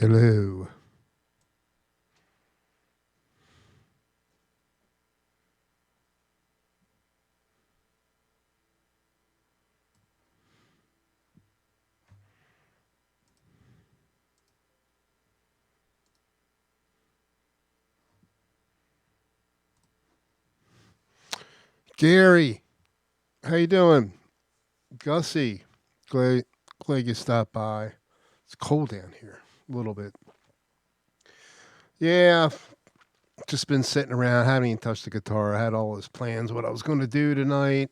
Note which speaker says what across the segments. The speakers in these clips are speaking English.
Speaker 1: Hello. Gary, how you doing? Gussie, glad, glad you stopped by. It's cold down here, a little bit. Yeah, I've just been sitting around. Haven't even touched the guitar. I had all those plans, what I was going to do tonight.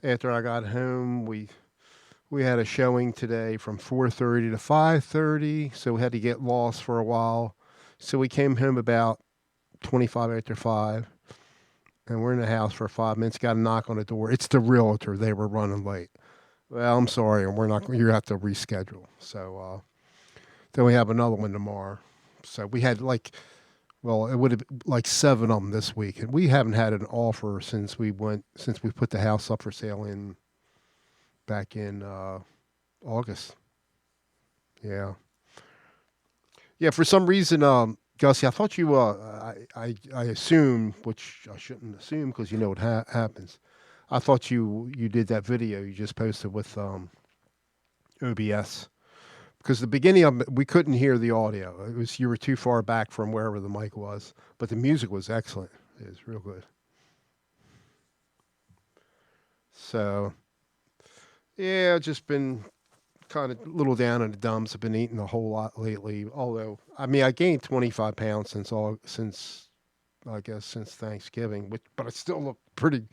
Speaker 1: After I got home, we had a showing today from 4:30 to 5:30, so we had to get lost for a while. So we came home about 25 after 5, and we're in the house for 5 minutes. Got a knock on the door. It's the realtor. They were running late. Well, I'm sorry, and we're not. You have to reschedule. So then we have another one tomorrow. So we had well, it would have been like seven of them this week, and we haven't had an offer since we put the house up for sale in back in August. Yeah, yeah. For some reason, Gussie, I thought you. I assumed, which I shouldn't assume because you know what happens. I thought you did that video you just posted with OBS. Because the beginning of it, we couldn't hear the audio. It was you were too far back from wherever the mic was, but the music was excellent. It was real good. So yeah, just been kind of a little down in the dumps. I've been eating a whole lot lately. Although I mean, I gained 25 pounds since I guess since Thanksgiving, but I still look pretty.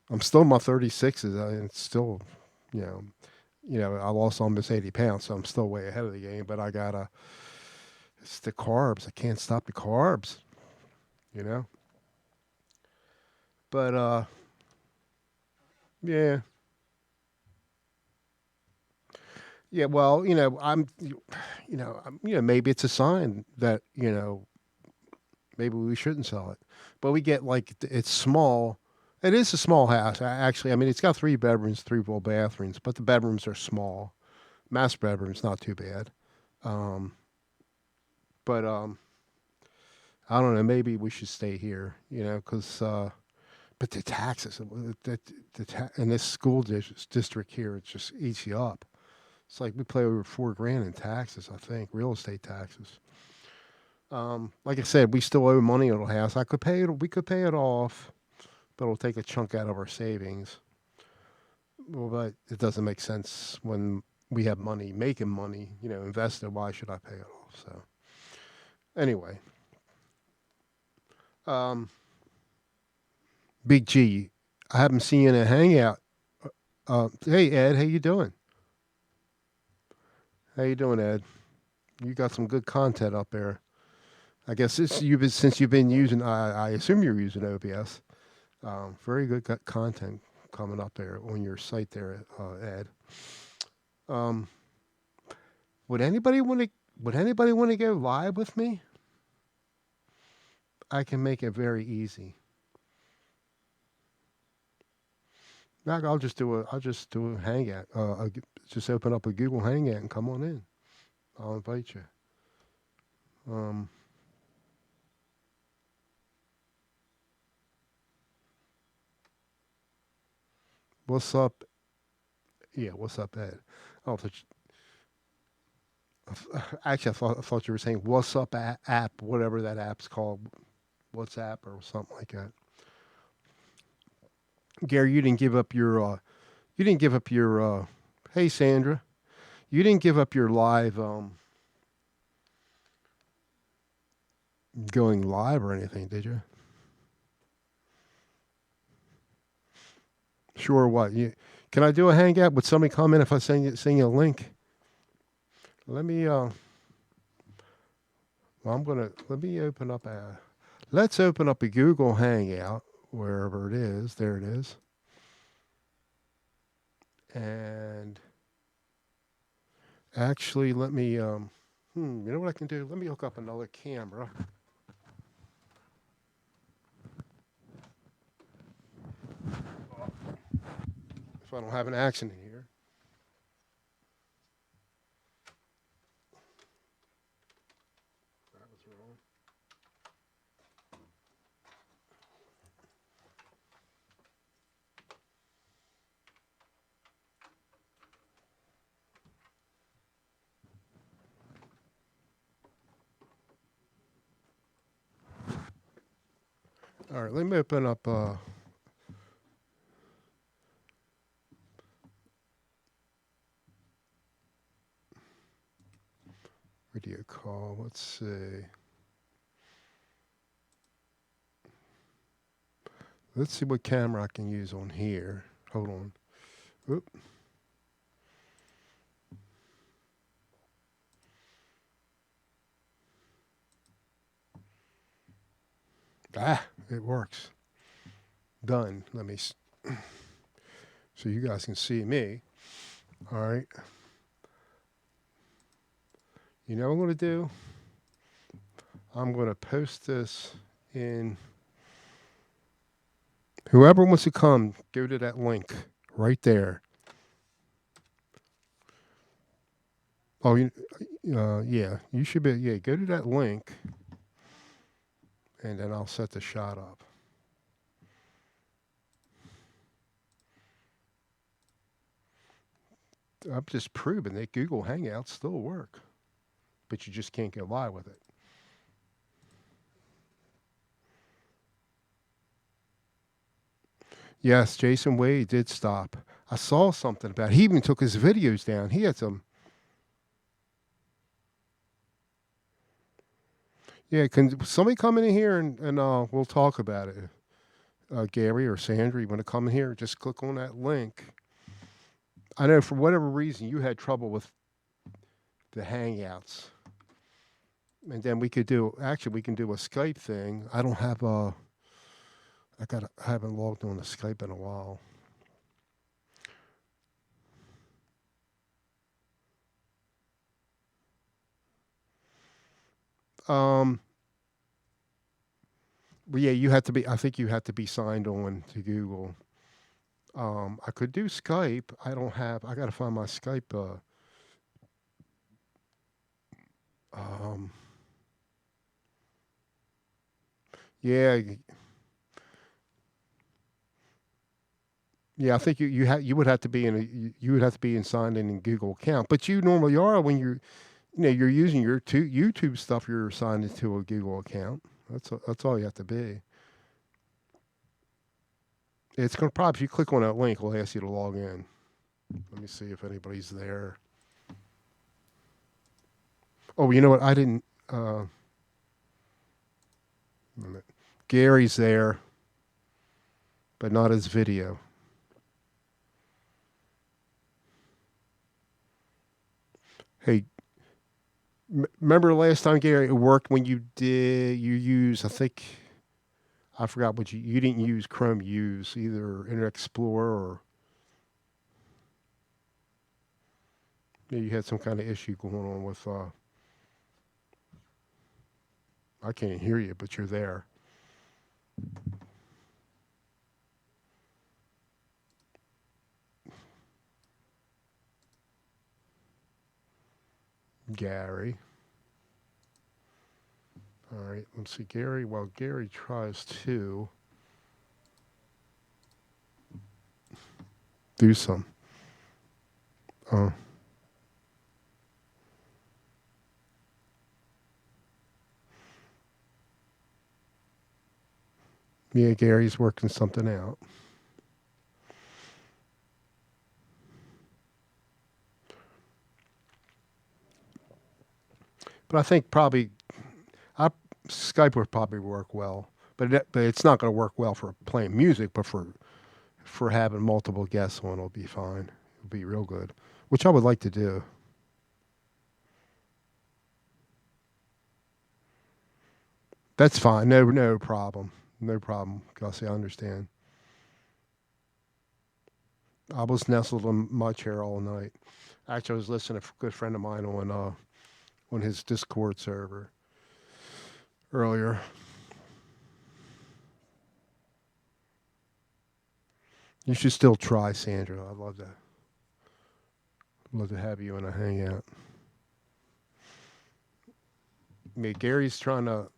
Speaker 1: I'm still in my 36s. It's still, you know, I lost almost 80 pounds, so I'm still way ahead of the game. But I gotta. It's the carbs. I can't stop the carbs. You know. But yeah, yeah. Well, maybe it's a sign that maybe we shouldn't sell it. But we get it's small. It is a small house, actually. I mean, it's got 3 bedrooms, 3 full bathrooms, but the bedrooms are small. Master bedroom's not too bad. Um, but I don't know. Maybe we should stay here. Because but the taxes, in this school district here, it just eats you up. It's like we pay over 4 grand in taxes, I think, real estate taxes. Like I said, we still owe money on the house. I could pay it. We could pay it off, but it'll take a chunk out of our savings. Well, but it doesn't make sense when we have money, making money, invested. Why should I pay it off? So anyway, um, Big G, I haven't seen you in a hangout. Hey Ed, how you doing? How you doing, Ed? You got some good content up there. I guess since you've been using. I assume you're using OBS. Very good content coming up there on your site there, Ed. Um, would anybody want to? Would anybody want to go live with me? I can make it very easy. I'll just do a. I'll just do a hangout. Just open up a Google Hangout and come on in. I'll invite you. Um, what's up? Yeah, what's up, Ed? Oh, actually, I thought you were saying what's up app, whatever that app's called, WhatsApp or something like that. Gary, you didn't give up your. You didn't give up your. Hey, Sandra, you didn't give up your live. Going live or anything, did you? Sure. What you? Can I do a hangout? Would somebody come in if I send you a link? Let me. Well, let me open up a. Let's open up a Google Hangout wherever it is. There it is. And actually, let me. You know what I can do? Let me hook up another camera. If I don't have an accident here. All right, let me open up video call. Let's see. Let's see what camera I can use on here. Hold on. Oop. Ah, it works. Done. Let me, so you guys can see me. All right. You know what I'm going to do? I'm going to post this in. Whoever wants to come, go to that link right there. Oh, yeah, you should be. Yeah, go to that link, and then I'll set the shot up. I'm just proving that Google Hangouts still work, but you just can't go live with it. Yes, Jason Wade did stop. I saw something about it. He even took his videos down. He had some. Yeah, can somebody come in here and we'll talk about it? Gary or Sandra, you want to come in here? Just click on that link. I know for whatever reason you had trouble with the Hangouts, and then we could do. Actually, we can do a Skype thing. I don't have a. I haven't logged on to Skype in a while. Well, yeah, you have to be. I think you have to be signed on to Google. I could do Skype. I don't have. I got to find my Skype. Um, yeah, yeah. I think you would have to be in you would have to be in signed in Google account. But you normally are when you're using your YouTube stuff. You're signed into a Google account. That's all you have to be. It's going to probably, if you click on that link, it'll ask you to log in. Let me see if anybody's there. Oh, you know what? I didn't. Gary's there, but not his video. Hey, remember last time, Gary, it worked when you use, I think, I forgot what you didn't use Chrome, you use either Internet Explorer or you had some kind of issue going on with, I can't hear you, but you're there. Gary. All right, let's see, Gary. While Gary tries to do some. Yeah, Gary's working something out. But I think probably Skype would probably work well. But it's not going to work well for playing music, but for having multiple guests on, it'll be fine. It'll be real good, which I would like to do. That's fine. No problem. No problem, Gussie. I understand. I was nestled in my chair all night. Actually, I was listening to a good friend of mine on his Discord server earlier. You should still try, Sandra. I'd love that. Love to have you in a hangout. I mean, Gary's trying to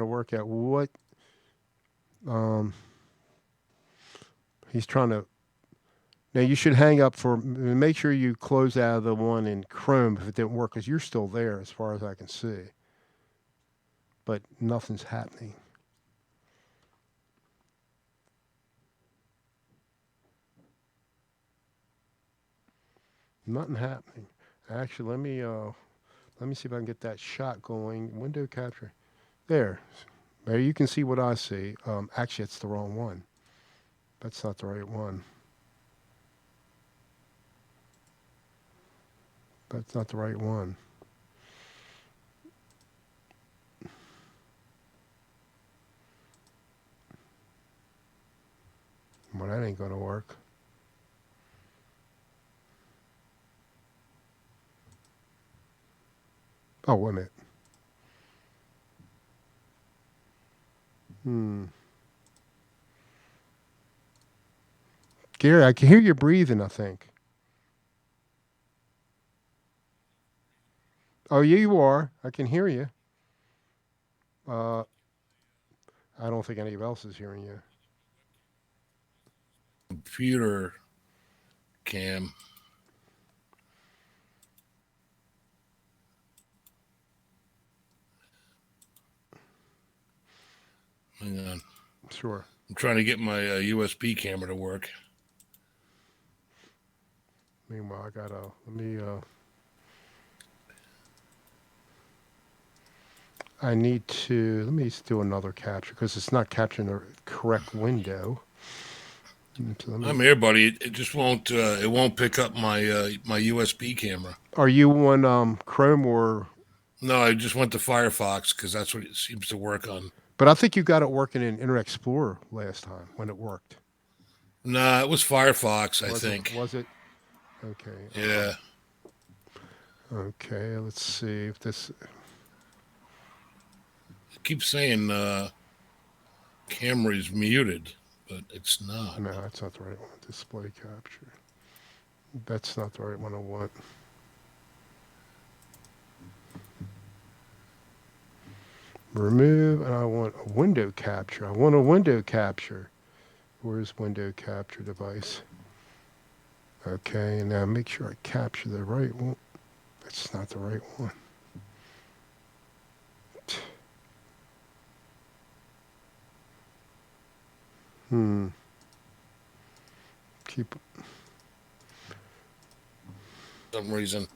Speaker 1: work out what he's trying to. Now you should hang up for. Make sure you close out of the one in Chrome if it didn't work, because you're still there as far as I can see. But nothing's happening. Nothing happening. Actually, let me see if I can get that shot going. Window capture. There. There you can see what I see. Actually, it's the wrong one. That's not the right one. That's not the right one. Well, that ain't gonna work. Oh, wait a minute. Gary, I can hear you breathing, I think. Oh, yeah, you are. I can hear you. Uh, I don't think anybody else is hearing you.
Speaker 2: Computer cam. Hang on.
Speaker 1: Sure.
Speaker 2: I'm trying to get my USB camera to work.
Speaker 1: Meanwhile, I gotta let me do another capture because it's not capturing the correct window. So
Speaker 2: I'm here, buddy. It just won't. It won't pick up my my USB camera.
Speaker 1: Are you on Chrome or?
Speaker 2: No, I just went to Firefox because that's what it seems to work on.
Speaker 1: But I think you got it working in Internet Explorer last time when it worked.
Speaker 2: Nah, it was Firefox, I think.
Speaker 1: Was it? Okay.
Speaker 2: Yeah.
Speaker 1: Okay. Let's see if this.
Speaker 2: It keeps saying camera is muted, but it's not.
Speaker 1: No, that's not the right one. Display capture. That's not the right one I want. Remove, and I want a window capture. I want a window capture. Where's window capture device? Okay, and now make sure I capture the right one. That's not the right one. Keep.
Speaker 2: For some reason.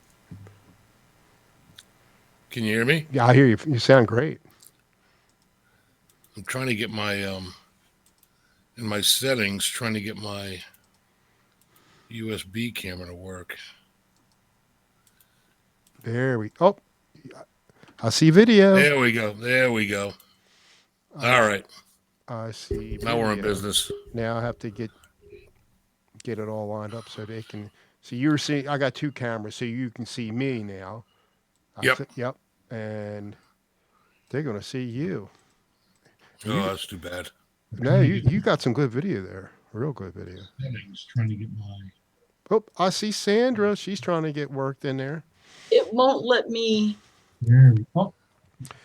Speaker 2: Can you hear me?
Speaker 1: Yeah, I hear you. You sound great.
Speaker 2: I'm trying to get my in my settings, trying to get my USB camera to work.
Speaker 1: There we. Oh, I see video.
Speaker 2: There we go. There we go. All right.
Speaker 1: I see.
Speaker 2: Now we're in business.
Speaker 1: Now I have to get it all lined up so they can. So you're seeing. I got two cameras, so you can see me now.
Speaker 2: Yep.
Speaker 1: Yep. And they're gonna see you.
Speaker 2: Oh, that's too bad.
Speaker 1: No, you got some good video there. Real good video.
Speaker 3: Settings, trying to get my.
Speaker 1: Oh, I see Sandra. She's trying to get worked in there.
Speaker 4: It won't let me.
Speaker 3: There we go.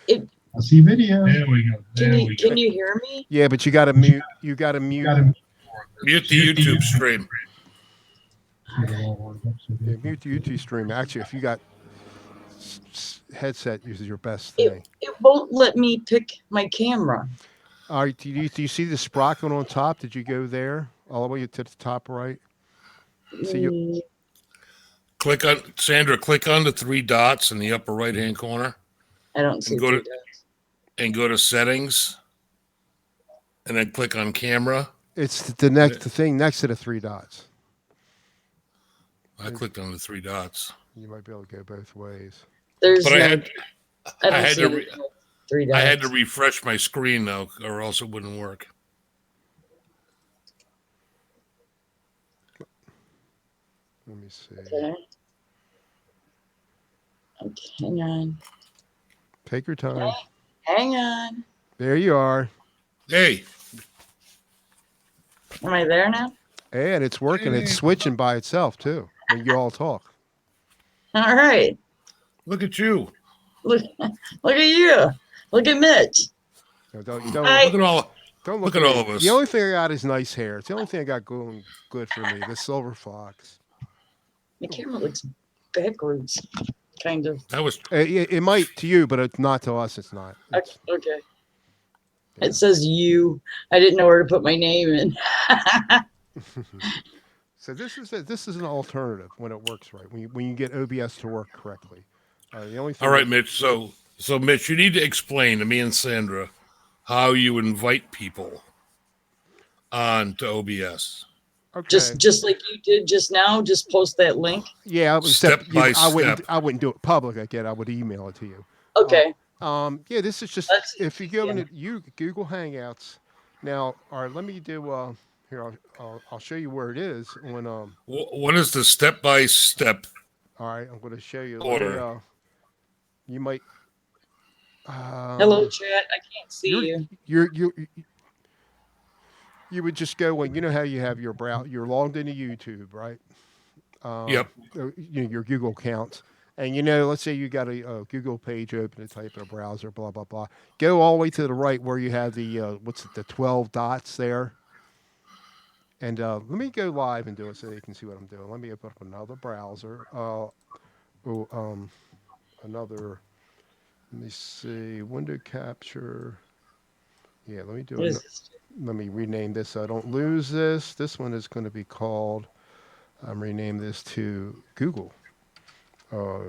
Speaker 4: It,
Speaker 3: I see video. There we go.
Speaker 4: Can you hear me?
Speaker 1: Yeah, but you got to mute. You got to mute.
Speaker 2: Mute the YouTube stream.
Speaker 1: Yeah, mute the YouTube stream. Actually, if you got headset, is your best thing.
Speaker 4: It won't let me pick my camera.
Speaker 1: All right. Do you see the sprocket on top? Did you go there all the way to the top right? See you.
Speaker 2: Click on Sandra. Click on the three dots in the upper right hand corner.
Speaker 4: I don't see.
Speaker 2: And go to settings, and then click on camera.
Speaker 1: It's the thing next to the three dots.
Speaker 2: I clicked on the three dots.
Speaker 1: You might be able to go both ways.
Speaker 2: I had to refresh my screen though, or else it wouldn't work.
Speaker 1: Let me see.
Speaker 4: Okay, hang on.
Speaker 1: Take your time.
Speaker 4: Hang on.
Speaker 1: There you are.
Speaker 2: Hey.
Speaker 4: Am I there now?
Speaker 1: And it's working. It's switching by itself too when you all talk.
Speaker 4: All right.
Speaker 2: Look at you.
Speaker 4: Look at you. Look at Mitch.
Speaker 1: No, don't
Speaker 2: look at all.
Speaker 1: Don't
Speaker 2: look at all of us.
Speaker 1: The only thing I got is nice hair. It's the only thing I got going good for me. The silver fox.
Speaker 4: The camera looks backwards, kind of.
Speaker 2: That was.
Speaker 1: It might to you, but it's not to us. It's not. It's,
Speaker 4: okay. It says you. I didn't know where to put my name in.
Speaker 1: So this is an alternative when it works right. When you get OBS to work correctly. The only thing.
Speaker 2: All right, Mitch. So Mitch, you need to explain to me and Sandra how you invite people on to OBS.
Speaker 1: Okay.
Speaker 4: Just like you did just now. Just post that link.
Speaker 1: Yeah,
Speaker 2: Step by step.
Speaker 1: I wouldn't do it public again. I would email it to you.
Speaker 4: Okay.
Speaker 1: Yeah, this is just
Speaker 4: That's
Speaker 1: if you go
Speaker 4: easy,
Speaker 1: into Google Hangouts. Now, all right, let me do. Here, I'll show you where it is. When
Speaker 2: What is the step by step?
Speaker 1: all right, I'm going to show you.
Speaker 2: Order.
Speaker 1: You might.
Speaker 4: Hello, chat. I can't see you.
Speaker 1: You would just go and you know how you have your browser. You're logged into YouTube, right?
Speaker 2: Yep.
Speaker 1: Your Google account. And, let's say you got a Google page open to type in a browser, blah, blah, blah. Go all the way to the right where you have the 12 dots there. And let me go live and do it so you can see what I'm doing. Let me open up another browser. Let me see, window capture. Yeah, let me do it. Let me rename this so I don't lose this. This one is going to be called, rename this to Google. Google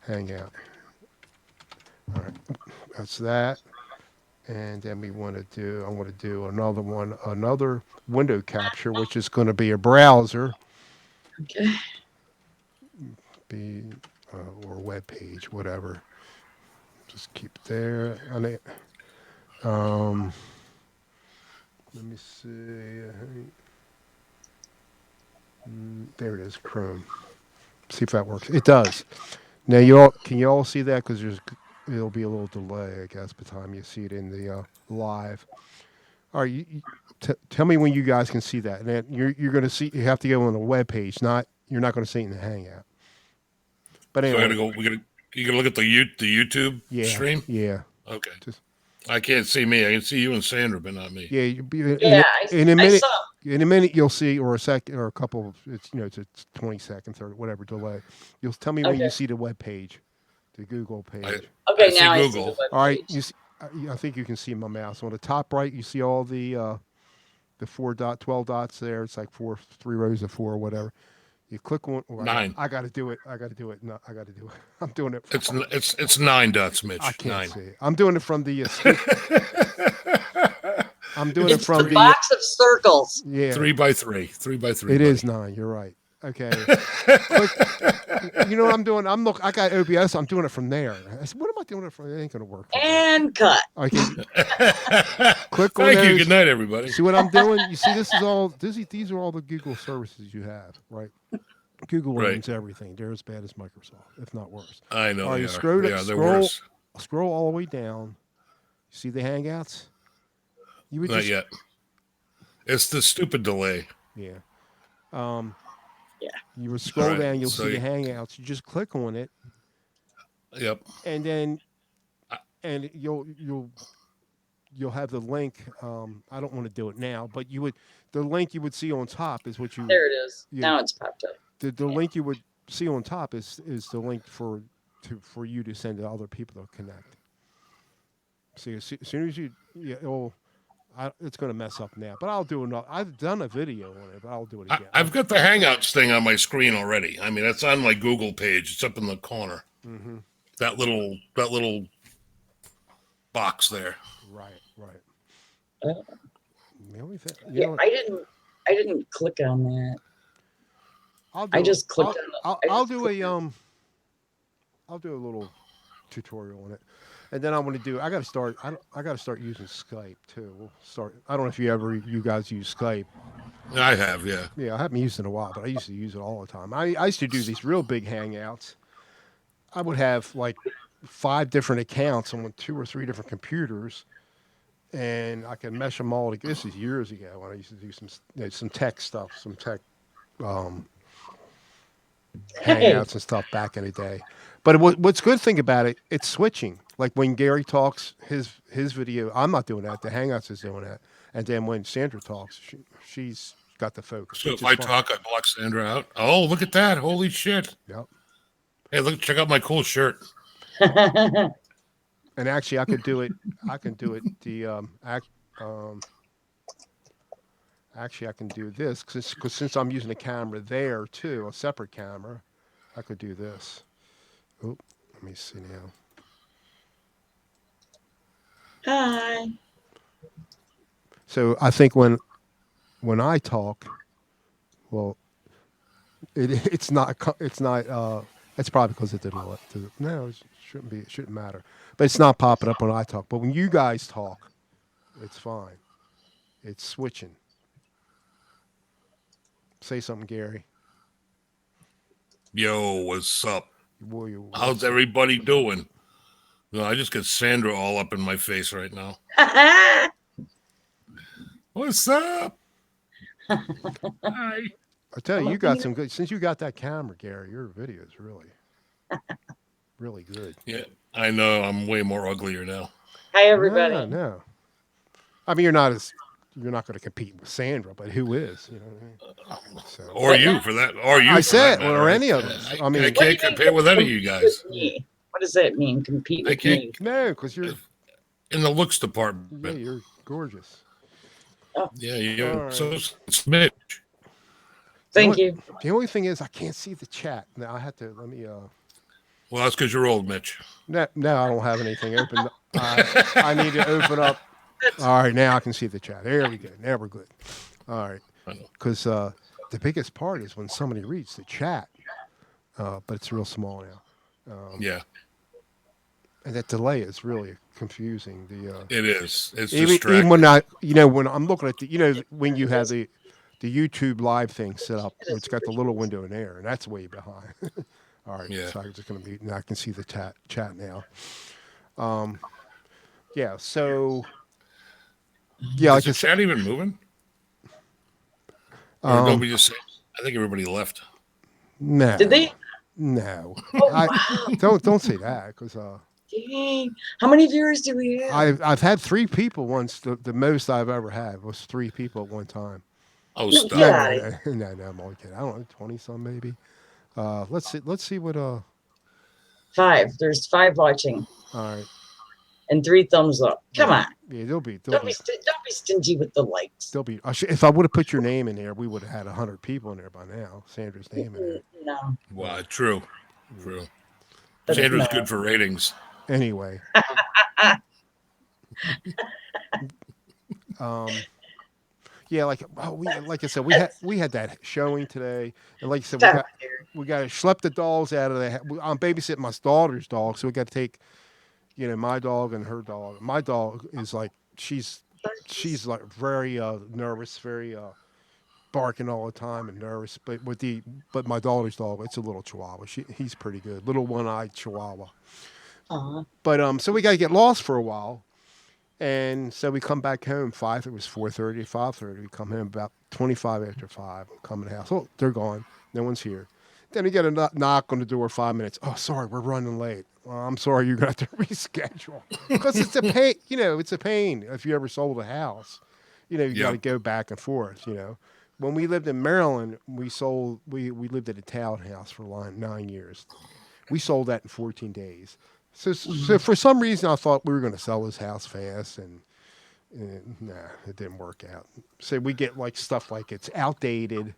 Speaker 1: Hangout. All right, that's that. And then I want to do another window capture, which is going to be a browser.
Speaker 4: Okay.
Speaker 1: Or web page, whatever. Just keep it there. Let me see. There it is, Chrome. See if that works. It does. Now can you all see that? Because it'll be a little delay, I guess, by the time you see it in the live. All right, tell me when you guys can see that. And then you're going to see. You have to go on the web page. You're not going to see it in the Hangout. But anyway,
Speaker 2: You gonna look at the YouTube stream?
Speaker 1: Yeah.
Speaker 2: Okay. I can't see me. I can see you and Sandra, but not me.
Speaker 1: Yeah.
Speaker 4: In a minute.
Speaker 1: In a minute, you'll see, or a second, or a couple. It's 20 seconds or whatever delay. You'll tell me when you see the web page, the Google page.
Speaker 4: I see
Speaker 2: Google.
Speaker 4: the web page.
Speaker 1: All right. You see, I think you can see my mouse on the top right. You see all the 12 dots there. It's like 3 rows of 4 or whatever. You click on
Speaker 2: 9.
Speaker 1: I got to do it. No, I got to do it. I'm doing it.
Speaker 2: It's 9 dots, Mitch.
Speaker 1: I can't
Speaker 2: 9.
Speaker 1: see it. I'm doing it from the. I'm doing
Speaker 4: It's
Speaker 1: it from
Speaker 4: the box of circles.
Speaker 1: Yeah.
Speaker 2: 3 by 3. 3 by 3.
Speaker 1: It is 9. You're right. Okay. You know what I'm doing? I got OBS. I'm doing it from there. I said, what am I doing it from? It ain't gonna work.
Speaker 4: And cut.
Speaker 1: Okay. Click on
Speaker 2: Thank
Speaker 1: those.
Speaker 2: you. Good night, everybody.
Speaker 1: See what I'm doing? You see, these are all the Google services you have, right? Google owns everything. They're as bad as Microsoft, if not worse.
Speaker 2: I know.
Speaker 1: You
Speaker 2: they're worse.
Speaker 1: Scroll all the way down. You see the Hangouts?
Speaker 2: Not yet. It's the stupid delay.
Speaker 1: Yeah.
Speaker 4: Yeah.
Speaker 1: You would scroll down. You'll see the Hangouts. You just click on it.
Speaker 2: Yep.
Speaker 1: And then, you'll have the link. I don't want to do it now, but the link you would see on top is what you.
Speaker 4: There it is. Now it's popped up.
Speaker 1: The link you would see on top is the link for you to send to other people to connect. See, as soon as it's going to mess up now, but I'll do another. I've done a video on it, but I'll do it again.
Speaker 2: I've got the Hangouts thing on my screen already. I mean, it's on my Google page. It's up in the corner.
Speaker 1: Mm-hmm.
Speaker 2: That little box there.
Speaker 1: Right. The only thing,
Speaker 4: I didn't click on that. I just clicked on
Speaker 1: I'll do a little tutorial on it. And then I want to do. I got to start using Skype too. I don't know if you guys use Skype.
Speaker 2: I have, yeah.
Speaker 1: Yeah, I haven't used it in a while, but I used to use it all the time. I used to do these real big Hangouts. I would have like 5 different accounts on 2 or 3 different computers, and I could mesh them all together. This is years ago when I used to do some tech stuff, Hangouts and stuff back in the day. But what's good thing about it, it's switching. Like when Gary talks his video, I'm not doing that. The Hangouts is doing that. And then when Sandra talks, she's got the focus.
Speaker 2: So if I talk, I block Sandra out. Oh, look at that! Holy shit!
Speaker 1: Yep.
Speaker 2: Hey, check out my cool shirt.
Speaker 1: And actually, I can do it. Actually, I can do this because since I'm using a camera there too, a separate camera, I could do this. Oh, let me see now.
Speaker 4: Hi.
Speaker 1: So I think when I talk, well, it's not it's probably because it didn't let no, it shouldn't be. It shouldn't matter. But it's not popping up when I talk. But when you guys talk, it's fine. It's switching. Say something, Gary.
Speaker 2: Yo, what's up?
Speaker 1: Will
Speaker 2: How's everybody doing? No, I just got Sandra all up in my face right now. What's up? Hi.
Speaker 1: I tell you, you got some good. Since you got that camera, Gary, your video is really good.
Speaker 2: Yeah, I know. I'm way more uglier now.
Speaker 4: Hi, everybody.
Speaker 1: No. I mean, you're not going to compete with Sandra, but who is? You know what I mean? So.
Speaker 2: Or you for that. Or you.
Speaker 1: I said,
Speaker 2: matter,
Speaker 1: or
Speaker 2: right?
Speaker 1: any of us. I mean,
Speaker 2: I can't compare with any of you guys.
Speaker 4: What does that mean? Compete with me?
Speaker 1: No, because you're
Speaker 2: in the looks department.
Speaker 1: Yeah, you're gorgeous.
Speaker 4: Oh.
Speaker 2: Yeah, you're
Speaker 1: Right.
Speaker 2: so Mitch.
Speaker 4: Thank you.
Speaker 1: The only thing is, I can't see the chat. Now I have to let me.
Speaker 2: Well, that's because you're old, Mitch.
Speaker 1: No, I don't have anything open. I need to open up. All right, now I can see the chat. There we go. Now we're good. All right, because the biggest part is when somebody reads the chat, but it's real small now.
Speaker 2: Yeah,
Speaker 1: and that delay is really confusing.
Speaker 2: it is. It's
Speaker 1: even when when I'm looking at when you have the YouTube live thing set up, it's got the little window in there, and that's way behind. All right,
Speaker 2: yeah.
Speaker 1: so I'm just going to now I can see the chat now. Yeah, so
Speaker 2: Is the chat even moving? Or nobody just? I think everybody left.
Speaker 1: No.
Speaker 4: Did they?
Speaker 1: No.
Speaker 4: Oh, wow.
Speaker 1: Don't say that because.
Speaker 4: Dang. How many viewers do we have?
Speaker 1: I've had 3 people once. The most I've ever had was 3 people at one time.
Speaker 2: Oh,
Speaker 4: No,
Speaker 2: stop!
Speaker 4: yeah.
Speaker 1: No, I'm only kidding. I don't know, 20 some maybe. Let's see what
Speaker 4: 5. There's 5 watching.
Speaker 1: All right.
Speaker 4: And 3 thumbs up. Come on.
Speaker 1: Yeah, don't be
Speaker 4: stingy with the likes.
Speaker 1: If I would have put your name in there, we would have had 100 people in there by now. Sandra's name in there.
Speaker 4: No.
Speaker 2: Well, true. Sandra's good for ratings.
Speaker 1: Anyway. Yeah, like I said, we had that showing today, and like I said, we got to schlep the dogs out of the. I'm babysitting my daughter's dog, so we got to take, my dog and her dog. My dog is like she's like very nervous, very barking all the time and nervous. But my daughter's dog, it's a little Chihuahua. He's pretty good, little one-eyed Chihuahua. But so we got to get lost for a while. And so we come back home 5. It was 4:30, 5:30. We come home about 25 after 5. Come in the house. Oh, they're gone. No one's here. Then we get a knock on the door 5 minutes. Oh, sorry, we're running late. Well, I'm sorry, you're gonna have to reschedule because it's a pain. It's a pain if you ever sold a house. You got to go back and forth. When we lived in Maryland, we lived at a townhouse for 9 years. We sold that in 14 days. So for some reason, I thought we were going to sell this house fast, and nah, it didn't work out. So we get like stuff like it's outdated.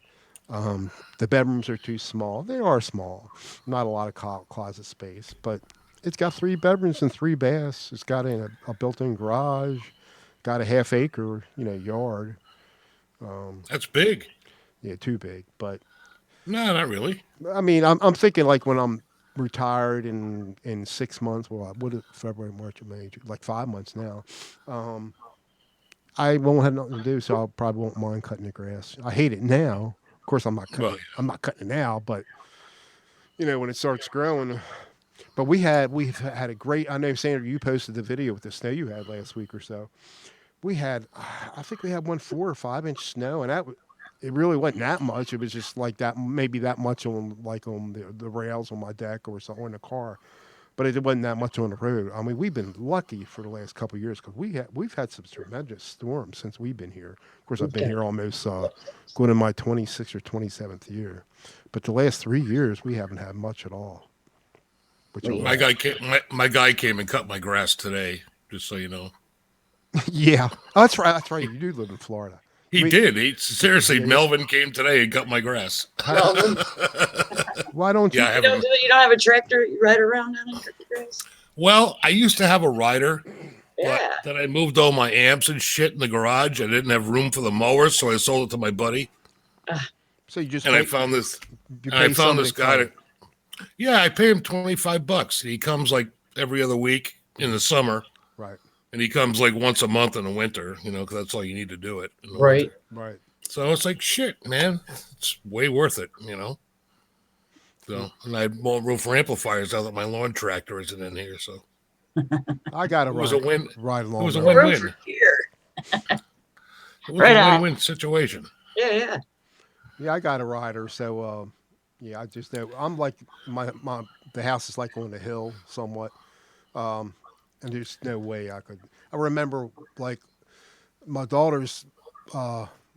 Speaker 1: The bedrooms are too small. They are small, not a lot of closet space, but it's got 3 bedrooms and 3 baths. It's got a built-in garage, got a half-acre, yard.
Speaker 2: That's big.
Speaker 1: Yeah, too big, but
Speaker 2: no, not really.
Speaker 1: I mean, I'm thinking like when I'm retired in 6 months. Well, what is February, March, May, like 5 months now. I won't have nothing to do, so I probably won't mind cutting the grass. I hate it now. Of course, I'm not cutting. I'm not cutting it now, but when it starts growing. But we've had a great. I know, Sandra, you posted the video with the snow you had last week or so. I think we had 4 or 5 inch snow, and it really wasn't that much. It was just like that, maybe that much on the rails on my deck or something in the car, but it wasn't that much on the road. I mean, we've been lucky for the last couple of years because we've had some tremendous storms since we've been here. Of course, I've been here almost going in my 26th or 27th year, but the last 3 years we haven't had much at all.
Speaker 2: My guy came and cut my grass today, just so you know.
Speaker 1: Yeah, oh, that's right. You do live in Florida.
Speaker 2: He did. Seriously, Melvin came today and cut my grass.
Speaker 4: Melvin,
Speaker 1: Why don't you?
Speaker 2: Yeah, I
Speaker 4: you don't do it. You don't have a tractor. You ride around on it, cut the grass.
Speaker 2: Well, I used to have a rider,
Speaker 4: Yeah.
Speaker 2: but then I moved all my amps and shit in the garage. I didn't have room for the mower, so I sold it to my buddy.
Speaker 1: So you just
Speaker 2: And
Speaker 1: pay,
Speaker 2: I found this.
Speaker 1: you
Speaker 2: And I
Speaker 1: pay
Speaker 2: found
Speaker 1: somebody
Speaker 2: this guy.
Speaker 1: to-
Speaker 2: Yeah, I pay him $25. He comes like every other week in the summer,
Speaker 1: right,
Speaker 2: and he comes like once a month in the winter. Because that's all you need to do it. In the
Speaker 4: Right.
Speaker 2: winter.
Speaker 1: right.
Speaker 2: So it's like shit, man. It's way worth it. So, and I had more room for amplifiers now that my lawn tractor isn't in here. So
Speaker 1: I got to
Speaker 2: it was a win.
Speaker 1: ride along.
Speaker 2: It was a
Speaker 1: there.
Speaker 2: win-win.
Speaker 4: Room for here.
Speaker 2: It was
Speaker 4: Right
Speaker 2: a
Speaker 4: on.
Speaker 2: win-win situation.
Speaker 4: Yeah.
Speaker 1: Yeah, I got a rider, so yeah, I just know I'm like the house is like on a hill somewhat, and there's no way I could. I remember like my daughter's,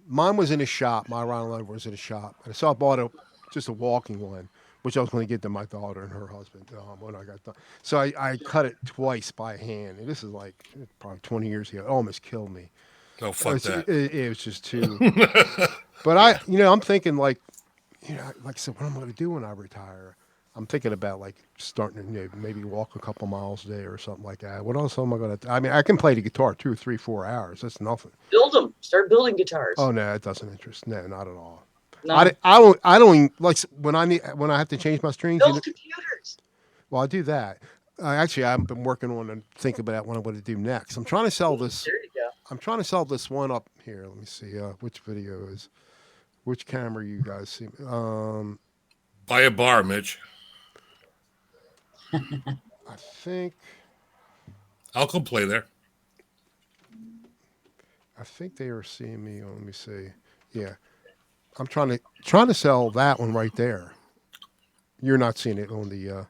Speaker 1: mine was in a shop. My Ron Rover was in a shop, and so I bought just a walking one, which I was going to get to my daughter and her husband when I got done. So I cut it twice by hand, and this is like probably 20 years ago. It almost killed me.
Speaker 2: Oh, fuck that.
Speaker 1: It was just too. But I'm thinking like I said, what am I going to do when I retire? I'm thinking about like starting to maybe walk a couple miles a day or something like that. What else am I going to? I mean, I can play the guitar 2 or 3, 4 hours. That's nothing.
Speaker 4: Build them. Start building guitars.
Speaker 1: Oh no, it doesn't interest. No, not at all.
Speaker 4: No.
Speaker 1: I don't even, like when I have to change my strings.
Speaker 4: Build computers.
Speaker 1: Well, I do that. Actually, I've been working on and think about what I'm going to do next. I'm trying to sell this.
Speaker 4: There you go.
Speaker 1: I'm trying to sell this one up here. Let me see which video is, which camera you guys see.
Speaker 2: Buy a bar, Mitch.
Speaker 1: I think
Speaker 2: I'll come play there.
Speaker 1: they are seeing me. Let me see. Yeah, I'm trying to sell that one right there. You're not seeing it on the,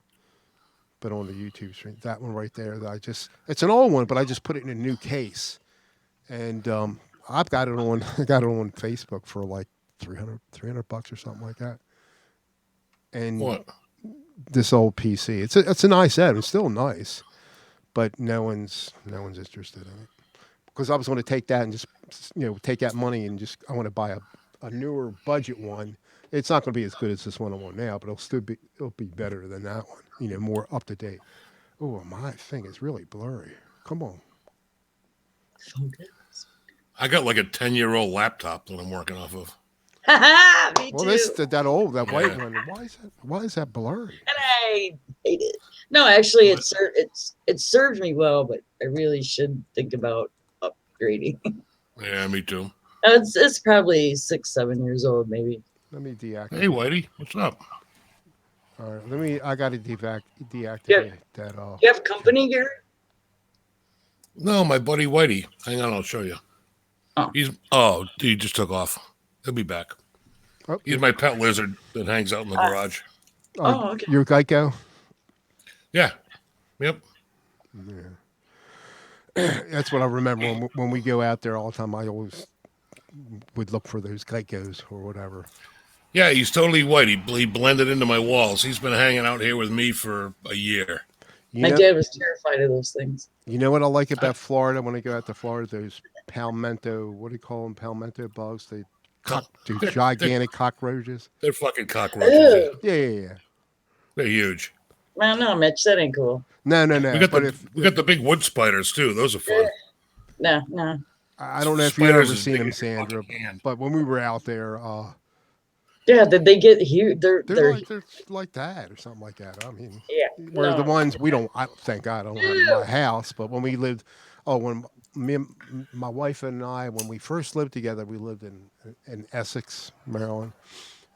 Speaker 1: but on the YouTube stream. That one right there. It's an old one, but I just put it in a new case, and I've got it on. I got it on Facebook for like $300 or something like that. And
Speaker 2: What?
Speaker 1: this old PC. It's a nice set. It's still nice, but no one's interested in it because I was going to take that and just take that money and I want to buy a newer budget one. It's not going to be as good as this one I'm on now, but it'll be better than that one. More up to date. Oh, my thing is really blurry. Come on.
Speaker 4: Focus.
Speaker 2: I got like a 10-year-old laptop that I'm working off of.
Speaker 4: Me
Speaker 1: Well,
Speaker 4: too.
Speaker 1: that white
Speaker 2: Yeah.
Speaker 1: one. Why is that blurry?
Speaker 4: And I hate it. No, actually, it served me well, but I really should think about upgrading.
Speaker 2: Yeah, me too.
Speaker 4: It's probably 6, 7 years old, maybe.
Speaker 1: Let me deactivate.
Speaker 2: Hey, Whitey, what's up?
Speaker 1: All right, I got to deactivate
Speaker 4: Yeah.
Speaker 1: that.
Speaker 4: You have company here?
Speaker 2: No, my buddy Whitey. Hang on, I'll show you.
Speaker 4: Oh.
Speaker 2: He just took off. He'll be back.
Speaker 1: Oh,
Speaker 2: He's my pet lizard that hangs out in the garage.
Speaker 4: Oh, okay.
Speaker 1: You're Geico?
Speaker 2: Yeah. Yep.
Speaker 1: That's what I remember when we go out there all the time. I always would look for those Geicos or whatever.
Speaker 2: Yeah, he's totally white. He blended into my walls. He's been hanging out here with me for a year.
Speaker 1: You
Speaker 4: My
Speaker 1: know,
Speaker 4: dad was terrified of those things.
Speaker 1: you know what I like about Florida when I go out to Florida? Those palmetto, what do you call them? Palmetto bugs? Those gigantic cockroaches.
Speaker 2: They're fucking cockroaches.
Speaker 4: Ew.
Speaker 1: Yeah.
Speaker 2: They're huge.
Speaker 4: Well, no, Mitch, that ain't cool.
Speaker 1: No.
Speaker 2: We got the big wood spiders too. Those are fun.
Speaker 4: No.
Speaker 1: I don't know if you've ever
Speaker 2: Spiders as
Speaker 1: seen
Speaker 2: big
Speaker 1: them,
Speaker 2: as your
Speaker 1: Sandra,
Speaker 2: fucking hand.
Speaker 1: but when we were out there,
Speaker 4: Yeah, did they get huge? They're
Speaker 1: they're like that or something like that. I mean,
Speaker 4: yeah.
Speaker 1: where the
Speaker 4: no.
Speaker 1: ones we don't, thank God I don't have in my house, but when we lived, when me and my wife and I, when we first lived together, we lived in Essex, Maryland,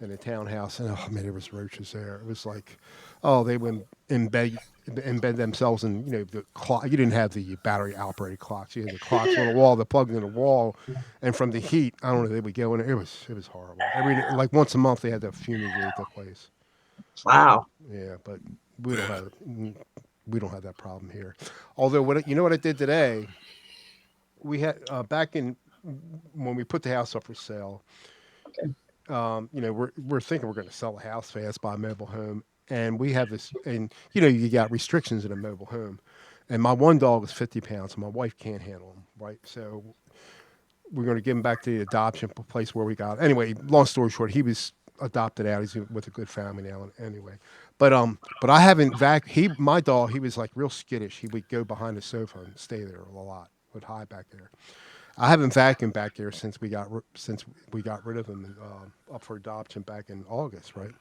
Speaker 1: in a townhouse, and oh man, there was roaches there. It was like, they would embed themselves in, the clock. You didn't have the battery operated clocks. You had the clocks on the wall that plugged in the wall, and from the heat, I don't know, they would go in. It was horrible. Like once a month, they had to fumigate the place.
Speaker 4: Wow.
Speaker 1: Yeah, but we don't have that problem here. Although what I did today, we had back in when we put the house up for sale.
Speaker 4: Okay.
Speaker 1: We're thinking we're going to sell a house fast, buy a mobile home, and we have this, and you got restrictions in a mobile home, and my one dog is 50 pounds, and my wife can't handle him, right? So we're going to give him back to the adoption place where we got. Anyway, long story short, he was adopted out. He's with a good family now. Anyway, but I haven't my dog. He was like real skittish. He would go behind the sofa and stay there a lot. Would hide back there. I haven't vacuumed back there since we got rid of him up for adoption back in August, right?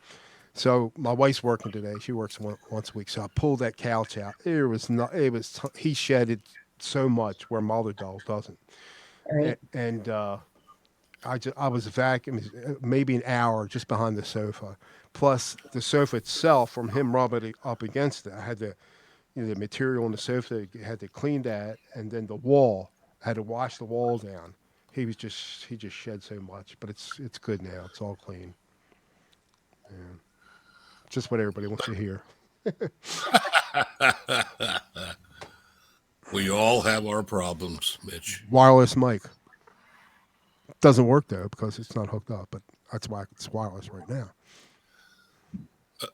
Speaker 1: So my wife's working today. She works once a week. So I pulled that couch out. He shedded so much where my other dog doesn't.
Speaker 4: All right.
Speaker 1: And I was vacuuming maybe an hour just behind the sofa. Plus the sofa itself, from him rubbing it up against it, I had the material on the sofa. I had to clean that, and then the wall. I had to wash the wall down. He just shed so much, but it's good now. It's all clean. Yeah. Just what everybody wants to hear.
Speaker 2: We all have our problems, Mitch.
Speaker 1: Wireless mic. Doesn't work though because it's not hooked up, but that's why it's wireless right now.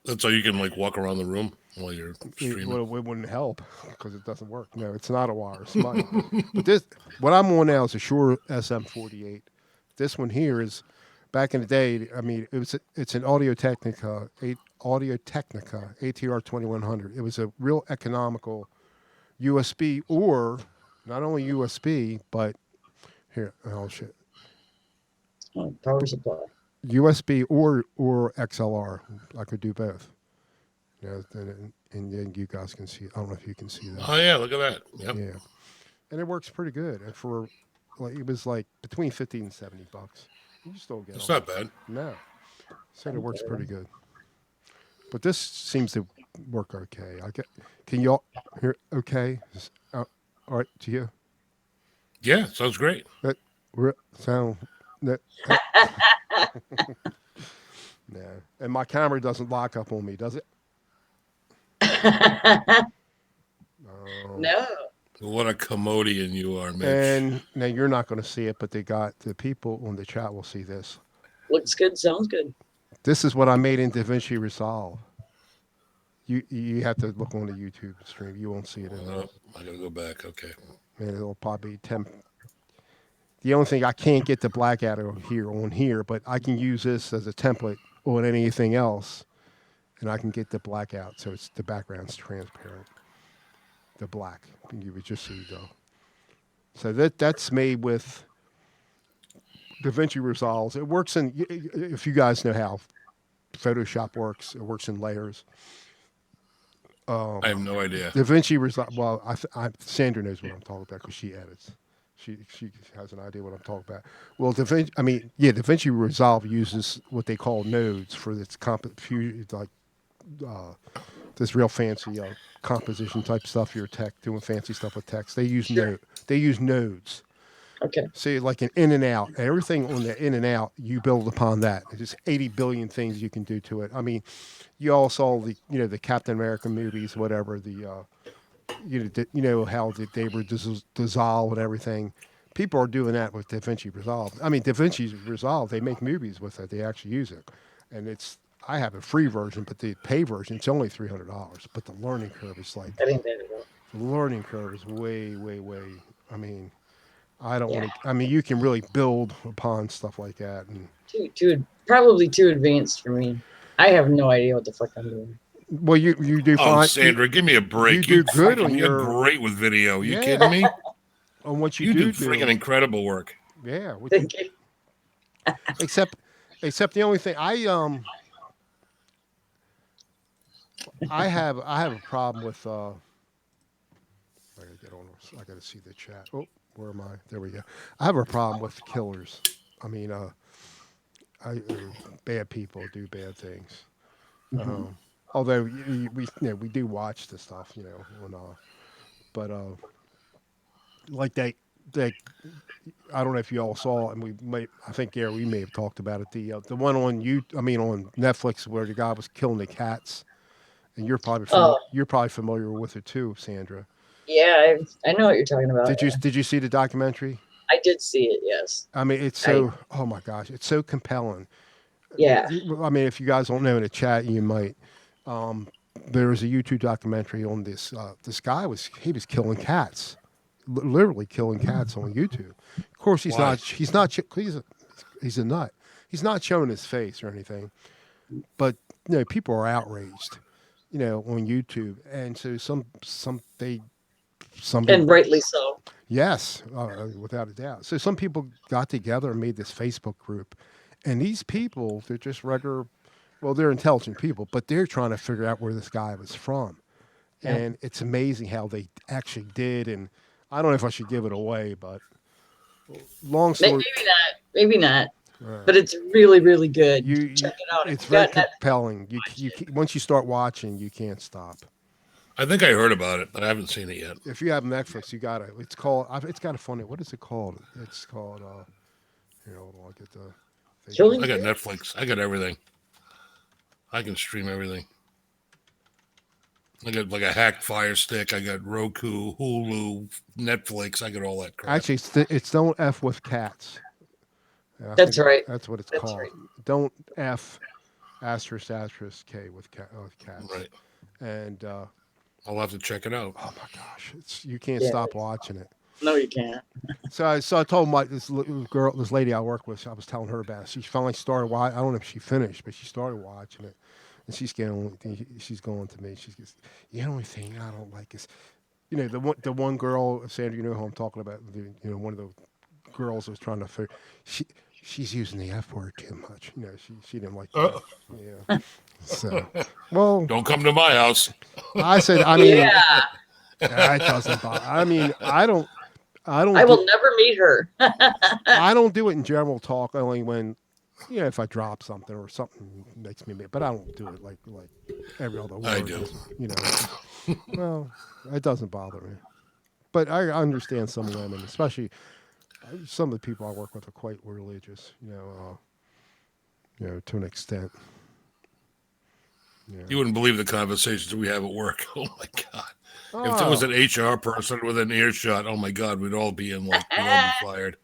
Speaker 2: That's how you can like walk around the room while you're streaming.
Speaker 1: It wouldn't help because it doesn't work. No, it's not a wireless mic. But what I'm on now is a Shure SM48. This one here is back in the day. I mean, it's an Audio Technica ATR 2100. It was a real economical USB, or not only USB, but here, oh shit,
Speaker 4: Power supply.
Speaker 1: USB or XLR. I could do both. Yeah, and then you guys can see. I don't know if you can see that.
Speaker 2: Oh yeah, look at that. Yep.
Speaker 1: Yeah, and it works pretty good. And for like it was like between $50 and $70. You still get.
Speaker 2: It's
Speaker 1: all
Speaker 2: not bad.
Speaker 1: No, said it works pretty good. But this seems to work okay. Can y'all hear? Okay, all right to you.
Speaker 2: Yeah, sounds great.
Speaker 1: Sound that. No, and my camera doesn't lock up on me, does it?
Speaker 4: No.
Speaker 2: What a commodian you are, Mitch.
Speaker 1: And now you're not going to see it, but the people on the chat will see this.
Speaker 4: Looks good. Sounds good.
Speaker 1: This is what I made in DaVinci Resolve. You have to look on the YouTube stream. You won't see it in there.
Speaker 2: I gotta go back. Okay.
Speaker 1: And it'll probably be 10. The only thing I can't get the blackout on here, but I can use this as a template on anything else, and I can get the blackout so it's the background's transparent. The black, you would just see though. So that's made with DaVinci Resolve. It works if you guys know how Photoshop works, it works in layers.
Speaker 2: I have no idea.
Speaker 1: DaVinci Resolve. Well, Sandra knows what I'm talking about because she edits. She has an idea what I'm talking about. Well, DaVinci Resolve uses what they call nodes for its this real fancy composition type stuff. Your tech doing fancy stuff with text. They use nodes.
Speaker 4: Okay.
Speaker 1: See, like an in and out. Everything on the in and out, you build upon that. There's 80 billion things you can do to it. I mean, you all saw the Captain America movies, whatever, how they were dissolved and everything. People are doing that with DaVinci Resolve. I mean, DaVinci Resolve, they make movies with it. They actually use it. And I have a free version, but the pay version, it's only $300. But the learning curve is like,
Speaker 4: That ain't bad at all.
Speaker 1: the learning curve is way, way, way. I mean, I don't want to. I mean, you can really build upon stuff like that, and
Speaker 4: Probably too advanced for me. I have no idea what the fuck I'm doing.
Speaker 1: well, you do
Speaker 2: Oh,
Speaker 1: fine.
Speaker 2: Sandra, give me a break.
Speaker 1: you do good on
Speaker 2: You're
Speaker 1: your
Speaker 2: great with video. You
Speaker 1: Yeah.
Speaker 2: kidding me?
Speaker 1: On what
Speaker 2: You do freaking incredible work.
Speaker 1: yeah.
Speaker 4: Thank you.
Speaker 1: Except the only thing I have a problem with. I gotta get on. I gotta see the chat. Oh, where am I? There we go. I have a problem with killers. I mean, bad people do bad things. Although we do watch the stuff, but like they I don't know if you all saw, and I think Gary, we may have talked about it. The one on on Netflix where the guy was killing the cats, and you're probably familiar with it too, Sandra.
Speaker 4: Yeah, I know what you're talking about.
Speaker 1: Did you see the documentary?
Speaker 4: I did see it. Yes.
Speaker 1: I mean, it's so. Oh my gosh, it's so compelling.
Speaker 4: Yeah.
Speaker 1: I mean, if you guys don't know in the chat, you might. There was a YouTube documentary on this. This guy was killing cats, literally killing cats on YouTube. Of course, he's
Speaker 2: Why?
Speaker 1: not. He's not. He's a nut. He's not showing his face or anything, but people are outraged, on YouTube, and so somebody,
Speaker 4: And rightly so.
Speaker 1: yes, without a doubt. So some people got together and made this Facebook group, and these people, they're just regular. Well, they're intelligent people, but they're trying to figure out where this guy was from,
Speaker 4: Yeah.
Speaker 1: and it's amazing how they actually did. And I don't know if I should give it away, but long story.
Speaker 4: Maybe not. Maybe not.
Speaker 1: Right.
Speaker 4: But it's really, really good.
Speaker 1: You,
Speaker 4: Check it out. If
Speaker 1: it's
Speaker 4: you
Speaker 1: very
Speaker 4: got Netflix,
Speaker 1: compelling. Once you start watching, you can't stop.
Speaker 2: I think I heard about it, but I haven't seen it yet.
Speaker 1: If you have Netflix, you got it. It's called. It's got a funny. What is it called? It's called. Hold on, I'll get the.
Speaker 4: Killing
Speaker 2: I got Netflix. I got everything. I can stream everything. I got like a hacked Fire Stick. I got Roku, Hulu, Netflix. I got all that crap.
Speaker 1: Actually, it's Don't F with Cats. I
Speaker 4: That's
Speaker 1: think
Speaker 4: right.
Speaker 1: That's what it's
Speaker 4: That's
Speaker 1: called.
Speaker 4: right.
Speaker 1: Don't F *** K with cats.
Speaker 2: Right.
Speaker 1: And
Speaker 2: I'll have to check it out.
Speaker 1: oh my gosh, you can't
Speaker 4: Yeah.
Speaker 1: stop watching it.
Speaker 4: No, you can't.
Speaker 1: So I told this lady I work with, I was telling her about it. She finally started watching. I don't know if she finished, but she started watching it, and she's going to me. She goes, "The only thing I don't like is, the one girl, Sandra, you know who I'm talking about. One of the girls was trying to figure. She's using the F word too much. She didn't like that. Yeah. So, well,
Speaker 2: Don't come to my house.
Speaker 1: I said, I mean,
Speaker 4: Yeah.
Speaker 1: that doesn't bother. I mean, I don't.
Speaker 4: I will never meet her.
Speaker 1: I don't do it in general talk, only when, if I drop something or something makes me mad. But I don't do it like every other word.
Speaker 2: I do.
Speaker 1: Well, it doesn't bother me. But I understand some women, especially some of the people I work with are quite religious, to an extent. Yeah.
Speaker 2: You wouldn't believe the conversations we have at work. Oh my God. If there was an HR person with an earshot, oh my God, we'd all be we'd all be fired.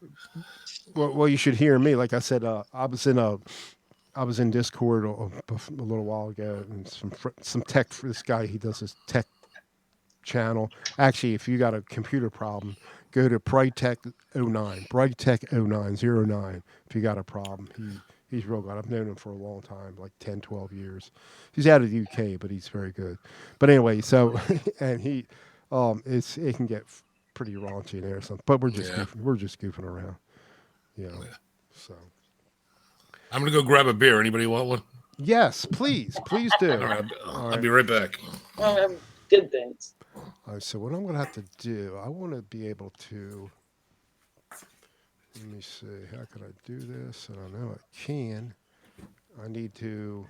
Speaker 1: Well, you should hear me. Like I said, I was in Discord a little while ago, and some tech for this guy. He does this tech channel. Actually, if you got a computer problem, go to Brightech09, Brightech0909. If you got a problem, he's real good. I've known him for a long time, like 10, 12 years. He's out of the UK, but he's very good. But anyway, so and he, it can get pretty raunchy in there or something. But we're just goofing around, So
Speaker 2: I'm gonna go grab a beer. Anybody want one?
Speaker 1: yes, please do.
Speaker 2: All right, I'll be right back.
Speaker 4: Good things.
Speaker 1: All right, so what I'm going to have to do, I want to be able to, let me see, how can I do this? And I know I can. I need to,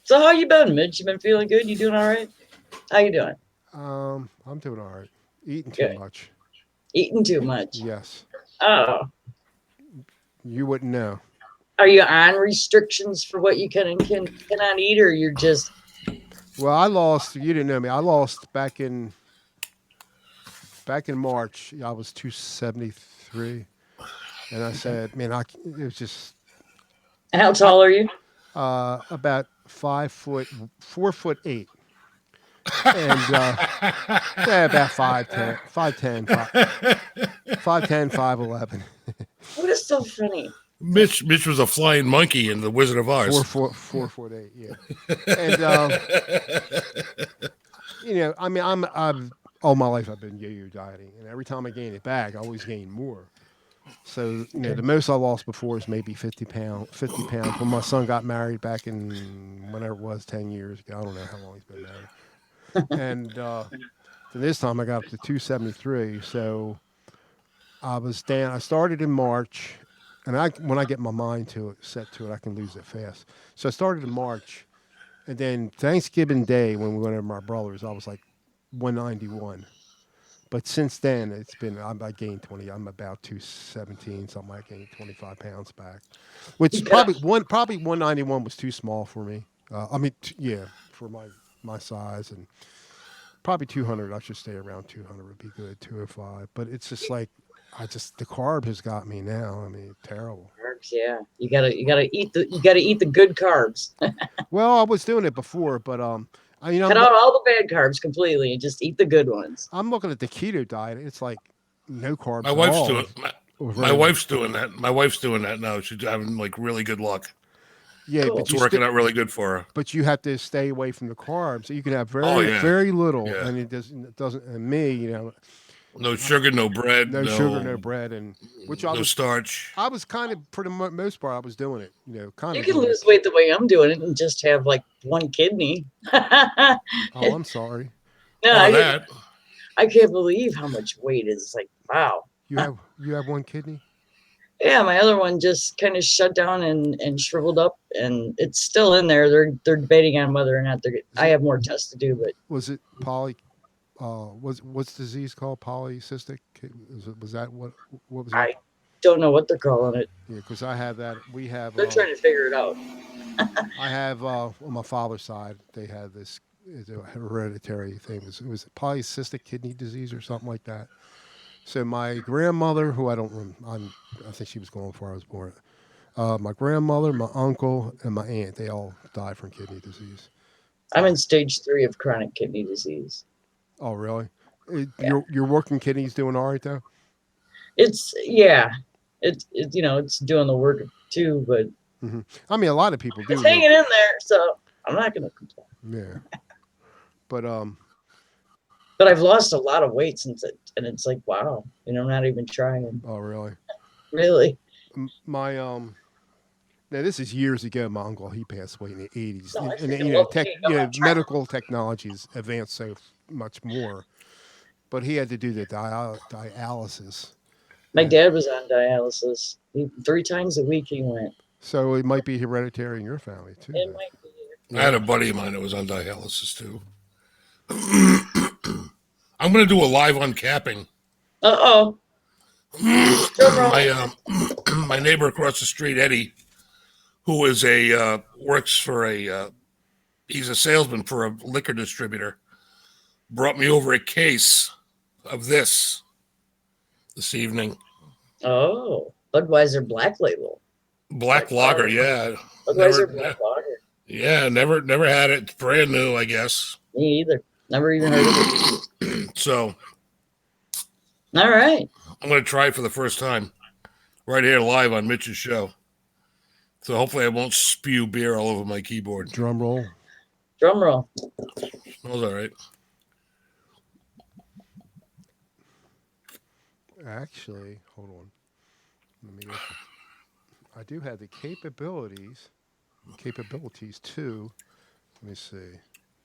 Speaker 4: So how you been, Mitch? You been feeling good? You doing all right? How you doing?
Speaker 1: I'm doing all right. Eating too
Speaker 4: Good.
Speaker 1: much.
Speaker 4: Eating too much.
Speaker 1: Yes.
Speaker 4: Oh.
Speaker 1: You wouldn't know.
Speaker 4: Are you on restrictions for what you cannot eat, or you're just
Speaker 1: Well, I lost, you didn't know me. I lost back in March. I was 273. And I said, man, it was just
Speaker 4: how tall are you?
Speaker 1: about 4'8". And about 5'10", 5'11".
Speaker 4: What is so funny?
Speaker 2: Mitch was a flying monkey in The Wizard of Oz.
Speaker 1: 4'8", yeah. And I mean, I've all my life I've been yo-yo dieting, and every time I gain it back, I always gain more. So the most I lost before is maybe 50 pounds. When my son got married back in whenever it was 10 years ago, I don't know how long he's been married. And so this time I got up to 273. So I was down. I started in March, and when I get my mind set to it, I can lose it fast. So I started in March, and then Thanksgiving Day when we went over my brother's, I was like 191. But since then, I gained 20. I'm about 217, something. I gained 25 pounds back, which is probably 191 was too small for me. For my size, and probably 200. I should stay around 200 would be good. 205, but it's just like the carb has got me now. I mean, terrible.
Speaker 4: Carbs, yeah. You gotta eat the good carbs.
Speaker 1: Well, I was doing it before, but
Speaker 4: Cut out all the bad carbs completely and just eat the good ones.
Speaker 1: I'm looking at the keto diet. It's like no carbs.
Speaker 2: My
Speaker 1: at
Speaker 2: wife's
Speaker 1: all.
Speaker 2: My wife's doing that. My wife's doing that now. She's having like really good luck.
Speaker 1: Yeah,
Speaker 4: Cool.
Speaker 1: but
Speaker 2: It's
Speaker 1: you
Speaker 2: working out really good for her.
Speaker 1: but you have to stay away from the carbs. So you can have very
Speaker 2: Oh, yeah.
Speaker 1: very little,
Speaker 2: Yeah.
Speaker 1: and it doesn't. And me,
Speaker 2: No sugar, no bread,
Speaker 1: no sugar, no bread, and which I
Speaker 2: no
Speaker 1: was
Speaker 2: starch.
Speaker 1: I was kind of for the most part I was doing it. Kind
Speaker 4: You
Speaker 1: of.
Speaker 4: can
Speaker 1: doing
Speaker 4: lose
Speaker 1: it.
Speaker 4: weight the way I'm doing it and just have like one kidney. No,
Speaker 1: Oh, I'm sorry.
Speaker 2: That.
Speaker 4: I can't believe how much weight is. Like, wow.
Speaker 1: You have one kidney.
Speaker 4: Yeah, my other one just kind of shut down and shriveled up, and it's still in there. They're debating on whether or not they're. I have more tests to do, but
Speaker 1: Was it what's the disease called? Polycystic? Was that what was it?
Speaker 4: I don't know what they're calling it.
Speaker 1: Yeah, because I have that. We have.
Speaker 4: They're trying to figure it out.
Speaker 1: I have on my father's side. They had this. It's a hereditary thing. It was polycystic kidney disease or something like that. So my grandmother, who I think she was gone before I was born. My grandmother, my uncle, and my aunt, they all died from kidney disease.
Speaker 4: I'm in stage 3 of chronic kidney disease.
Speaker 1: Oh, really?
Speaker 4: Yeah.
Speaker 1: Your working kidney's doing all right though.
Speaker 4: It's it's doing the work too, but
Speaker 1: I mean, a lot of people do.
Speaker 4: it's hanging in there, so I'm not gonna complain.
Speaker 1: Yeah. But
Speaker 4: But I've lost a lot of weight since it, and it's like, wow, I'm not even trying.
Speaker 1: Oh, really?
Speaker 4: Really?
Speaker 1: My Now this is years ago. My uncle, he passed away in the 80s,
Speaker 4: No, I
Speaker 1: and
Speaker 4: freaking love cake. I'm not trying.
Speaker 1: medical technologies advanced so much more. But he had to do the dialysis.
Speaker 4: My dad was on dialysis. 3 times a week he went.
Speaker 1: So it might be hereditary in your family too.
Speaker 4: It
Speaker 1: then.
Speaker 4: might be.
Speaker 2: I had a buddy of mine that was on dialysis too. I'm going to do a live uncapping.
Speaker 4: Uh-oh.
Speaker 2: My neighbor across the street, Eddie, who is works for he's a salesman for a liquor distributor, brought me over a case of this evening.
Speaker 4: Oh, Budweiser Black Label.
Speaker 2: Black lager, yeah.
Speaker 4: Budweiser Black Lager.
Speaker 2: Yeah, never had it. It's brand new, I guess.
Speaker 4: Me either. Never even heard of it.
Speaker 2: So
Speaker 4: All right.
Speaker 2: I'm going to try it for the first time right here live on Mitch's show. So hopefully I won't spew beer all over my keyboard.
Speaker 1: Drum roll.
Speaker 4: Drum roll.
Speaker 2: Smells all right.
Speaker 1: Actually, hold on. I do have the capabilities too. Let me see.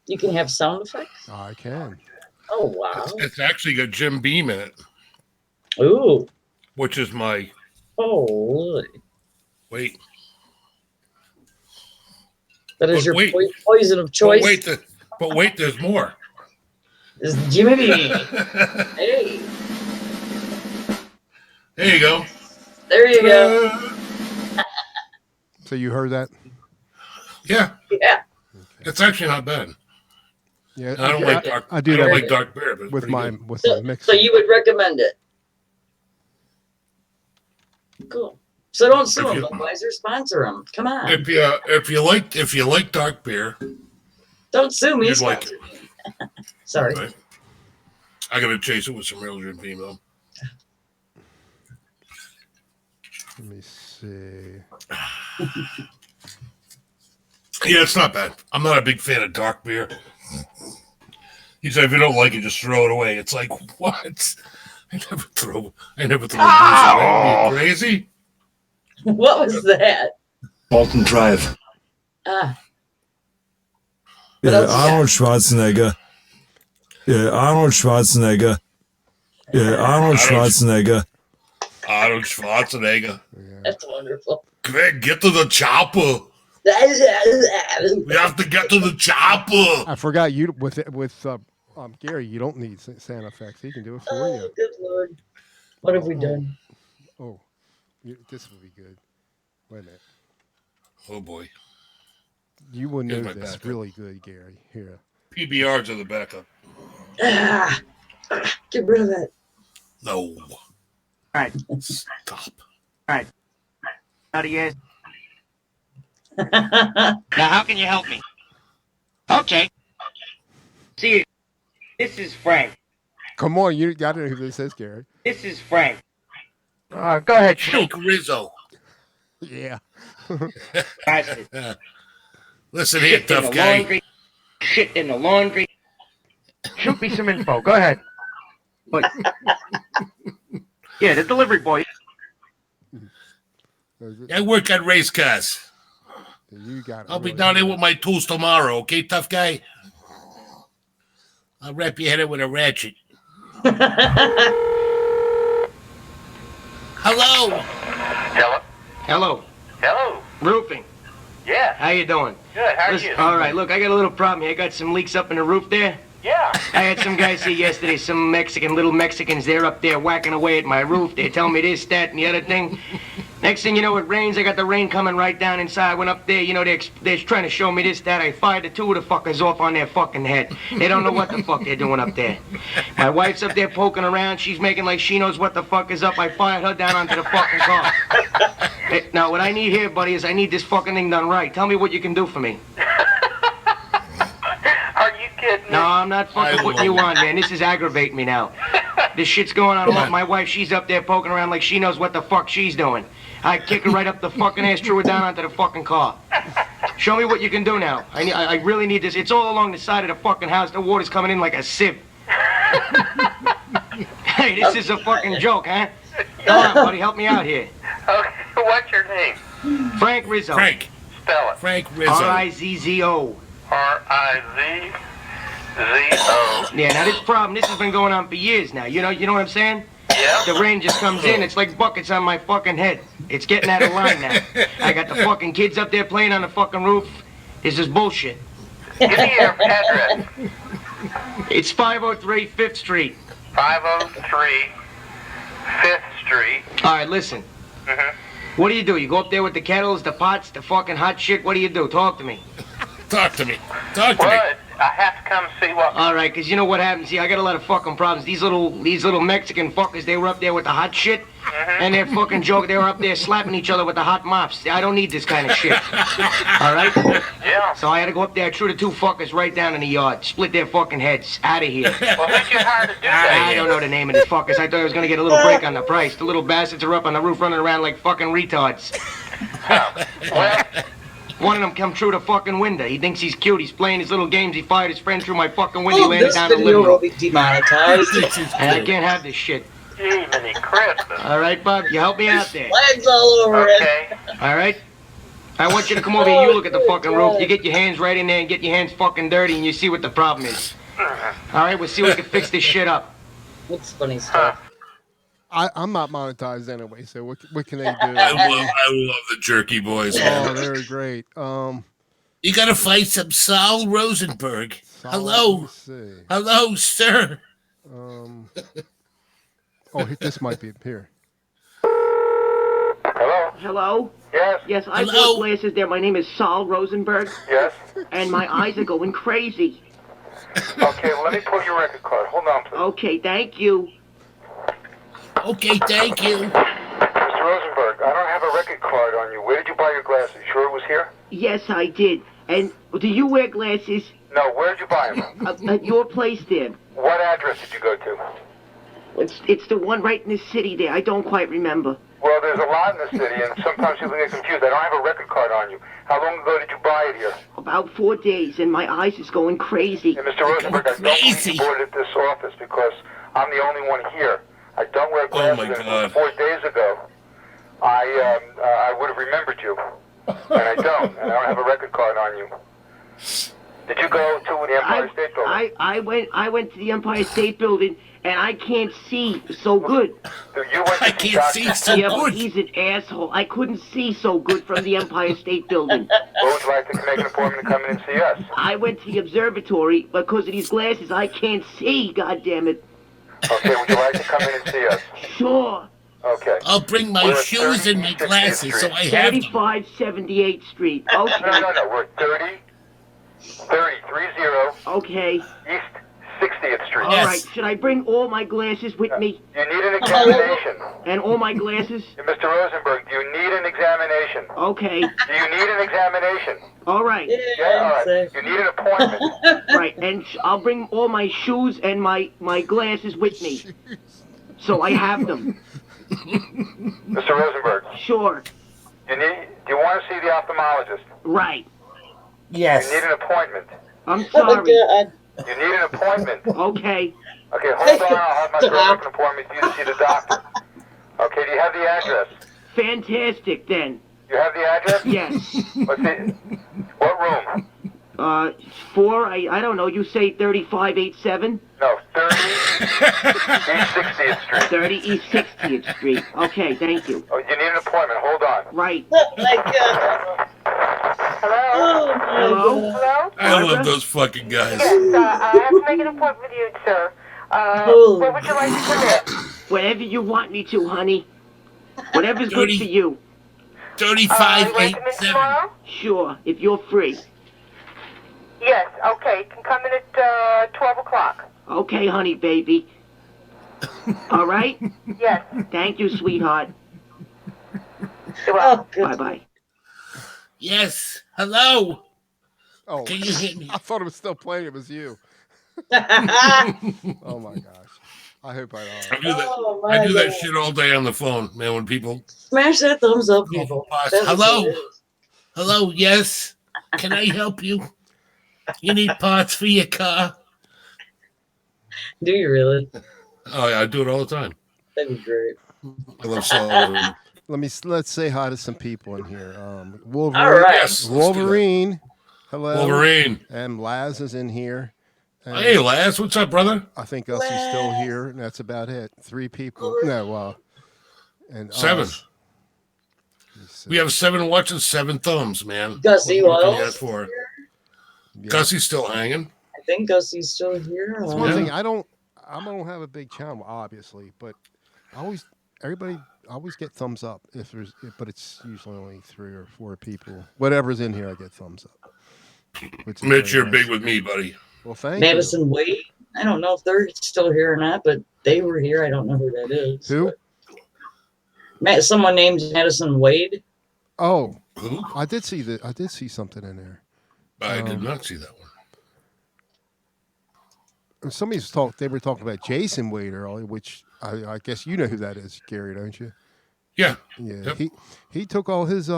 Speaker 4: You can have sound effects?
Speaker 1: I can.
Speaker 4: Oh, wow.
Speaker 2: It's actually got Jim Beam in it,
Speaker 4: Ooh.
Speaker 2: which is my
Speaker 4: Holy.
Speaker 2: wait.
Speaker 4: That is
Speaker 2: But
Speaker 4: your
Speaker 2: wait.
Speaker 4: poison of choice.
Speaker 2: But wait, there's more.
Speaker 4: This is Jimmy B. Hey.
Speaker 2: There you go.
Speaker 4: There you go.
Speaker 1: So you heard that?
Speaker 2: Yeah,
Speaker 4: Yeah.
Speaker 2: it's actually not bad.
Speaker 1: Yeah.
Speaker 2: I don't like dark.
Speaker 1: I do
Speaker 2: I don't
Speaker 1: that
Speaker 2: like dark beer, but it's
Speaker 1: with
Speaker 2: pretty
Speaker 1: my
Speaker 2: good.
Speaker 1: with my mix.
Speaker 4: So you would recommend it? Cool. So don't sue
Speaker 2: If
Speaker 4: them.
Speaker 2: you-
Speaker 4: Budweiser, sponsor them. Come on.
Speaker 2: If you like dark beer,
Speaker 4: Don't sue me.
Speaker 2: you'd like
Speaker 4: Sponsor me. Sorry.
Speaker 2: right? I gotta chase it with some real Jim Beam though.
Speaker 1: Let me see.
Speaker 2: Yeah, it's not bad. I'm not a big fan of dark beer. He said, if you don't like it, just throw it away. It's like, what? I never throw booze away. Are you crazy?
Speaker 4: What was that?
Speaker 5: Bolton Drive.
Speaker 4: Ah,
Speaker 5: Yeah,
Speaker 4: else you got?
Speaker 5: Arnold Schwarzenegger. Yeah, Arnold Schwarzenegger. Yeah, Arnold Schwarzenegger.
Speaker 2: Arnold Schwarzenegger.
Speaker 4: that's wonderful.
Speaker 2: Greg, get to the chopper. We have to get to the chopper.
Speaker 1: I forgot you with Gary. You don't need sound effects. He can do it for
Speaker 4: Oh,
Speaker 1: you.
Speaker 4: good Lord. What have we done?
Speaker 1: Oh, this will be good. Wait a minute.
Speaker 2: Oh boy.
Speaker 1: You will know
Speaker 2: Here's my
Speaker 1: this
Speaker 2: backup.
Speaker 1: really good, Gary. Here.
Speaker 2: PBRs are the backup.
Speaker 4: Get rid of that.
Speaker 2: No.
Speaker 6: All right.
Speaker 2: Stop.
Speaker 6: How do you? Now, how can you help me? Okay. See, this is Frank.
Speaker 1: Come on, you got to know who this is, Gary.
Speaker 6: This is Frank. Go ahead, shoot.
Speaker 2: Frank Rizzo.
Speaker 1: Yeah.
Speaker 6: Bastard.
Speaker 2: Listen here,
Speaker 6: Shit in
Speaker 2: tough
Speaker 6: the
Speaker 2: guy.
Speaker 6: laundry. Shit in the laundry. Shoot me some info. Go ahead. But yeah, the delivery boy.
Speaker 2: I work on race cars.
Speaker 1: You got it.
Speaker 2: I'll be
Speaker 1: really
Speaker 2: down there
Speaker 1: good.
Speaker 2: with my tools tomorrow, okay, tough guy? I'll wrap your head in with a ratchet. Hello?
Speaker 7: Hello?
Speaker 6: Hello.
Speaker 7: Hello?
Speaker 6: Roofing.
Speaker 7: Yeah.
Speaker 6: How you doing?
Speaker 7: Good. How are
Speaker 6: Listen,
Speaker 7: you?
Speaker 6: all right, look, I got a little problem here. I got some leaks up in the roof there.
Speaker 7: Yeah.
Speaker 6: I had some guys here yesterday, some little Mexicans, they're up there whacking away at my roof. They're telling me this, that, and the other thing. Next thing you know, it rains. I got the rain coming right down inside. I went up there, you know, they're trying to show me this, that. I fired the two of the fuckers off on their fucking head. They don't know what the fuck they're doing up there. My wife's up there poking around. She's making like she knows what the fuck is up. I fired her down onto the fucking car. Hey, now, what I need here, buddy, is I need this fucking thing done right. Tell me what you can do for me.
Speaker 7: Are you kidding me?
Speaker 6: No, I'm not fucking putting you on, man. This is aggravating me now. This shit's going on a lot. My wife, she's up there poking around like she knows what the fuck she's doing. I kick her right up the fucking ass, threw her down onto the fucking car. Show me what you can do now. I really need this. It's all along the side of the fucking house. The water's coming in like a sieve. Hey, this is a fucking joke, huh? Come on, buddy, help me out here.
Speaker 7: Okay, what's your name?
Speaker 6: Frank Rizzo.
Speaker 2: Frank.
Speaker 7: Spell it.
Speaker 2: Frank Rizzo.
Speaker 6: R-I-Z-Z-O.
Speaker 7: R-I-Z-Z-O.
Speaker 6: Yeah, now this problem, this has been going on for years now. You know what I'm saying?
Speaker 7: Yeah?
Speaker 6: The rain just comes in, it's like buckets on my fucking head. It's getting out of line now. I got the fucking kids up there playing on the fucking roof. This is bullshit.
Speaker 7: Give me your address.
Speaker 6: It's 503 5th Street.
Speaker 7: 503 5th Street.
Speaker 6: All right, listen.
Speaker 7: Mm-hmm.
Speaker 6: What do? You go up there with the kettles, the pots, the fucking hot shit. What do you do? Talk to me.
Speaker 2: Talk to me. Talk to me.
Speaker 7: Well, I have to come see what...
Speaker 6: All right, 'cause you know what happens here? I got a lot of fucking problems. These little Mexican fuckers, they were up there with the hot shit. And they're fucking joking. They were up there slapping each other with the hot mops. I don't need this kind of shit. All right?
Speaker 7: Yeah.
Speaker 6: So I had to go up there, threw the two fuckers right down in the yard, split their fucking heads. Out of here.
Speaker 7: Well, who'd you hire to do that?
Speaker 6: I don't know the name of the fuckers. I thought I was gonna get a little break on the price. The little bastards are up on the roof running around like fucking retards.
Speaker 7: Well,
Speaker 6: One of them come through the fucking window. He thinks he's cute. He's playing his little games. He fired his friend through my fucking window. He
Speaker 4: Oh,
Speaker 6: landed
Speaker 4: this
Speaker 6: down the
Speaker 4: video
Speaker 6: living
Speaker 4: will
Speaker 6: room.
Speaker 4: be demonetized.
Speaker 6: And I can't have this shit.
Speaker 7: Jiminy Christmas.
Speaker 6: All right, Bob, you help me out there.
Speaker 4: Flags all over it.
Speaker 7: Okay.
Speaker 6: All right? I want you to come over here. You look at the fucking roof. You get your hands right in there and get your hands fucking dirty and you see what the problem is. All right, we'll see if we can fix this shit up.
Speaker 4: What's funny stuff?
Speaker 1: I'm not monetized anyway, so what can they do?
Speaker 2: I love the Jerky Boys.
Speaker 1: Oh, they're great.
Speaker 2: You gotta fight some Saul Rosenberg. Hello.
Speaker 1: Let me see.
Speaker 2: Hello, sir.
Speaker 1: This might be here.
Speaker 7: Hello?
Speaker 6: Hello?
Speaker 7: Yes?
Speaker 6: Yes, I
Speaker 2: Hello?
Speaker 6: bought glasses there. My name is Saul Rosenberg,
Speaker 7: Yes?
Speaker 6: and my eyes are going crazy.
Speaker 7: Okay, well, let me pull your record card. Hold on, please.
Speaker 6: Okay, thank you.
Speaker 2: Okay, thank you.
Speaker 7: Mr. Rosenberg, I don't have a record card on you. Where did you buy your glasses? You sure it was here?
Speaker 6: Yes, I did. And do you wear glasses?
Speaker 7: No, where did you buy them?
Speaker 6: At your place there.
Speaker 7: What address did you go to?
Speaker 6: It's the one right in the city there. I don't quite remember.
Speaker 7: Well, there's a lot in the city, and sometimes people get confused. I don't have a record card on you. How long ago did you buy it here?
Speaker 6: About 4 days, and my eyes is going crazy.
Speaker 7: And Mr. Rosenberg, I don't believe
Speaker 2: Crazy.
Speaker 7: you bought it at this office because I'm the only one here. I don't wear
Speaker 2: Oh,
Speaker 7: glasses,
Speaker 2: my
Speaker 7: and if it
Speaker 2: God.
Speaker 7: was 4 days ago, I would have remembered you. And I don't, and I don't have a record card on you. Did you go to the Empire State Building?
Speaker 6: I went to the Empire State Building, and I can't see so good.
Speaker 7: So you went to
Speaker 2: I can't see so
Speaker 6: Yeah, but
Speaker 2: good.
Speaker 6: he's an asshole. I couldn't see so good from the Empire State Building.
Speaker 7: Well, would you like to make an appointment to come in and see us?
Speaker 6: I went to the observatory because of these glasses. I can't see, goddammit.
Speaker 7: Okay, would you like to come in and see us?
Speaker 6: Sure.
Speaker 7: Okay.
Speaker 2: I'll bring my
Speaker 7: We're at
Speaker 2: shoes and my
Speaker 7: 36th
Speaker 2: glasses so I have them.
Speaker 6: 3578th Street.
Speaker 7: No,
Speaker 6: Okay.
Speaker 7: no, we're 3030
Speaker 6: Okay.
Speaker 7: East 60th Street.
Speaker 6: All
Speaker 2: Yes.
Speaker 6: right. Should I bring all my glasses with me?
Speaker 7: You need an examination.
Speaker 6: And all my glasses?
Speaker 7: Mr. Rosenberg, do you need an examination?
Speaker 6: Okay.
Speaker 7: Do you need an examination?
Speaker 6: All right.
Speaker 7: Yeah, all right.
Speaker 4: Say-
Speaker 7: You need an appointment.
Speaker 6: Right. And I'll bring all my shoes and my glasses with me. So I have them.
Speaker 7: Mr. Rosenberg,
Speaker 6: Sure.
Speaker 7: do you want to see the ophthalmologist?
Speaker 6: Right.
Speaker 7: You need an appointment.
Speaker 6: I'm
Speaker 4: Oh my
Speaker 6: sorry.
Speaker 4: God.
Speaker 7: You need an appointment.
Speaker 6: Okay.
Speaker 7: Okay, hold on. I'll have my
Speaker 4: Stop.
Speaker 7: girl make an appointment for you to see the doctor. Okay, do you have the address?
Speaker 6: Fantastic then.
Speaker 7: You have the address?
Speaker 6: Yes.
Speaker 7: Let's see. What room?
Speaker 6: 4, I don't know, you say 3587?
Speaker 7: No, 30 East 60th Street.
Speaker 6: 30 East 60th Street. Okay, thank you.
Speaker 7: Oh, you need an appointment. Hold on.
Speaker 6: Right.
Speaker 4: Oh my God.
Speaker 7: Hello?
Speaker 4: Oh my
Speaker 6: Hello?
Speaker 4: God.
Speaker 7: Hello?
Speaker 2: I love those fucking guys.
Speaker 7: Yes, I have to make an appointment with you, sir.
Speaker 4: Holy-
Speaker 7: Where would you like to come in?
Speaker 6: Whatever you want me to, honey. Whatever's good
Speaker 2: Dirty.
Speaker 6: for you.
Speaker 7: You want to come in
Speaker 2: 3587.
Speaker 7: tomorrow?
Speaker 6: Sure, if you're free.
Speaker 7: Yes, okay. You can come in at 12 o'clock.
Speaker 6: Okay, honey, baby. All right?
Speaker 7: Yes.
Speaker 6: Thank you, sweetheart.
Speaker 7: You're welcome.
Speaker 4: Oh, good.
Speaker 6: Bye-bye.
Speaker 2: Yes. Hello.
Speaker 1: Oh,
Speaker 2: Can you hit me?
Speaker 1: I thought it was still playing. It was you. Oh my gosh. I hope I
Speaker 2: I
Speaker 1: don't.
Speaker 2: do that.
Speaker 4: Oh, my
Speaker 2: I do that
Speaker 4: God.
Speaker 2: shit all day on the phone, man. When people,
Speaker 4: Smash that thumbs up, people. That was
Speaker 2: Hello?
Speaker 4: hilarious.
Speaker 2: hello, yes, can I help you? You need parts for your car?
Speaker 4: Do you really?
Speaker 2: Oh yeah, I do it all the time.
Speaker 4: That'd be great.
Speaker 2: I love Sullivan.
Speaker 1: Let's say hi to some people in here. Wolverine.
Speaker 4: All right.
Speaker 2: Yes, let's do that.
Speaker 1: Wolverine. Hello.
Speaker 2: Wolverine.
Speaker 1: And Laz is in here. And
Speaker 2: Hey, Laz, what's up, brother?
Speaker 1: I think Gussie's still here, and that's about it. 3 people. No, and
Speaker 2: 7.
Speaker 1: us. Let's see.
Speaker 2: We have 7 watching, 7 thumbs, man.
Speaker 4: Gussie
Speaker 2: What are you looking
Speaker 4: Wells.
Speaker 2: at for?
Speaker 1: Yeah.
Speaker 2: Gussie's still hanging.
Speaker 4: I think Gussie's still here.
Speaker 1: That's one thing. I don't have a big channel, obviously, but everybody always get thumbs up but it's usually only 3 or 4 people. Whatever's in here, I get thumbs up. which is
Speaker 2: Mitch,
Speaker 1: very
Speaker 2: you're
Speaker 1: nice.
Speaker 2: big with me, buddy.
Speaker 1: Well, thank
Speaker 4: Madison Wade. I don't know if they're still here or not, but they were here. I don't know who that is.
Speaker 1: you. Who?
Speaker 4: Someone named Madison Wade.
Speaker 1: Oh,
Speaker 2: Who?
Speaker 1: I did see that. I did see something in there.
Speaker 2: I did not see that one.
Speaker 1: Somebody's They were talking about Jason Wade earlier, which I guess you know who that is, Gary, don't you?
Speaker 2: Yeah.
Speaker 1: Yeah.
Speaker 2: Yep.
Speaker 1: He took all his.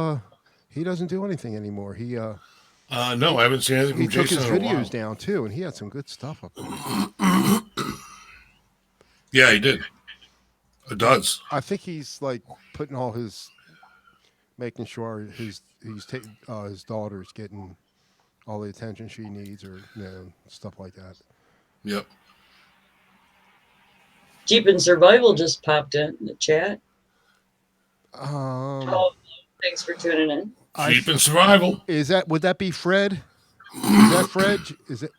Speaker 1: He doesn't do anything anymore. He
Speaker 2: No, I haven't seen anything
Speaker 1: he
Speaker 2: from
Speaker 1: took
Speaker 2: Jason
Speaker 1: his
Speaker 2: in a while.
Speaker 1: videos down too, and he had some good stuff up there.
Speaker 2: Yeah, he did. It does.
Speaker 1: I think he's like putting all making sure his daughter's getting all the attention she needs, or stuff like that.
Speaker 2: Yep.
Speaker 4: Jeep and Survival just popped in the chat. Oh, thanks for tuning in.
Speaker 2: Jeep and Survival.
Speaker 1: Would that be Fred? Is that Fred? Is it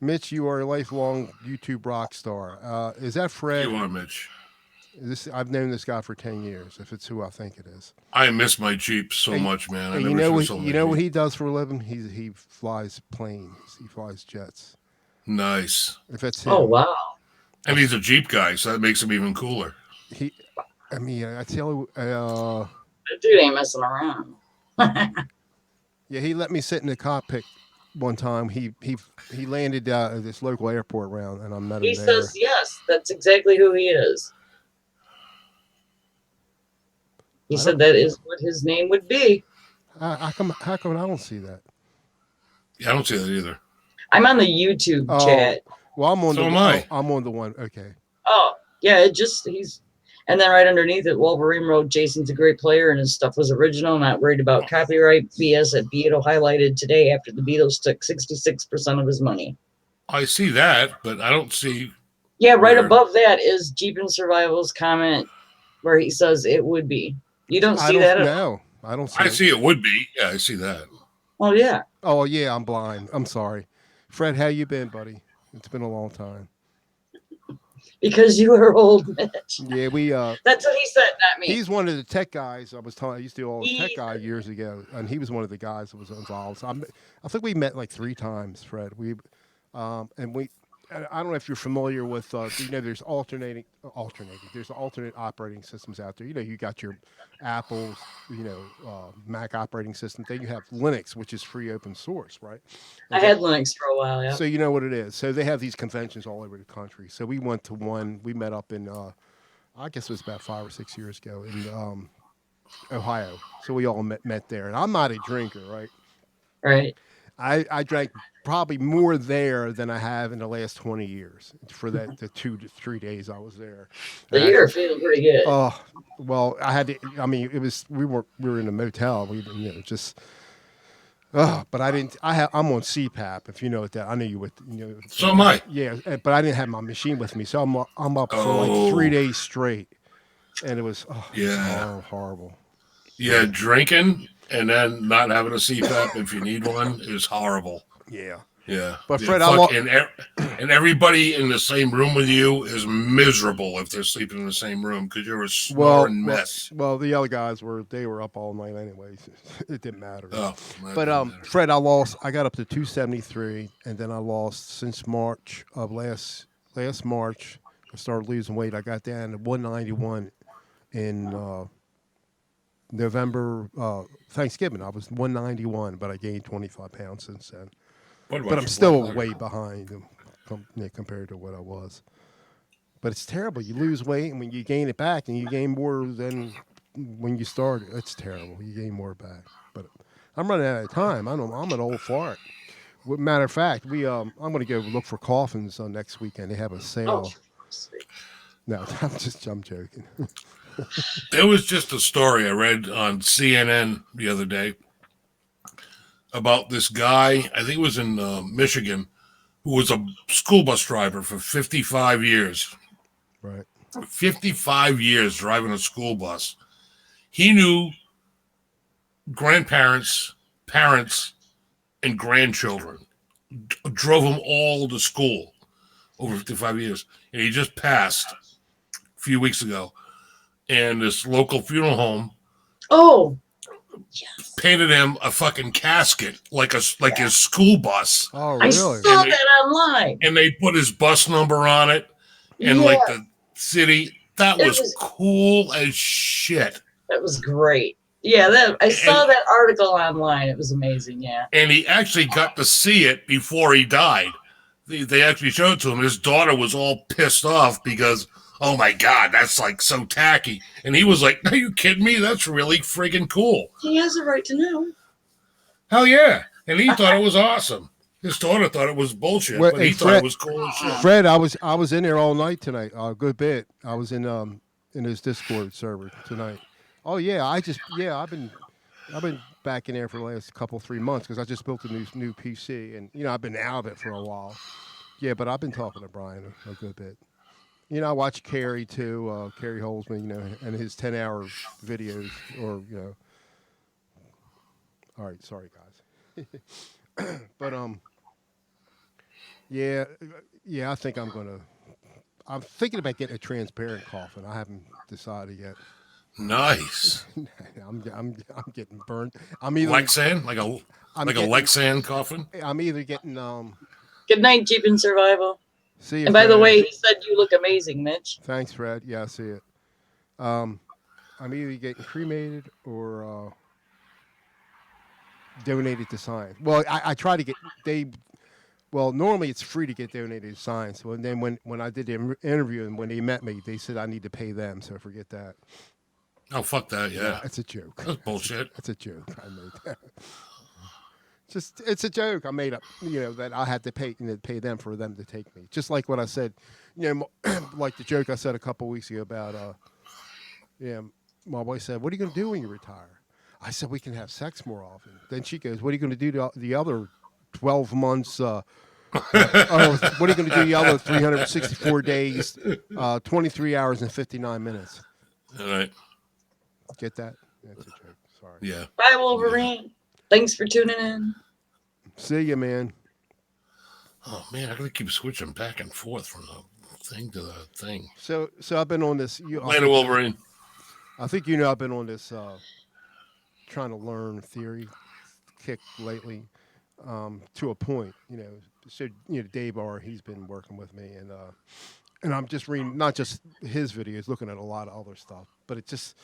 Speaker 1: Mitch? You are a lifelong YouTube rock star. Is that Fred?
Speaker 2: You are, Mitch.
Speaker 1: I've known this guy for 10 years. If it's who I think it is.
Speaker 2: I miss my Jeep so much, man. I
Speaker 1: And
Speaker 2: never
Speaker 1: what
Speaker 2: should've sold my
Speaker 1: what
Speaker 2: Jeep.
Speaker 1: he does for a living? He flies planes. He flies jets.
Speaker 2: Nice.
Speaker 1: If that's him.
Speaker 4: Oh wow.
Speaker 2: And he's a Jeep guy, so that makes him even cooler.
Speaker 1: I tell you,
Speaker 4: That dude ain't messing around.
Speaker 1: yeah, he let me sit in the cockpit one time. He landed at this local airport round, and I met him
Speaker 4: He
Speaker 1: there.
Speaker 4: says yes. That's exactly who he is. He said that is what his name would be.
Speaker 1: How come I don't see that?
Speaker 2: Yeah, I don't see that either.
Speaker 4: I'm on the YouTube
Speaker 1: Oh.
Speaker 4: chat.
Speaker 1: Well, I'm on
Speaker 2: So
Speaker 1: the.
Speaker 2: am I.
Speaker 1: I'm on the one. Okay.
Speaker 4: Oh, yeah, and then right underneath it, Wolverine wrote, Jason's a great player and his stuff was original, not worried about copyright BS at Beatle highlighted today after the Beatles took 66% of his money.
Speaker 2: I see that, but I don't see.
Speaker 4: Yeah, right
Speaker 2: Where?
Speaker 4: above that is Jeep and Survival's comment where he says it would be. You don't see that at all?
Speaker 1: No, I don't see.
Speaker 2: I
Speaker 1: it.
Speaker 2: see it would be. Yeah, I see that.
Speaker 4: Oh, yeah.
Speaker 1: Oh yeah, I'm blind. I'm sorry, Fred. How you been, buddy? It's been a long time.
Speaker 4: Because you are old, Mitch.
Speaker 1: Yeah, we.
Speaker 4: That's what he said, not me.
Speaker 1: He's one of the tech guys. I used to do all the tech
Speaker 4: He-
Speaker 1: guy years ago, and he was one of the guys that was involved. So I think we met like 3 times, Fred. And I don't know if you're familiar with, there's alternate operating systems out there. You got your Apple's, Mac operating system. Then you have Linux, which is free open source, right?
Speaker 4: I had Linux for a while, yeah.
Speaker 1: So you know what it is. So they have these conventions all over the country. So we went to one. We met up in I guess it was about 5 or 6 years ago in Ohio. So we all met there, and I'm not a drinker, right?
Speaker 4: Right.
Speaker 1: I drank probably more there than I have in the last 20 years for the 2 to 3 days I was there.
Speaker 4: So
Speaker 1: And
Speaker 4: you're feeling pretty good.
Speaker 1: oh, well, I had to. I mean, it was we were in a motel. We didn't, just. Oh, but I didn't. I'm on CPAP. If you know what that, I know you would.
Speaker 2: So am I.
Speaker 1: Yeah, but I didn't have my machine with me, so I'm up for like
Speaker 2: Oh.
Speaker 1: 3 days straight, and it was
Speaker 2: Yeah.
Speaker 1: horrible.
Speaker 2: Yeah, drinking and then not having a CPAP if you need one is horrible.
Speaker 1: Yeah.
Speaker 2: Yeah.
Speaker 1: But
Speaker 2: Yeah,
Speaker 1: Fred,
Speaker 2: and everybody in the same room with you is miserable if they're sleeping in the same room because you're a snoring mess.
Speaker 1: Well, the other guys were up all night anyways. It didn't matter.
Speaker 2: Oh,
Speaker 1: But Fred, I got up to 273, and then I lost since March of last March. I started losing weight. I got down to 191 in November Thanksgiving. I was 191, but I gained 25 pounds since then. But I'm still way behind compared to what I was. But it's terrible. You lose weight, and when you gain it back, and you gain more than when you started, it's terrible. You gain more back. But I'm running out of time. I'm an old fart. Matter of fact, I'm going to go look for coffins next weekend. They have a sale. No, I'm joking.
Speaker 2: There was just a story I read on CNN the other day about this guy, I think it was in Michigan, who was a school bus driver for 55 years.
Speaker 1: Right.
Speaker 2: 55 years driving a school bus. He knew grandparents, parents, and grandchildren. Drove them all to school over 55 years. And he just passed a few weeks ago. And this local funeral home painted him a fucking casket like his school bus.
Speaker 1: Oh,
Speaker 4: I
Speaker 1: really?
Speaker 4: saw that online.
Speaker 2: And they put his bus number on it and like the city. That was cool as shit.
Speaker 4: That was great. Yeah, I saw that article online. It was amazing. Yeah.
Speaker 2: And he actually got to see it before he died. They actually showed it to him. His daughter was all pissed off because, oh my God, that's like so tacky. And he was like, are you kidding me? That's really friggin' cool.
Speaker 4: He has a right to know.
Speaker 2: Hell yeah. And he thought it was awesome. His daughter thought it was bullshit,
Speaker 1: Well,
Speaker 2: but he
Speaker 1: hey,
Speaker 2: thought it was cool as shit.
Speaker 1: Fred, I was in there all night tonight. A good bit. I was in his Discord server tonight. Oh yeah, I've been back in there for the last 3 months because I just built a new PC, and I've been out of it for a while. Yeah, but I've been talking to Brian a good bit. I watch Carrie too, Carrie Holzman, and his 10-hour videos, or All right, sorry guys, but yeah, I think I'm thinking about getting a transparent coffin. I haven't decided yet.
Speaker 2: Nice.
Speaker 1: I'm getting burnt. I'm either
Speaker 2: Lexan, like a Lexan coffin.
Speaker 1: I'm either getting
Speaker 4: Good night, Jeep and Survival.
Speaker 1: See you.
Speaker 4: And by the
Speaker 1: Fred.
Speaker 4: way, he said you look amazing, Mitch.
Speaker 1: Thanks, Fred. Yeah, I see it. I'm either getting cremated or donated to science. Well, I try to get normally it's free to get donated to science. And then when I did the interview and when they met me, they said I need to pay them. So forget that.
Speaker 2: Oh, fuck that, yeah.
Speaker 1: It's a joke.
Speaker 2: That's bullshit.
Speaker 1: It's a joke. I made that. It's a joke I made up, that I had to pay them for them to take me. Just like what I said, like the joke I said a couple weeks ago about, my wife said, what are you going to do when you retire? I said, we can have sex more often. Then she goes, what are you going to do the other 12 months? What are you going to do the other 364 days, 23 hours and 59 minutes?
Speaker 2: All right.
Speaker 1: Get that? That's a joke. Sorry.
Speaker 2: Yeah.
Speaker 4: Bye, Wolverine. Thanks for tuning in.
Speaker 1: See you, man.
Speaker 2: Oh man, I gotta keep switching back and forth from the thing to the thing.
Speaker 1: So I've been on this.
Speaker 2: Later, Wolverine.
Speaker 1: I think I've been on this trying to learn theory kick lately to a point. So Dave R. He's been working with me, and I'm just reading not just his videos, looking at a lot of other stuff, but it's just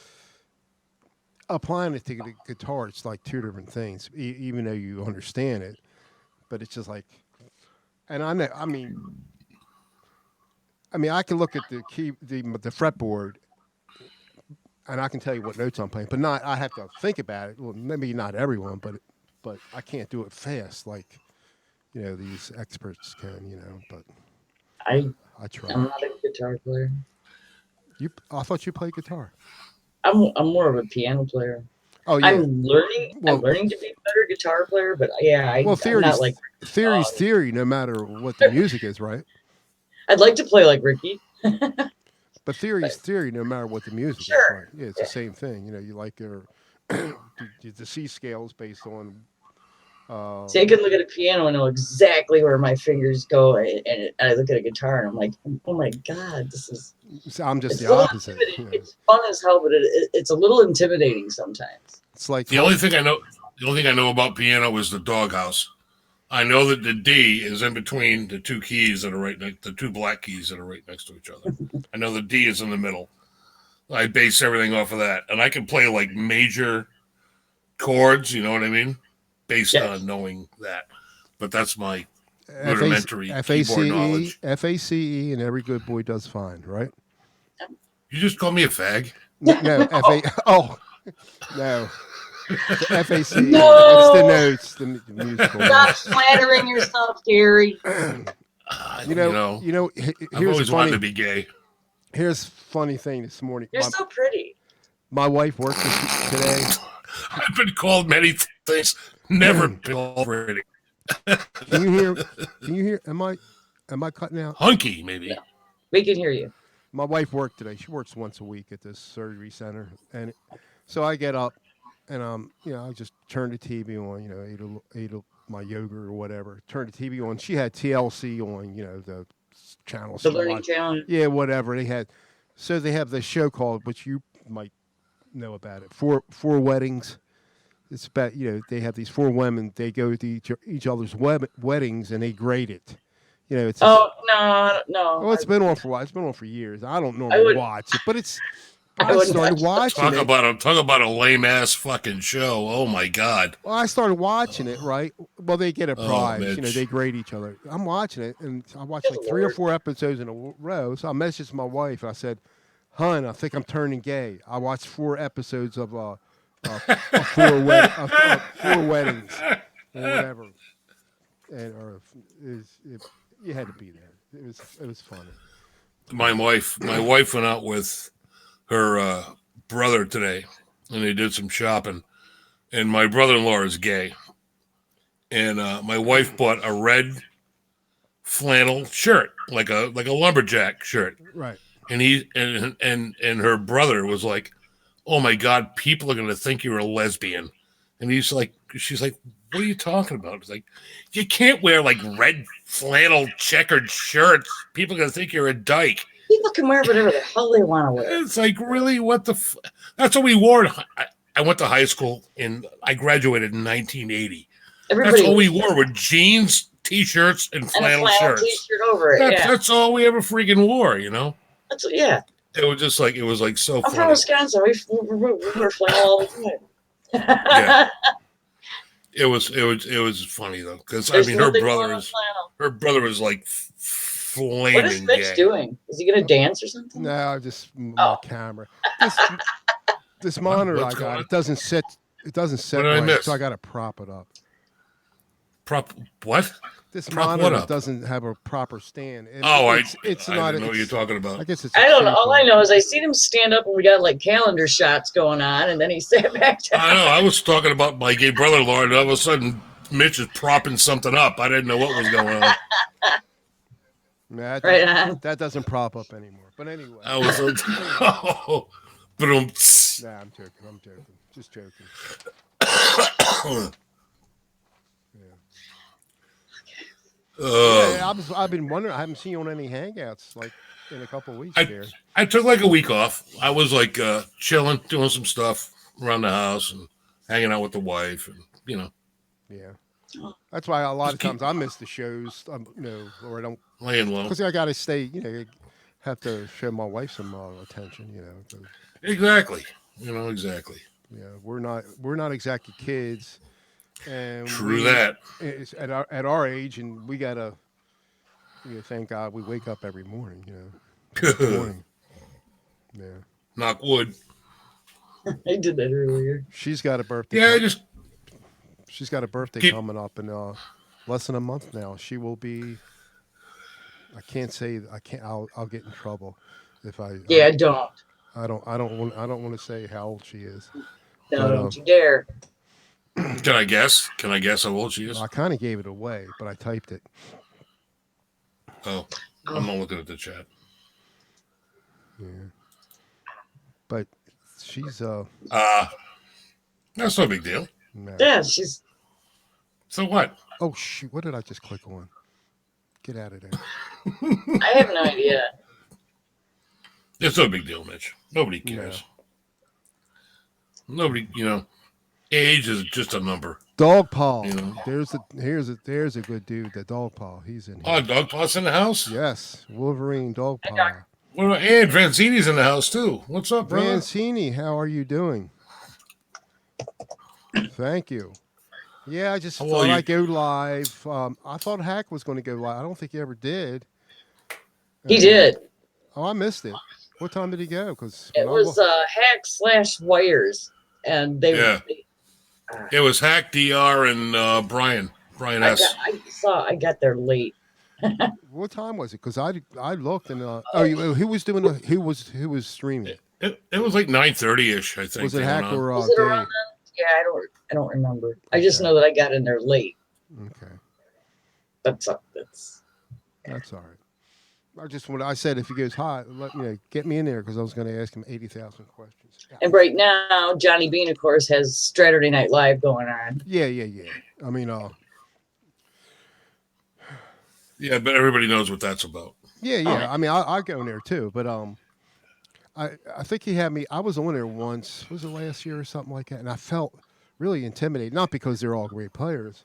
Speaker 1: applying it to the guitar. It's like two different things, even though you understand it. But it's just like, and I know. I mean, I mean, I can look at the fretboard, and I can tell you what notes I'm playing, but not. I have to think about it. Well, maybe not everyone, but I can't do it fast like these experts can. But
Speaker 4: I
Speaker 1: I try.
Speaker 4: I'm not a guitar player.
Speaker 1: I thought you played guitar.
Speaker 4: I'm more of a piano player.
Speaker 1: Oh yeah.
Speaker 4: I'm learning.
Speaker 1: Well-
Speaker 4: I'm learning to be a better guitar player, but yeah, I'm
Speaker 1: Theory's
Speaker 4: not like.
Speaker 1: theory's theory, no matter what the music is, right?
Speaker 4: I'd like to play like Ricky.
Speaker 1: But theory's theory, no matter what the music is,
Speaker 4: Sure.
Speaker 1: right? Yeah, it's the same thing. You like your the C scale is based on.
Speaker 4: See, I can look at a piano and know exactly where my fingers go, and I look at a guitar and I'm like, oh my god, this is.
Speaker 1: So I'm just
Speaker 4: It's
Speaker 1: the
Speaker 4: a little
Speaker 1: opposite.
Speaker 4: intimidating. It's fun as hell, but it's a little intimidating sometimes.
Speaker 1: It's like
Speaker 2: The only thing I know about piano is the doghouse. I know that the D is in between the two keys that are the two black keys that are right next to each other. I know the D is in the middle. I base everything off of that, and I can play like major chords. You know what I mean? Based on knowing that. But that's my rudimentary keyboard knowledge.
Speaker 1: FACE, and every good boy does fine, right?
Speaker 2: You just call me a fag.
Speaker 1: No, Oh, no. The FACE.
Speaker 4: No!
Speaker 1: It's the notes, the musical.
Speaker 4: Stop flattering yourself, Gary.
Speaker 1: I've
Speaker 2: I've always wanted to be gay.
Speaker 1: Here's a funny thing this morning.
Speaker 4: You're so pretty.
Speaker 1: My wife worked today.
Speaker 2: I've been called many things. Never been already.
Speaker 1: Can you hear? Am I cutting out?
Speaker 2: Hunky, maybe.
Speaker 4: No. We can hear you.
Speaker 1: My wife worked today. She works once a week at this surgery center, and so I get up, and I just turn the TV on, ate my yogurt or whatever. Turn the TV on. She had TLC on, the channel.
Speaker 4: The Learning Channel.
Speaker 1: Yeah, whatever they had. So they have this show called, which you might know about it, Four Weddings. It's about they have these 4 women. They go to each other's weddings and they grade it. It's
Speaker 4: No.
Speaker 1: well, it's been on for a while. It's been on for years. I don't normally watch it, but I started watching it.
Speaker 2: Talk about a lame ass fucking show. Oh my god.
Speaker 1: Well, I started watching it, right? Well, they get a prize.
Speaker 2: Mitch.
Speaker 1: They grade each other. I'm watching it, and I watched like 3 or 4 episodes in a row. So I messaged my wife. I said, "Hun, I think I'm turning gay. I watched 4 episodes of 4 weddings or whatever." And you had to be there. It was funny.
Speaker 2: My wife went out with her brother today, and they did some shopping. And my brother-in-law is gay, and my wife bought a red flannel shirt, like a lumberjack shirt.
Speaker 1: Right.
Speaker 2: And and her brother was like, "Oh my god, people are going to think you're a lesbian." And she's like, "What are you talking about?" It's like, you can't wear like red flannel checkered shirts. People are going to think you're a dyke.
Speaker 4: People can wear whatever the hell they want to wear.
Speaker 2: It's like, really? What the? That's what we wore. I went to high school I graduated in 1980. That's all we wore were jeans, t-shirts, and flannel shirts.
Speaker 4: T-shirt over it.
Speaker 2: That's all we ever freaking wore.
Speaker 4: That's
Speaker 2: It was just like, it was like so
Speaker 4: I'm
Speaker 2: funny.
Speaker 4: from Wisconsin. We wear flannel all the time.
Speaker 2: Yeah. It was funny though, because her brother was like flaming.
Speaker 4: What is Mitch doing? Is he gonna dance or something?
Speaker 1: No, just my camera. This monitor I got, it doesn't sit right, so I got to prop it up.
Speaker 2: Prop what?
Speaker 1: This
Speaker 2: Prop
Speaker 1: monitor
Speaker 2: what up?
Speaker 1: Doesn't have a proper stand.
Speaker 2: It's
Speaker 1: I
Speaker 2: not. I don't know what you're talking about.
Speaker 1: I guess it's.
Speaker 4: I don't know. All I know is I seen him stand up and we got like calendar shots going on, and then he sat back down.
Speaker 2: I know. I was talking about my gay brother-in-law, and all of a sudden, Mitch is propping something up. I didn't know what was going on.
Speaker 1: That doesn't prop up anymore. But anyway.
Speaker 2: I was. But
Speaker 1: nah, I'm joking. Just joking. I've been wondering. I haven't seen you on any hangouts like in a couple of weeks here.
Speaker 2: I took like a week off. I was like chilling, doing some stuff around the house and hanging out with the wife, and
Speaker 1: Yeah, that's why a lot of times I miss the shows. Or I don't
Speaker 2: laying low
Speaker 1: because I got to stay. Have to show my wife some attention.
Speaker 2: Exactly. Exactly.
Speaker 1: Yeah, we're not exactly kids. And
Speaker 2: True that.
Speaker 1: It's at our age, and we gotta thank God we wake up every morning. Each morning. Yeah.
Speaker 2: Knock wood.
Speaker 4: I did that earlier.
Speaker 1: She's got a birthday.
Speaker 2: Yeah, I just
Speaker 1: She's got a birthday
Speaker 2: keep.
Speaker 1: coming up in less than a month now. She will be. I can't say. I can't. I'll get in trouble if
Speaker 4: Yeah, don't.
Speaker 1: I don't. I don't want. I don't want to say how old she is.
Speaker 4: No,
Speaker 1: But,
Speaker 4: don't you dare.
Speaker 2: Can I guess? Can I guess how old she is?
Speaker 1: I kind of gave it away, but I typed it.
Speaker 2: Oh, I'm not looking at the chat.
Speaker 1: Yeah. But she's
Speaker 2: That's no big deal.
Speaker 1: no.
Speaker 4: Yeah, she's.
Speaker 2: So what?
Speaker 1: Oh shoot! What did I just click on? Get out of there.
Speaker 4: I have no idea.
Speaker 2: It's no big deal, Mitch. Nobody cares. Nobody, age is just a number.
Speaker 1: Dog Paw.
Speaker 2: You know.
Speaker 1: There's a good dude. The Dog Paw. He's in here.
Speaker 2: Oh, Dog Paw's in the house?
Speaker 1: Yes, Wolverine Dog Paw.
Speaker 2: Well, and Vanzini's in the house, too. What's up, brother?
Speaker 1: Mancini, how are you doing? Thank you. Yeah, I just
Speaker 2: How
Speaker 1: thought
Speaker 2: are you?
Speaker 1: I'd go live. I thought Hack was going to go live. I don't think he ever did.
Speaker 4: He did.
Speaker 1: Oh, I missed it. What time did he go? Because
Speaker 4: It was Hack/Wires, and they.
Speaker 2: Yeah. It was Hack, DR, and Brian S.
Speaker 4: I got there late.
Speaker 1: what time was it? Because I looked and who was doing who was streaming?
Speaker 2: It was like 9:30ish, I think.
Speaker 1: Was it
Speaker 2: they
Speaker 1: Hack
Speaker 2: went on.
Speaker 1: or
Speaker 4: Was it
Speaker 1: Dave?
Speaker 4: around then? Yeah, I don't remember. I just
Speaker 1: Okay.
Speaker 4: know that I got in there late.
Speaker 1: Okay,
Speaker 4: That's
Speaker 1: that's all right. I said if he goes hot, get me in there because I was going to ask him 80,000 questions.
Speaker 4: And right now, Johnny Bean, of course, has Saturday Night Live going on.
Speaker 1: Yeah. I mean,
Speaker 2: Yeah, but everybody knows what that's about.
Speaker 1: yeah. I mean, I go in there too, but I think he had me. I was on there once. Was it last year or something like that? And I felt really intimidated. Not because they're all great players.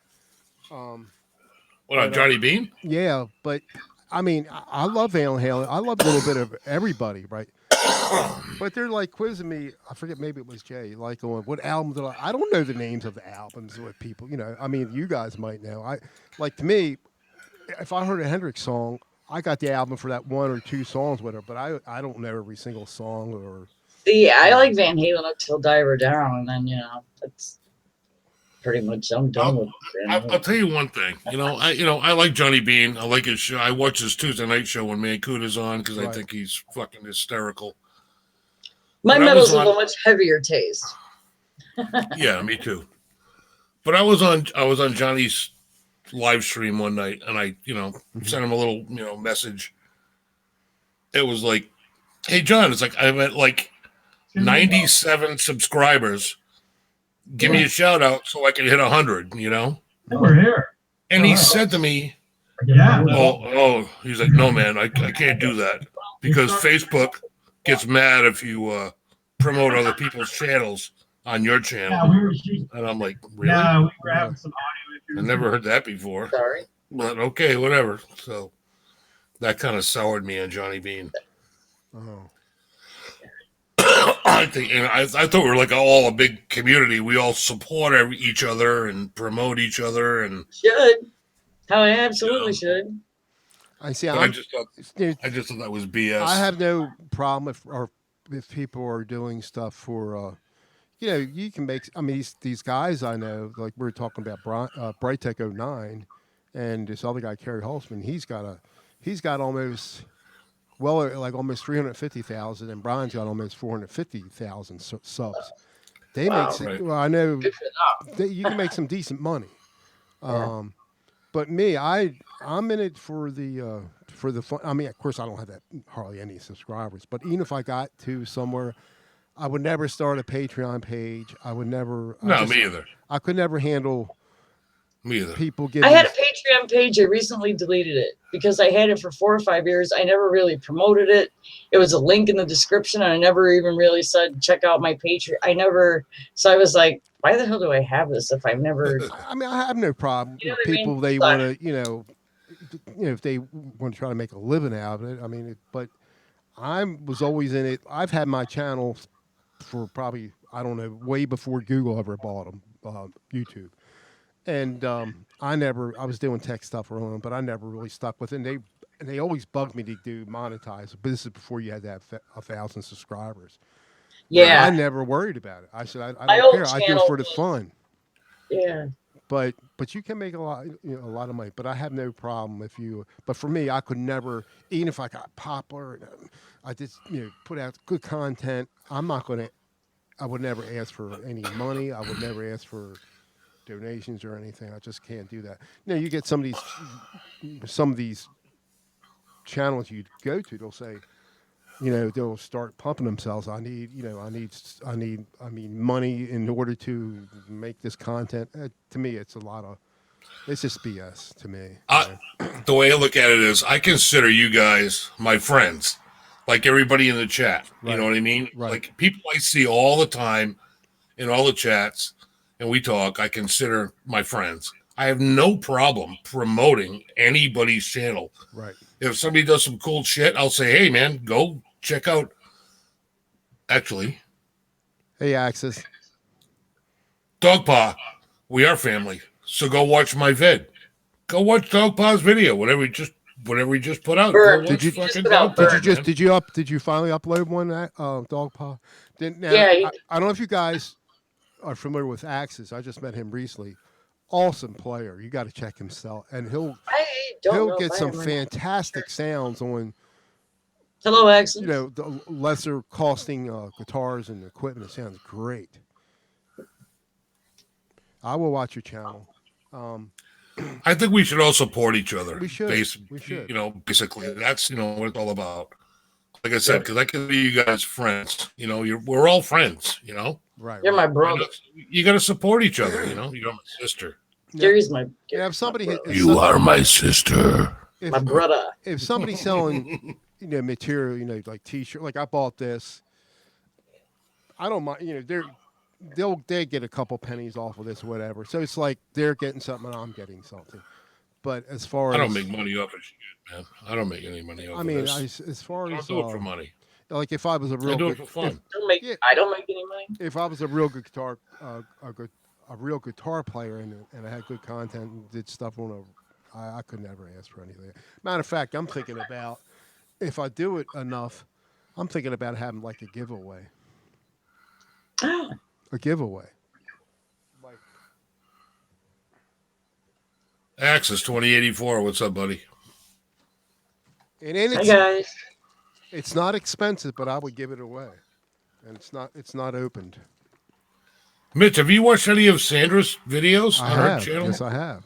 Speaker 2: What, Johnny Bean?
Speaker 1: Yeah, but I mean, I love Van Halen. I love a little bit of everybody, right? But they're like quizzing me. I forget, maybe it was Jay. Like, on what album did I don't know the names of the albums. What people, I mean, you guys might know. To me, if I heard a Hendrix song, I got the album for that one or two songs with her, but I don't know every single song or.
Speaker 4: See, I like Van Halen up till Diver Down, and then that's pretty much I'm done with Van Halen.
Speaker 2: I'll tell you one thing. I like Johnny Bean. I like his show. I watch his Tuesday night show when Mancuda's on because I
Speaker 1: Right.
Speaker 2: think he's fucking hysterical.
Speaker 4: My
Speaker 2: But I
Speaker 4: metal's
Speaker 2: was
Speaker 4: of a
Speaker 2: on-
Speaker 4: much heavier taste.
Speaker 2: Yeah, me too. But I was on Johnny's live stream one night, and I sent him a little message. It was like, "Hey John, it's like I'm at like 97 subscribers. Give me a shout out so I can hit 100."
Speaker 3: We're here.
Speaker 2: And he said to me,
Speaker 3: Yeah.
Speaker 2: "Oh, he's like, no man, I can't do that because Facebook gets mad if you promote other people's channels on your
Speaker 3: Yeah,
Speaker 2: channel."
Speaker 3: we were shooting.
Speaker 2: And I'm like, really?
Speaker 3: Yeah, we were having some audio
Speaker 2: I
Speaker 3: issues.
Speaker 2: never heard that before.
Speaker 4: Sorry.
Speaker 2: But okay, whatever. So that kind of soured me on Johnny Bean.
Speaker 1: Oh.
Speaker 2: I think, I thought we were like all a big community. We all support each other and promote each other, and
Speaker 4: Should. How I absolutely should.
Speaker 1: I see.
Speaker 2: but I just thought
Speaker 1: There's-
Speaker 2: that was BS.
Speaker 1: I have no problem if people are doing stuff for you can make. I mean, these guys I know, like we were talking about Bright Tech 09 and this other guy Kerry Holtzman. He's got almost almost 350,000, and Brian's got almost 450,000 subs. They
Speaker 4: Wow.
Speaker 1: make.
Speaker 2: Right.
Speaker 1: Well, I know
Speaker 4: Good for them.
Speaker 1: you can make some decent money. But me, I'm in it for the fun. I mean, of course, I don't have that hardly any subscribers. But even if I got to somewhere, I would never start a Patreon page. I would never.
Speaker 2: me either.
Speaker 1: I could never handle
Speaker 2: Me either.
Speaker 1: people giving.
Speaker 4: I had a Patreon page. I recently deleted it because I had it for 4 or 5 years. I never really promoted it. It was a link in the description, and I never even really said, check out my Patreon. So I was like, why the hell do I have this if I've never.
Speaker 1: I mean, I have no problem
Speaker 4: You know
Speaker 1: with
Speaker 4: what I mean?
Speaker 1: people. They
Speaker 4: But-
Speaker 1: want to, if they want to try to make a living out of it. I mean, but I was always in it. I've had my channel for probably, I don't know, way before Google ever bought them, YouTube. And I was doing tech stuff early on, but I never really stuck with it. And and they always bug me to do monetize, but this is before you had to have 1,000 subscribers.
Speaker 4: Yeah.
Speaker 1: I never worried about it. I said I
Speaker 4: My
Speaker 1: don't
Speaker 4: old
Speaker 1: care. I do it
Speaker 4: channel
Speaker 1: for the
Speaker 4: was-
Speaker 1: fun.
Speaker 4: Yeah.
Speaker 1: But you can make a lot, a lot of money. But I have no problem if you. But for me, I could never, even if I got popular, and I just put out good content. I'm not going to. I would never ask for any money. I would never ask for donations or anything. I just can't do that. You get some of these channels you go to. They'll say, they'll start pumping themselves. I mean, money in order to make this content. To me, it's just BS to me.
Speaker 2: The way I look at it is, I consider you guys my friends, like everybody in the chat.
Speaker 1: Right.
Speaker 2: You know what I mean?
Speaker 1: Right.
Speaker 2: Like people I see all the time in all the chats, and we talk. I consider my friends. I have no problem promoting anybody's channel.
Speaker 1: Right.
Speaker 2: If somebody does some cool shit, I'll say, hey, man, go check out. Actually,
Speaker 1: Hey, Axis.
Speaker 2: Dogpaw, we are family. So go watch my vid. Go watch Dogpaw's video, whatever he just put out.
Speaker 4: Bird.
Speaker 2: Go watch
Speaker 1: Did you-
Speaker 2: fucking
Speaker 4: Just put out
Speaker 2: Dogpaw,
Speaker 1: Did
Speaker 2: man.
Speaker 1: did you finally upload one, Dogpaw?
Speaker 4: Yeah,
Speaker 1: I don't know if you guys are familiar with Axis. I just met him recently. Awesome player. You got to check him out, and he'll
Speaker 4: Don't
Speaker 1: get
Speaker 4: know
Speaker 1: some
Speaker 4: if I am.
Speaker 1: fantastic sounds on
Speaker 4: Hello, Axel.
Speaker 1: the lesser costing guitars and equipment. It sounds great. I will watch your channel.
Speaker 2: I think we should all support each other.
Speaker 1: We should. We should.
Speaker 2: Basically, that's what it's all about. Like I said, because I consider you guys friends. We're all friends.
Speaker 1: Right.
Speaker 4: You're
Speaker 1: right.
Speaker 4: my brother.
Speaker 2: You got to support each other. You're my sister.
Speaker 4: Gary's my.
Speaker 1: Yeah, if somebody hit,
Speaker 2: are my sister.
Speaker 4: My brother.
Speaker 1: if somebody's selling material, like t-shirt, like I bought this, I don't mind. They get a couple pennies off of this or whatever. So it's like they're getting something and I'm getting something. But as far as
Speaker 2: I don't make money off of shit, man. I don't make any money off
Speaker 1: I
Speaker 2: of
Speaker 1: mean,
Speaker 2: this.
Speaker 1: as far
Speaker 2: I don't
Speaker 1: as
Speaker 2: do it for money.
Speaker 1: like if I was a real
Speaker 2: I do
Speaker 1: good,
Speaker 2: it for fun.
Speaker 1: Yeah.
Speaker 4: I don't make any money.
Speaker 1: if I was a real good guitar a real guitar player and I had good content and did stuff I could never ask for anything. Matter of fact, I'm thinking about if I do it enough, I'm thinking about having like a giveaway. A giveaway. Like
Speaker 2: Axis 2084. What's up, buddy?
Speaker 1: and
Speaker 4: Hi
Speaker 1: it's
Speaker 4: guys.
Speaker 1: it's not expensive, but I would give it away. And it's not opened.
Speaker 2: Mitch, have you watched any of Sandra's videos
Speaker 1: I
Speaker 2: on her
Speaker 1: have.
Speaker 2: channel?
Speaker 1: Yes, I have.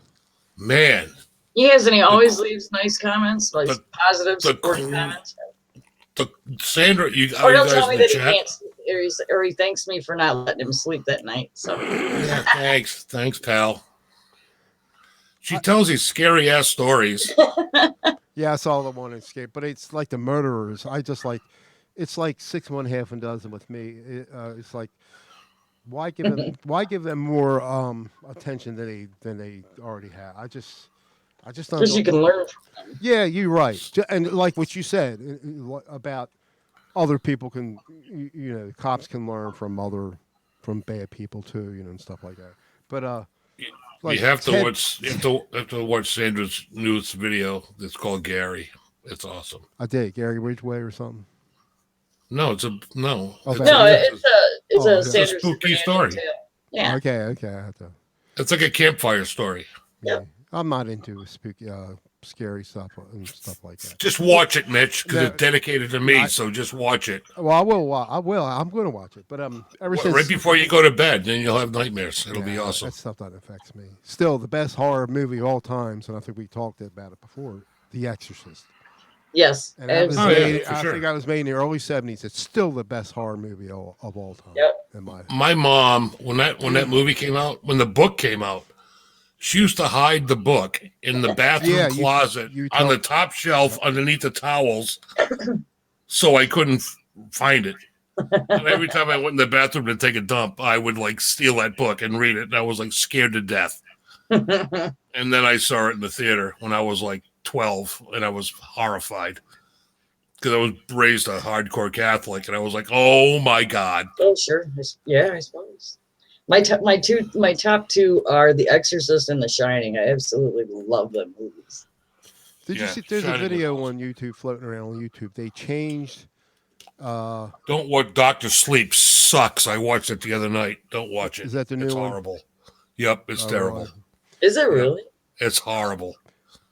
Speaker 2: Man,
Speaker 4: He has, and he always leaves nice comments, like
Speaker 2: the-
Speaker 4: positive,
Speaker 2: the
Speaker 4: supportive
Speaker 2: cool-
Speaker 4: comments.
Speaker 2: Sandra, you
Speaker 4: Or he'll
Speaker 2: guys
Speaker 4: tell me
Speaker 2: in the
Speaker 4: that he
Speaker 2: chat?
Speaker 4: can't sleep, or he thanks me for not letting him sleep that night. So
Speaker 2: Yeah, thanks, pal. She tells these scary ass stories.
Speaker 1: Yeah, I saw the one escape, but it's like the murderers. I just like, it's like 6 1 half a dozen with me. It's like, why give them more attention than they already have? I just don't.
Speaker 4: because you can learn from them.
Speaker 1: Yeah, you're right, and like what you said about other people can, cops can learn from bad people too, and stuff like that. But like
Speaker 2: you have to
Speaker 1: Ted-
Speaker 2: watch. You have to watch Sandra's newest video. It's called Gary. It's awesome.
Speaker 1: I did Gary Ridgway or something.
Speaker 2: No, it's a no.
Speaker 1: Oh,
Speaker 2: It's,
Speaker 4: No,
Speaker 2: it's,
Speaker 4: it's
Speaker 1: Oh,
Speaker 4: a
Speaker 1: it's a
Speaker 4: Sandra
Speaker 2: spooky
Speaker 4: Supernatural
Speaker 2: story.
Speaker 4: tale. Yeah.
Speaker 1: Okay, I have to.
Speaker 2: it's like a campfire story.
Speaker 1: Yeah. I'm not into spooky, scary stuff and stuff like that.
Speaker 2: Just watch it, Mitch, because
Speaker 1: No,
Speaker 2: it's dedicated to me.
Speaker 1: I-
Speaker 2: So just watch it
Speaker 1: Well, I will. I'm going to watch it. But ever since
Speaker 2: right before you go to bed. Then you'll have nightmares. It'll be
Speaker 1: Yeah,
Speaker 2: awesome.
Speaker 1: That stuff that affects me. Still, the best horror movie of all times, and I think we talked about it before, The Exorcist.
Speaker 4: Yes.
Speaker 1: And that was
Speaker 2: Oh, yeah,
Speaker 1: made,
Speaker 2: for
Speaker 1: I
Speaker 2: sure.
Speaker 1: think I was made in the early '70s. It's still the best horror movie of all time.
Speaker 4: Yep.
Speaker 1: In my
Speaker 2: My mom, when that movie came out, when the book came out, she used to hide the book in the bathroom
Speaker 1: Yeah,
Speaker 2: closet
Speaker 1: you
Speaker 2: on the
Speaker 1: told-
Speaker 2: top shelf underneath the towels, so I couldn't find it. And every time I went in the bathroom to take a dump, I would like steal that book and read it, and I was like scared to death. And then I saw it in the theater when I was like 12, and I was horrified because I was raised a hardcore Catholic, and I was like, "Oh my God!"
Speaker 4: Oh, sure. Yeah, I suppose. My top two are The Exorcist and The Shining. I absolutely love them movies.
Speaker 1: Did you
Speaker 2: Yeah,
Speaker 1: see? There's a
Speaker 2: Shining was
Speaker 1: video
Speaker 2: awesome.
Speaker 1: on YouTube floating around on YouTube. They changed.
Speaker 2: Don't watch Doctor Sleep. Sucks. I watched it the other night. Don't watch it.
Speaker 1: Is that the new
Speaker 2: It's
Speaker 1: one?
Speaker 2: horrible. Yep, it's
Speaker 1: Oh,
Speaker 2: terrible.
Speaker 1: really?
Speaker 4: Is it really?
Speaker 2: It's horrible.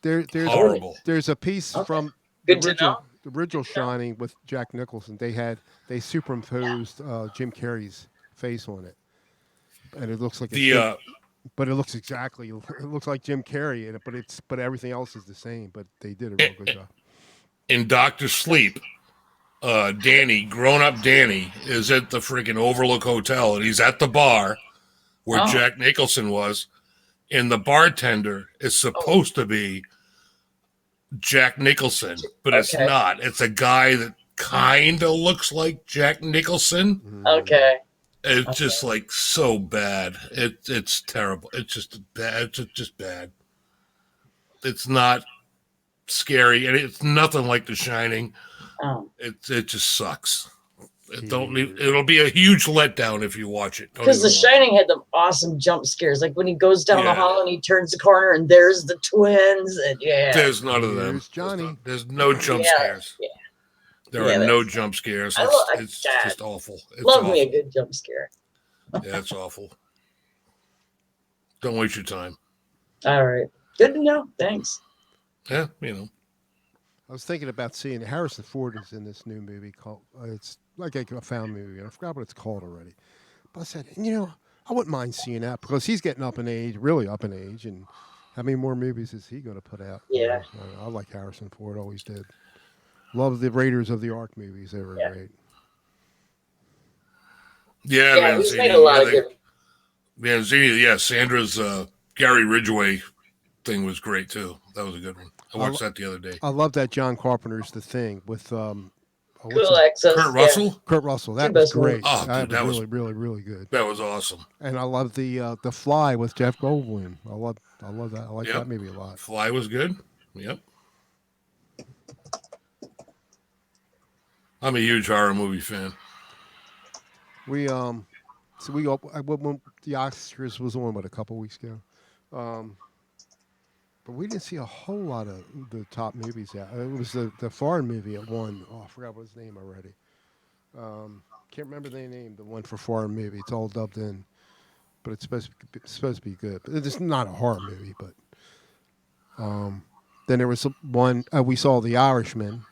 Speaker 1: There's
Speaker 2: Horrible.
Speaker 1: there's a piece
Speaker 4: Okay.
Speaker 1: from
Speaker 4: Good
Speaker 1: the
Speaker 4: to know.
Speaker 1: original Shining with Jack Nicholson. They superimposed Jim Carrey's face on it, and it looks like but it looks exactly. It looks like Jim Carrey in it, but everything else is the same. But they did a real good job.
Speaker 2: In Doctor Sleep, Danny, grown-up Danny, is at the freaking Overlook Hotel, and he's at the bar where
Speaker 4: Oh.
Speaker 2: Jack Nicholson was, and the bartender is supposed to be Jack Nicholson, but it's
Speaker 4: Okay.
Speaker 2: not. It's a guy that kind of looks like Jack Nicholson.
Speaker 4: Okay.
Speaker 2: It's just like so bad. It's terrible. It's just bad. It's just bad. It's not scary, and it's nothing like The Shining.
Speaker 4: Oh.
Speaker 2: It just sucks. It'll be a huge letdown if you watch it. Don't
Speaker 4: Because The
Speaker 2: even watch
Speaker 4: Shining had the awesome jump scares, like when he goes down
Speaker 2: Yeah.
Speaker 4: the hall and he turns the corner and there's the twins, and
Speaker 2: it. There's none of them.
Speaker 1: There's Johnny.
Speaker 2: There's no jump
Speaker 4: Yeah,
Speaker 2: scares.
Speaker 4: yeah.
Speaker 2: There
Speaker 4: Yeah,
Speaker 2: are no
Speaker 4: that's-
Speaker 2: jump scares.
Speaker 4: I
Speaker 2: It's,
Speaker 4: lo-
Speaker 2: it's
Speaker 4: God.
Speaker 2: just awful. It's
Speaker 4: Love
Speaker 2: awful.
Speaker 4: me a good jump scare.
Speaker 2: Yeah, it's awful. Don't waste your time.
Speaker 4: All right, good to know. Thanks.
Speaker 2: Yeah, you know.
Speaker 1: I was thinking about seeing Harrison Ford is in this new movie called. It's like a found movie, and I forgot what it's called already. But I said, I wouldn't mind seeing that because he's getting up in age, really up in age, and how many more movies is he going to put out?
Speaker 4: Yeah.
Speaker 1: I like Harrison Ford, always did. Love the Raiders of the Ark movies; they were
Speaker 4: Yeah.
Speaker 1: great.
Speaker 2: Yeah,
Speaker 4: Yeah, he's
Speaker 2: Manzini,
Speaker 4: made a lot of
Speaker 2: yeah,
Speaker 4: good.
Speaker 2: Manzini, yeah, Sandra's Gary Ridgway thing was great too. That was a good one. I watched that the other day.
Speaker 1: I love that John Carpenter's The Thing with what's
Speaker 4: Cool
Speaker 1: his-
Speaker 4: access.
Speaker 2: Kurt Russell?
Speaker 1: Kurt Russell. That
Speaker 4: Two
Speaker 1: was
Speaker 4: best ones.
Speaker 1: great.
Speaker 2: Oh,
Speaker 1: that
Speaker 2: dude, that
Speaker 1: was
Speaker 2: was-
Speaker 1: really, really, really good.
Speaker 2: That was awesome.
Speaker 1: And I love the Fly with Jeff Goldblum. I love that. I like
Speaker 2: Yep.
Speaker 1: that movie a lot.
Speaker 2: Fly was good. Yep. I'm a huge horror movie fan.
Speaker 1: We when the Oscars was on a couple weeks ago, but we didn't see a whole lot of the top movies out. It was the foreign movie at one. Oh, I forgot what his name already. Can't remember the name. The one for foreign movie. It's all dubbed in, but it's supposed to be good. But it's not a horror movie. But then there was one we saw, The Irishman,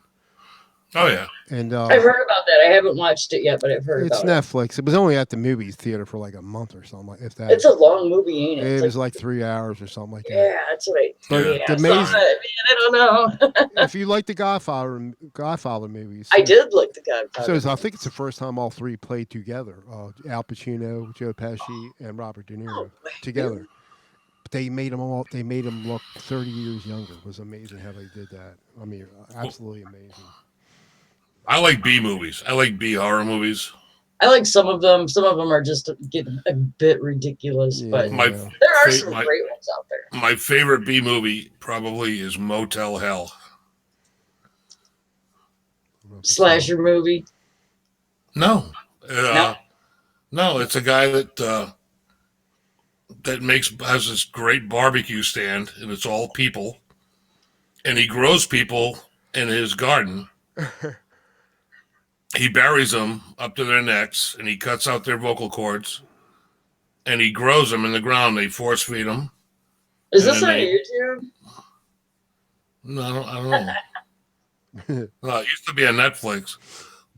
Speaker 2: Oh yeah.
Speaker 1: and
Speaker 4: I've heard about that. I haven't watched it yet, but I've heard
Speaker 1: it's
Speaker 4: about
Speaker 1: Netflix. It was only at the movie theater for like a month or something, like if that.
Speaker 4: it. It's a long movie, ain't it?
Speaker 1: It
Speaker 4: It's
Speaker 1: was like 3 hours or something like that.
Speaker 4: yeah, that's right.
Speaker 1: But
Speaker 4: Yeah,
Speaker 1: the
Speaker 4: so,
Speaker 1: amazing-
Speaker 4: man, I don't know.
Speaker 1: If you like the Godfather movies,
Speaker 4: I did like The Godfather.
Speaker 1: So I think it's the first time all three played together. Al Pacino, Joe Pesci, and Robert De Niro
Speaker 4: Oh,
Speaker 1: together. But they made them They made them look 30 years younger. It was amazing how they did that. I mean, absolutely amazing.
Speaker 2: I like B movies. I like B horror movies.
Speaker 4: I like some of them. Some of them are just getting a bit ridiculous, but
Speaker 2: My
Speaker 1: Yeah.
Speaker 4: there are
Speaker 2: fa-
Speaker 4: some
Speaker 2: my-
Speaker 4: great ones out there.
Speaker 2: My favorite B movie probably is Motel Hell.
Speaker 4: Slasher movie.
Speaker 2: No.
Speaker 4: No?
Speaker 2: No, it's a guy that has this great barbecue stand, and it's all people, and he grows people in his garden. He buries them up to their necks, and he cuts out their vocal cords, and he grows them in the ground. They force feed them.
Speaker 4: Is
Speaker 2: And
Speaker 4: this
Speaker 2: then
Speaker 4: on
Speaker 2: they-
Speaker 4: YouTube?
Speaker 2: No, I don't know. No, it used to be on Netflix,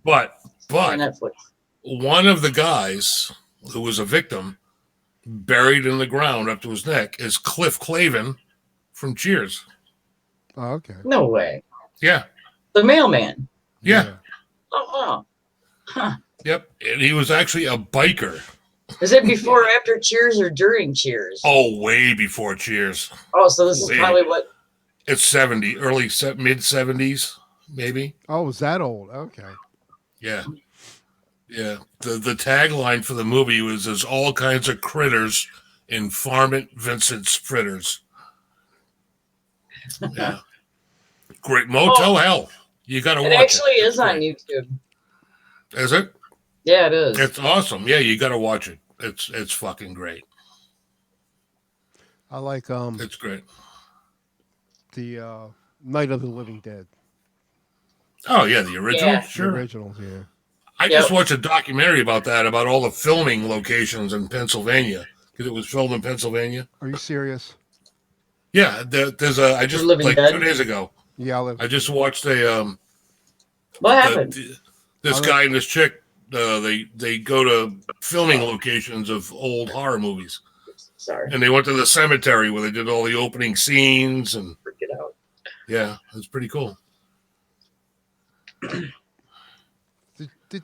Speaker 2: but
Speaker 4: On Netflix.
Speaker 2: one of the guys who was a victim, buried in the ground up to his neck, is Cliff Clavin from Cheers.
Speaker 1: Oh, okay.
Speaker 4: No way.
Speaker 2: Yeah,
Speaker 4: The Mailman.
Speaker 2: yeah,
Speaker 4: Oh, wow. Huh.
Speaker 2: yep. And he was actually a biker.
Speaker 4: Is it before or after Cheers or during Cheers?
Speaker 2: Oh, way before Cheers.
Speaker 4: Oh, so this is
Speaker 2: Wait.
Speaker 4: probably what.
Speaker 2: It's mid 70s, maybe.
Speaker 1: Oh, was that old? Okay.
Speaker 2: Yeah. Yeah. The tagline for the movie was "There's all kinds of critters in Farmant Vincent's fritters." Yeah. Great. Motel Hell. You got to watch
Speaker 4: It actually
Speaker 2: it.
Speaker 4: is
Speaker 2: It's
Speaker 4: on
Speaker 2: great.
Speaker 4: YouTube.
Speaker 2: Is it?
Speaker 4: Yeah, it is.
Speaker 2: It's awesome. Yeah, you got to watch it. It's fucking great.
Speaker 1: I like
Speaker 2: It's great.
Speaker 1: the Night of the Living Dead.
Speaker 2: Oh yeah, the original.
Speaker 4: Yeah.
Speaker 1: The
Speaker 2: Sure.
Speaker 1: originals, yeah.
Speaker 2: I just watched a documentary about that, about all the filming locations in Pennsylvania, because it was filmed in Pennsylvania.
Speaker 1: Are you serious?
Speaker 2: Yeah, there's a. I just
Speaker 4: Living
Speaker 2: like
Speaker 4: Dead?
Speaker 2: 2 days ago.
Speaker 1: Yeah,
Speaker 2: I just watched a
Speaker 4: What happened?
Speaker 2: this guy and this chick. They go to filming locations of old horror movies,
Speaker 4: Sorry,
Speaker 2: and they went to the cemetery where they did all the opening scenes, and
Speaker 4: freak it out.
Speaker 2: yeah, it's pretty cool.
Speaker 1: did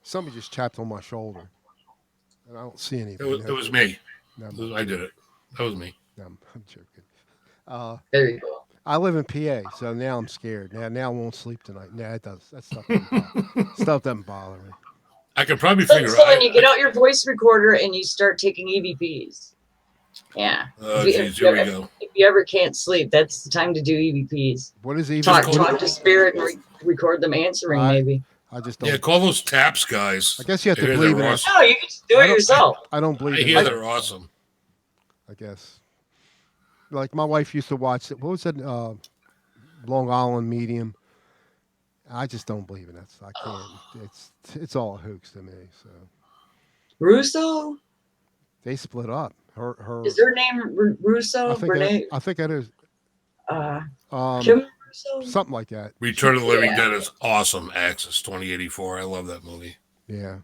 Speaker 1: somebody just tapped on my shoulder, and I don't see anything.
Speaker 2: It was me.
Speaker 1: No,
Speaker 2: I did it. That was me.
Speaker 1: no, I'm joking.
Speaker 4: There you go.
Speaker 1: I live in PA, so now I'm scared. Now I won't sleep tonight. Nah, it does. That stuff stuff doesn't bother me.
Speaker 2: I could probably figure
Speaker 4: So when
Speaker 2: out.
Speaker 4: you get out your voice recorder and you start taking EVPs, yeah.
Speaker 2: Oh,
Speaker 4: If
Speaker 2: geez,
Speaker 4: you
Speaker 2: here we
Speaker 4: ever-
Speaker 2: go.
Speaker 4: If you ever can't sleep, that's the time to do EVPs.
Speaker 1: What is even?
Speaker 4: Talk to spirit and record them answering. Maybe.
Speaker 1: I just don't.
Speaker 2: Yeah, call those taps guys.
Speaker 1: I guess you have to
Speaker 2: I hear
Speaker 1: believe
Speaker 2: they're
Speaker 1: in it.
Speaker 2: awesome.
Speaker 4: No, you can just do
Speaker 1: I
Speaker 4: it
Speaker 1: don't-
Speaker 4: yourself.
Speaker 1: I don't believe
Speaker 2: I
Speaker 1: in
Speaker 2: hear
Speaker 1: it.
Speaker 2: they're awesome.
Speaker 1: I guess. Like my wife used to watch it. What was that? Long Island Medium. I just don't believe in that. I can't. It's all a hoax to me. So
Speaker 4: Russo?
Speaker 1: they split up. Her.
Speaker 4: Is her name Russo? Renee?
Speaker 1: I think that is
Speaker 4: Kim Russo?
Speaker 1: something like that.
Speaker 2: Return of the Living
Speaker 4: Yeah.
Speaker 2: Dead is awesome. Access 2084. I love that movie.
Speaker 1: Yeah.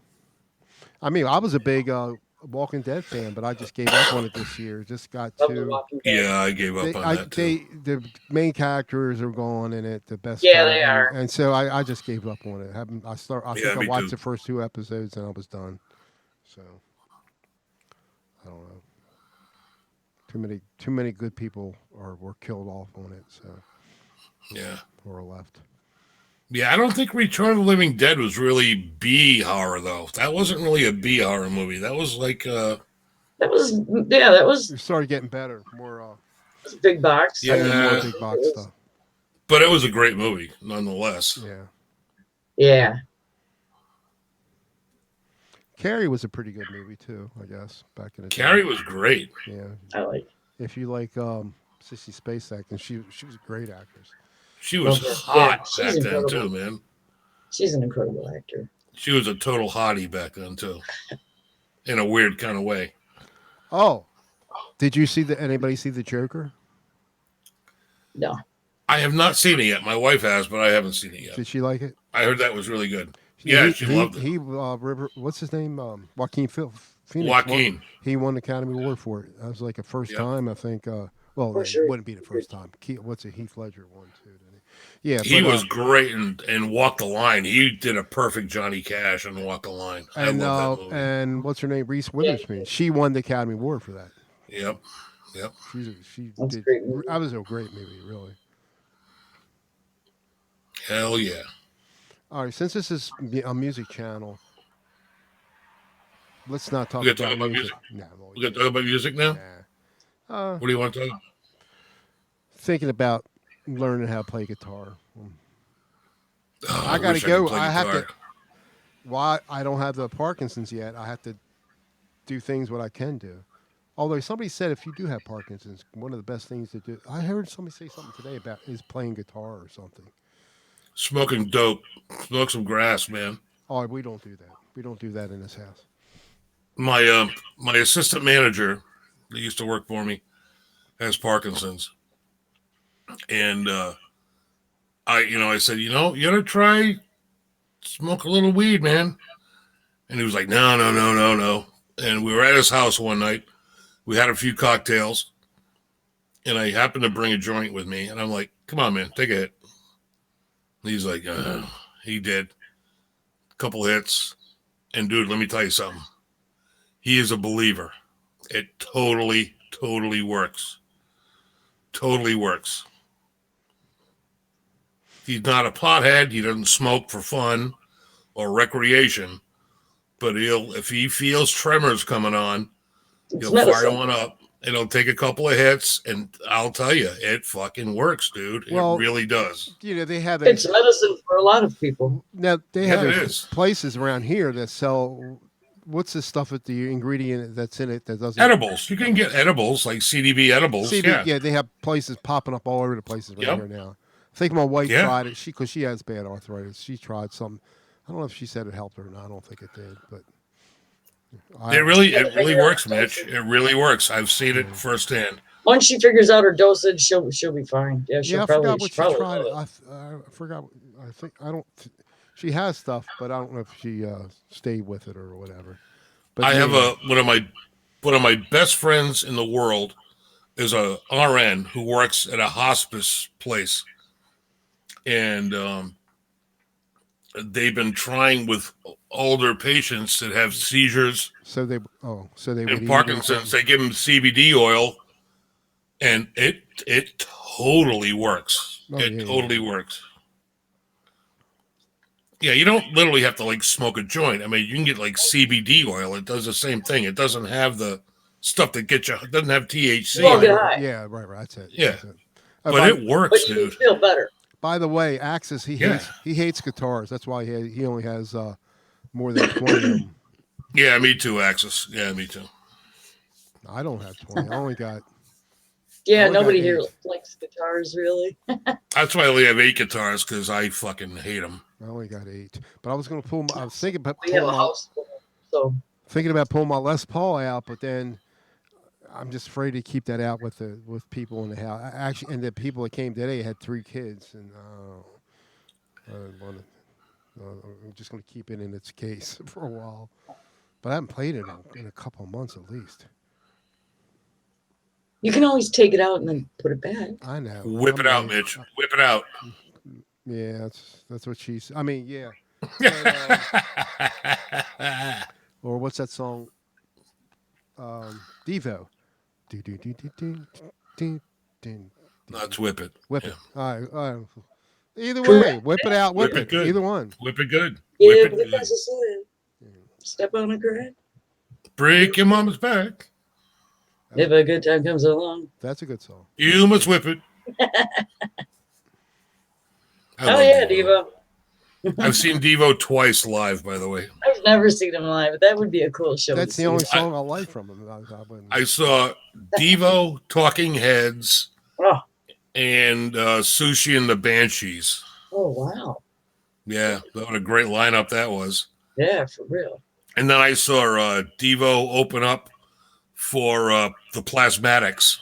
Speaker 1: I mean, I was a big Walking Dead fan, but I just gave up on it this year. Just got
Speaker 4: Of The
Speaker 1: too.
Speaker 4: Walking Dead.
Speaker 2: Yeah, I gave up on that too.
Speaker 1: The main characters are gone in it. The best.
Speaker 4: Yeah,
Speaker 1: guy,
Speaker 4: they are.
Speaker 1: And so I just gave up on it. I think
Speaker 2: Yeah,
Speaker 1: I
Speaker 2: me
Speaker 1: watched
Speaker 2: too.
Speaker 1: the first 2 episodes and I was done. So I don't know. Too many good people were killed off on it. So
Speaker 2: Yeah.
Speaker 1: or left.
Speaker 2: Yeah, I don't think Return of the Living Dead was really B horror though. That wasn't really a B horror movie. That was like
Speaker 4: That was
Speaker 1: It started getting better. More
Speaker 4: big box.
Speaker 2: Yeah.
Speaker 1: more big box stuff.
Speaker 2: but it was a great movie nonetheless.
Speaker 1: Yeah.
Speaker 4: Yeah.
Speaker 1: Carrie was a pretty good movie too, I guess, back in the
Speaker 2: Carrie
Speaker 1: day.
Speaker 2: was great.
Speaker 1: Yeah.
Speaker 4: I like it.
Speaker 1: If you like Sissy Spacek, and she was a great actress.
Speaker 2: She was
Speaker 4: Yeah,
Speaker 2: hot
Speaker 4: she's
Speaker 2: back then
Speaker 4: incredible.
Speaker 2: too, man.
Speaker 4: She's an incredible actor.
Speaker 2: She was a total hottie back then too. In a weird kind of way.
Speaker 1: Oh, did you see anybody see the Joker?
Speaker 4: No.
Speaker 2: I have not seen it yet. My wife has, but I haven't seen it yet.
Speaker 1: Did she like it?
Speaker 2: I heard that was really good. Yeah, she loved it.
Speaker 1: River, what's his name? Joaquin Phoenix.
Speaker 2: Joaquin.
Speaker 1: He won the Academy Award for it. That was like a first
Speaker 2: Yep.
Speaker 1: time, I think. Well,
Speaker 4: For
Speaker 1: it
Speaker 4: sure.
Speaker 1: wouldn't be the first time. What's it? Heath Ledger won too, didn't he? Yeah,
Speaker 2: He
Speaker 1: but,
Speaker 2: was great and Walk the Line. He did a perfect Johnny Cash and Walk the Line. I
Speaker 1: and
Speaker 2: love that movie.
Speaker 1: and what's her name? Reese Witherspoon. She won the Academy Award for that.
Speaker 2: Yep.
Speaker 1: She
Speaker 4: That's a
Speaker 1: did.
Speaker 4: great movie.
Speaker 1: That was a great movie, really.
Speaker 2: Hell yeah.
Speaker 1: All right, since this is a music channel, let's not talk
Speaker 2: We
Speaker 1: about
Speaker 2: gotta talk about
Speaker 1: music.
Speaker 2: music?
Speaker 1: No,
Speaker 2: We got to talk about music now?
Speaker 1: nah.
Speaker 2: What do you want to talk about?
Speaker 1: Thinking about learning how to play guitar.
Speaker 2: Oh,
Speaker 1: I gotta
Speaker 2: wish
Speaker 1: go.
Speaker 2: could play
Speaker 1: I have to-
Speaker 2: guitar.
Speaker 1: Why I don't have the Parkinson's yet, I have to do things what I can do. Although somebody said if you do have Parkinson's, one of the best things to do. I heard somebody say something today about is playing guitar or something.
Speaker 2: Smoking dope. Smoke some grass, man.
Speaker 1: Oh, we don't do that. We don't do that in this house.
Speaker 2: My assistant manager that used to work for me has Parkinson's. And I said, you ought to try smoke a little weed, man. And he was like, no. And we were at his house one night. We had a few cocktails. And I happened to bring a joint with me. And I'm like, come on, man, take a hit. And he's like, he did. A couple hits. And dude, let me tell you something. He is a believer. It totally works. Totally works. He's not a pothead. He doesn't smoke for fun or recreation. But if he feels tremors coming on,
Speaker 4: It's
Speaker 2: he'll fire
Speaker 4: medicine.
Speaker 2: one up and he'll take a couple of hits. And I'll tell you, it fucking works, dude.
Speaker 1: Well,
Speaker 2: it really does.
Speaker 1: You know, they have
Speaker 4: It's medicine for a lot of people.
Speaker 1: now they
Speaker 2: Yeah,
Speaker 1: have
Speaker 2: it
Speaker 1: those
Speaker 2: is.
Speaker 1: places around here that sell what's the stuff at the ingredient that's in it that doesn't
Speaker 2: Edibles. You can get edibles like CDB edibles.
Speaker 1: yeah, they have places popping up all over the places right
Speaker 2: Yep.
Speaker 1: here now. I think my wife
Speaker 2: Yeah.
Speaker 1: tried it. Because she has bad arthritis. She tried some. I don't know if she said it helped her or not. I don't think it did, but
Speaker 2: It really works, Mitch. It really works. I've seen it firsthand.
Speaker 4: Once she figures out her dosage, she'll be fine. Yeah, she'll
Speaker 1: yeah, I
Speaker 4: probably.
Speaker 1: forgot what she
Speaker 4: probably
Speaker 1: tried.
Speaker 4: love it.
Speaker 1: I forgot. I think I don't. She has stuff, but I don't know if she stayed with it or whatever. But
Speaker 2: I have
Speaker 1: yeah.
Speaker 2: one of my best friends in the world is a RN who works at a hospice place, and they've been trying with older patients that have seizures
Speaker 1: So they would
Speaker 2: and
Speaker 1: eat it.
Speaker 2: Parkinson's. They give them CBD oil, and it totally works.
Speaker 1: Oh,
Speaker 2: It
Speaker 1: yeah,
Speaker 2: totally works. Yeah, you don't literally have to like smoke a joint. I mean, you can get like CBD oil. It does the same thing. It doesn't have the stuff that gets you. It doesn't have THC.
Speaker 4: Well,
Speaker 2: in it.
Speaker 4: good eye.
Speaker 1: Yeah, right. That's it.
Speaker 2: Yeah.
Speaker 1: That's it.
Speaker 2: But it works,
Speaker 4: But you
Speaker 2: dude.
Speaker 4: feel better.
Speaker 1: By the way, Axis he hates guitars. That's why he only has more than 20 of them.
Speaker 2: Yeah, me too, Axis. Yeah, me too.
Speaker 1: I don't have 20. I only got.
Speaker 4: Yeah,
Speaker 1: Oh, we got
Speaker 4: nobody here
Speaker 1: 8.
Speaker 4: likes guitars really.
Speaker 2: That's why I only have 8 guitars because I fucking hate them.
Speaker 1: I only got 8. But I was gonna pull. I was thinking about
Speaker 4: We have a house full, so
Speaker 1: thinking about pulling my Les Paul out, but then I'm just afraid to keep that out with people in the house. Actually, and the people that came today had 3 kids, and I don't want to. I'm just going to keep it in its case for a while. But I haven't played it in a couple of months at least.
Speaker 4: you can always take it out and then put it back.
Speaker 1: I know.
Speaker 2: Whip it out,
Speaker 1: amazed.
Speaker 2: Mitch. Whip it out.
Speaker 1: Yeah, that's what she's. I mean, yeah. Or what's that song? Devo. Do do do do do do do.
Speaker 2: Let's whip it.
Speaker 1: Whip
Speaker 2: Yeah.
Speaker 1: it. All right. Either way, whip it out. Whip
Speaker 2: Whip it
Speaker 1: it.
Speaker 2: good.
Speaker 1: Either one.
Speaker 2: Whip it good.
Speaker 4: Yeah,
Speaker 2: Whip
Speaker 4: but
Speaker 2: it good.
Speaker 4: that's a slip. Step on a crack.
Speaker 2: Break your mama's back.
Speaker 4: If a good time comes along.
Speaker 1: That's a good song.
Speaker 2: You must whip it. I
Speaker 4: Oh
Speaker 2: love
Speaker 4: yeah, Devo.
Speaker 2: I've seen Devo twice live, by the way.
Speaker 4: I've never seen him live, but that would be a cool show.
Speaker 1: That's
Speaker 4: to
Speaker 1: the only
Speaker 4: see.
Speaker 1: song I like from him.
Speaker 2: I saw Devo, Talking Heads,
Speaker 4: Oh,
Speaker 2: and Sushi and the Banshees.
Speaker 4: oh wow.
Speaker 2: Yeah, what a great lineup that was.
Speaker 4: Yeah, for real.
Speaker 2: And then I saw Devo open up for the Plasmatics.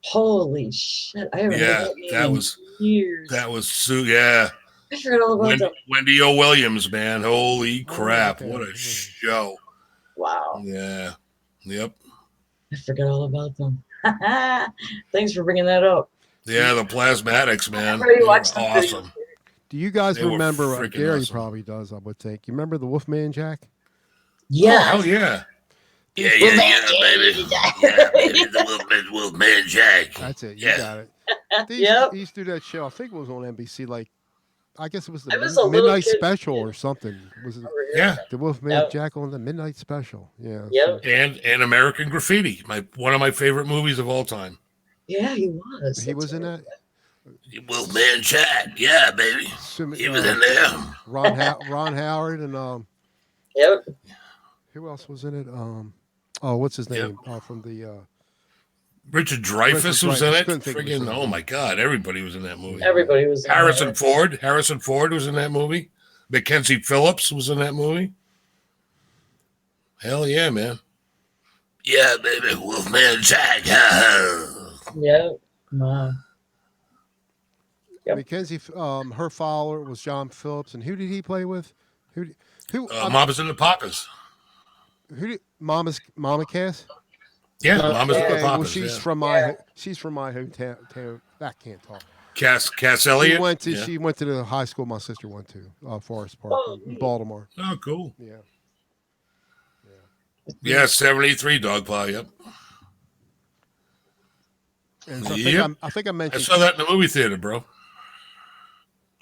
Speaker 4: Holy shit! I haven't
Speaker 2: Yeah,
Speaker 4: heard that name
Speaker 2: that
Speaker 4: in
Speaker 2: was
Speaker 4: years.
Speaker 2: yeah.
Speaker 4: I forgot all about that.
Speaker 2: Wendy O. Williams, man. Holy crap.
Speaker 1: okay.
Speaker 2: What a show.
Speaker 4: Wow,
Speaker 2: Yeah. Yep.
Speaker 4: I forgot all about them. Thanks for bringing that up.
Speaker 2: Yeah, the Plasmatics, man.
Speaker 4: already
Speaker 2: They were
Speaker 4: watched the video.
Speaker 2: awesome.
Speaker 1: Do you guys
Speaker 2: They were
Speaker 1: remember?
Speaker 2: freaking
Speaker 1: Gary
Speaker 2: awesome.
Speaker 1: probably does. I would think. You remember the Wolfman Jack?
Speaker 4: Yeah.
Speaker 2: Oh, yeah. Yeah,
Speaker 4: baby.
Speaker 2: The Wolfman Jack.
Speaker 1: That's it. You
Speaker 2: Yeah.
Speaker 1: got it. They
Speaker 4: Yep.
Speaker 1: used to do that show. I think it was on NBC. Like, I guess it was the
Speaker 4: I was a little
Speaker 1: Midnight
Speaker 4: kid.
Speaker 1: Special or something. Was it
Speaker 2: Yeah.
Speaker 1: the Wolfman
Speaker 4: Yep.
Speaker 1: Jack on the Midnight Special? Yeah.
Speaker 4: Yep.
Speaker 2: And American Graffiti, one of my favorite movies of all time.
Speaker 4: Yeah, he was.
Speaker 1: He was in that.
Speaker 2: Wolfman Jack, yeah, baby. He was in there.
Speaker 1: Ron Howard and
Speaker 4: Yep.
Speaker 1: who else was in it? What's his
Speaker 2: Yep.
Speaker 1: name? From the
Speaker 2: Richard Dreyfuss
Speaker 1: Richard
Speaker 2: was in
Speaker 1: Dreyfuss.
Speaker 2: it.
Speaker 1: Couldn't think of his
Speaker 2: Friggin',
Speaker 1: name.
Speaker 2: oh my God, everybody was in that movie.
Speaker 4: Everybody was. in
Speaker 2: Harrison
Speaker 4: there.
Speaker 2: Ford. Harrison Ford was in that movie. Mackenzie Phillips was in that movie. Hell yeah, man. Yeah, baby. Wolfman Jack.
Speaker 4: Yep. Wow. Yep.
Speaker 1: Mackenzie. Her follower was John Phillips, and who did he play with? Who?
Speaker 2: Mamas and the Papas.
Speaker 1: Who did Mama Cass?
Speaker 2: Yeah,
Speaker 4: Okay,
Speaker 2: Mamas and the
Speaker 1: Okay, well
Speaker 2: Papas.
Speaker 1: she's
Speaker 2: yeah.
Speaker 1: from my hometown. That can't talk.
Speaker 2: Cass Elliott.
Speaker 1: She went to the high school my sister went to, Forest Park
Speaker 4: Oh,
Speaker 1: in
Speaker 4: neat.
Speaker 1: Baltimore.
Speaker 2: Oh, cool.
Speaker 1: Yeah.
Speaker 2: Yeah, 73 Dog Pile. Yep.
Speaker 1: And so
Speaker 2: Yep.
Speaker 1: I think I
Speaker 2: I
Speaker 1: mentioned.
Speaker 2: saw that in the movie theater, bro.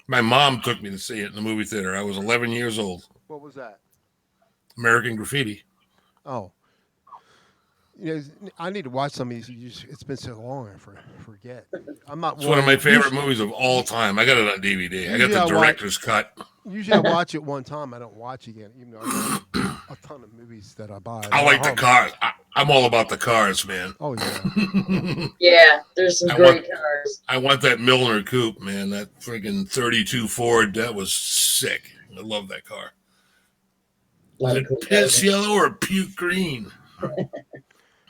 Speaker 2: My mom took me to see it in the movie theater. I was 11 years old.
Speaker 1: What was that?
Speaker 2: American Graffiti.
Speaker 1: Oh. You know, I need to watch some of these. It's been so long, I forget. I'm not.
Speaker 2: It's one of my favorite movies of all time. I got it on DVD. I got
Speaker 1: Usually I
Speaker 2: the
Speaker 1: watch-
Speaker 2: director's cut.
Speaker 1: Usually I watch it one time. I don't watch again, even though a ton of movies that I buy.
Speaker 2: I like the cars. I'm all about the cars, man.
Speaker 1: Oh yeah.
Speaker 4: Yeah, there's some
Speaker 2: I
Speaker 4: great
Speaker 2: want-
Speaker 4: cars.
Speaker 2: I want that Milner coupe, man. That friggin' 32 Ford. That was sick. I love that car.
Speaker 4: A lot
Speaker 2: Is
Speaker 4: of
Speaker 2: it
Speaker 4: cool
Speaker 2: piss
Speaker 4: cars.
Speaker 2: yellow or puke green?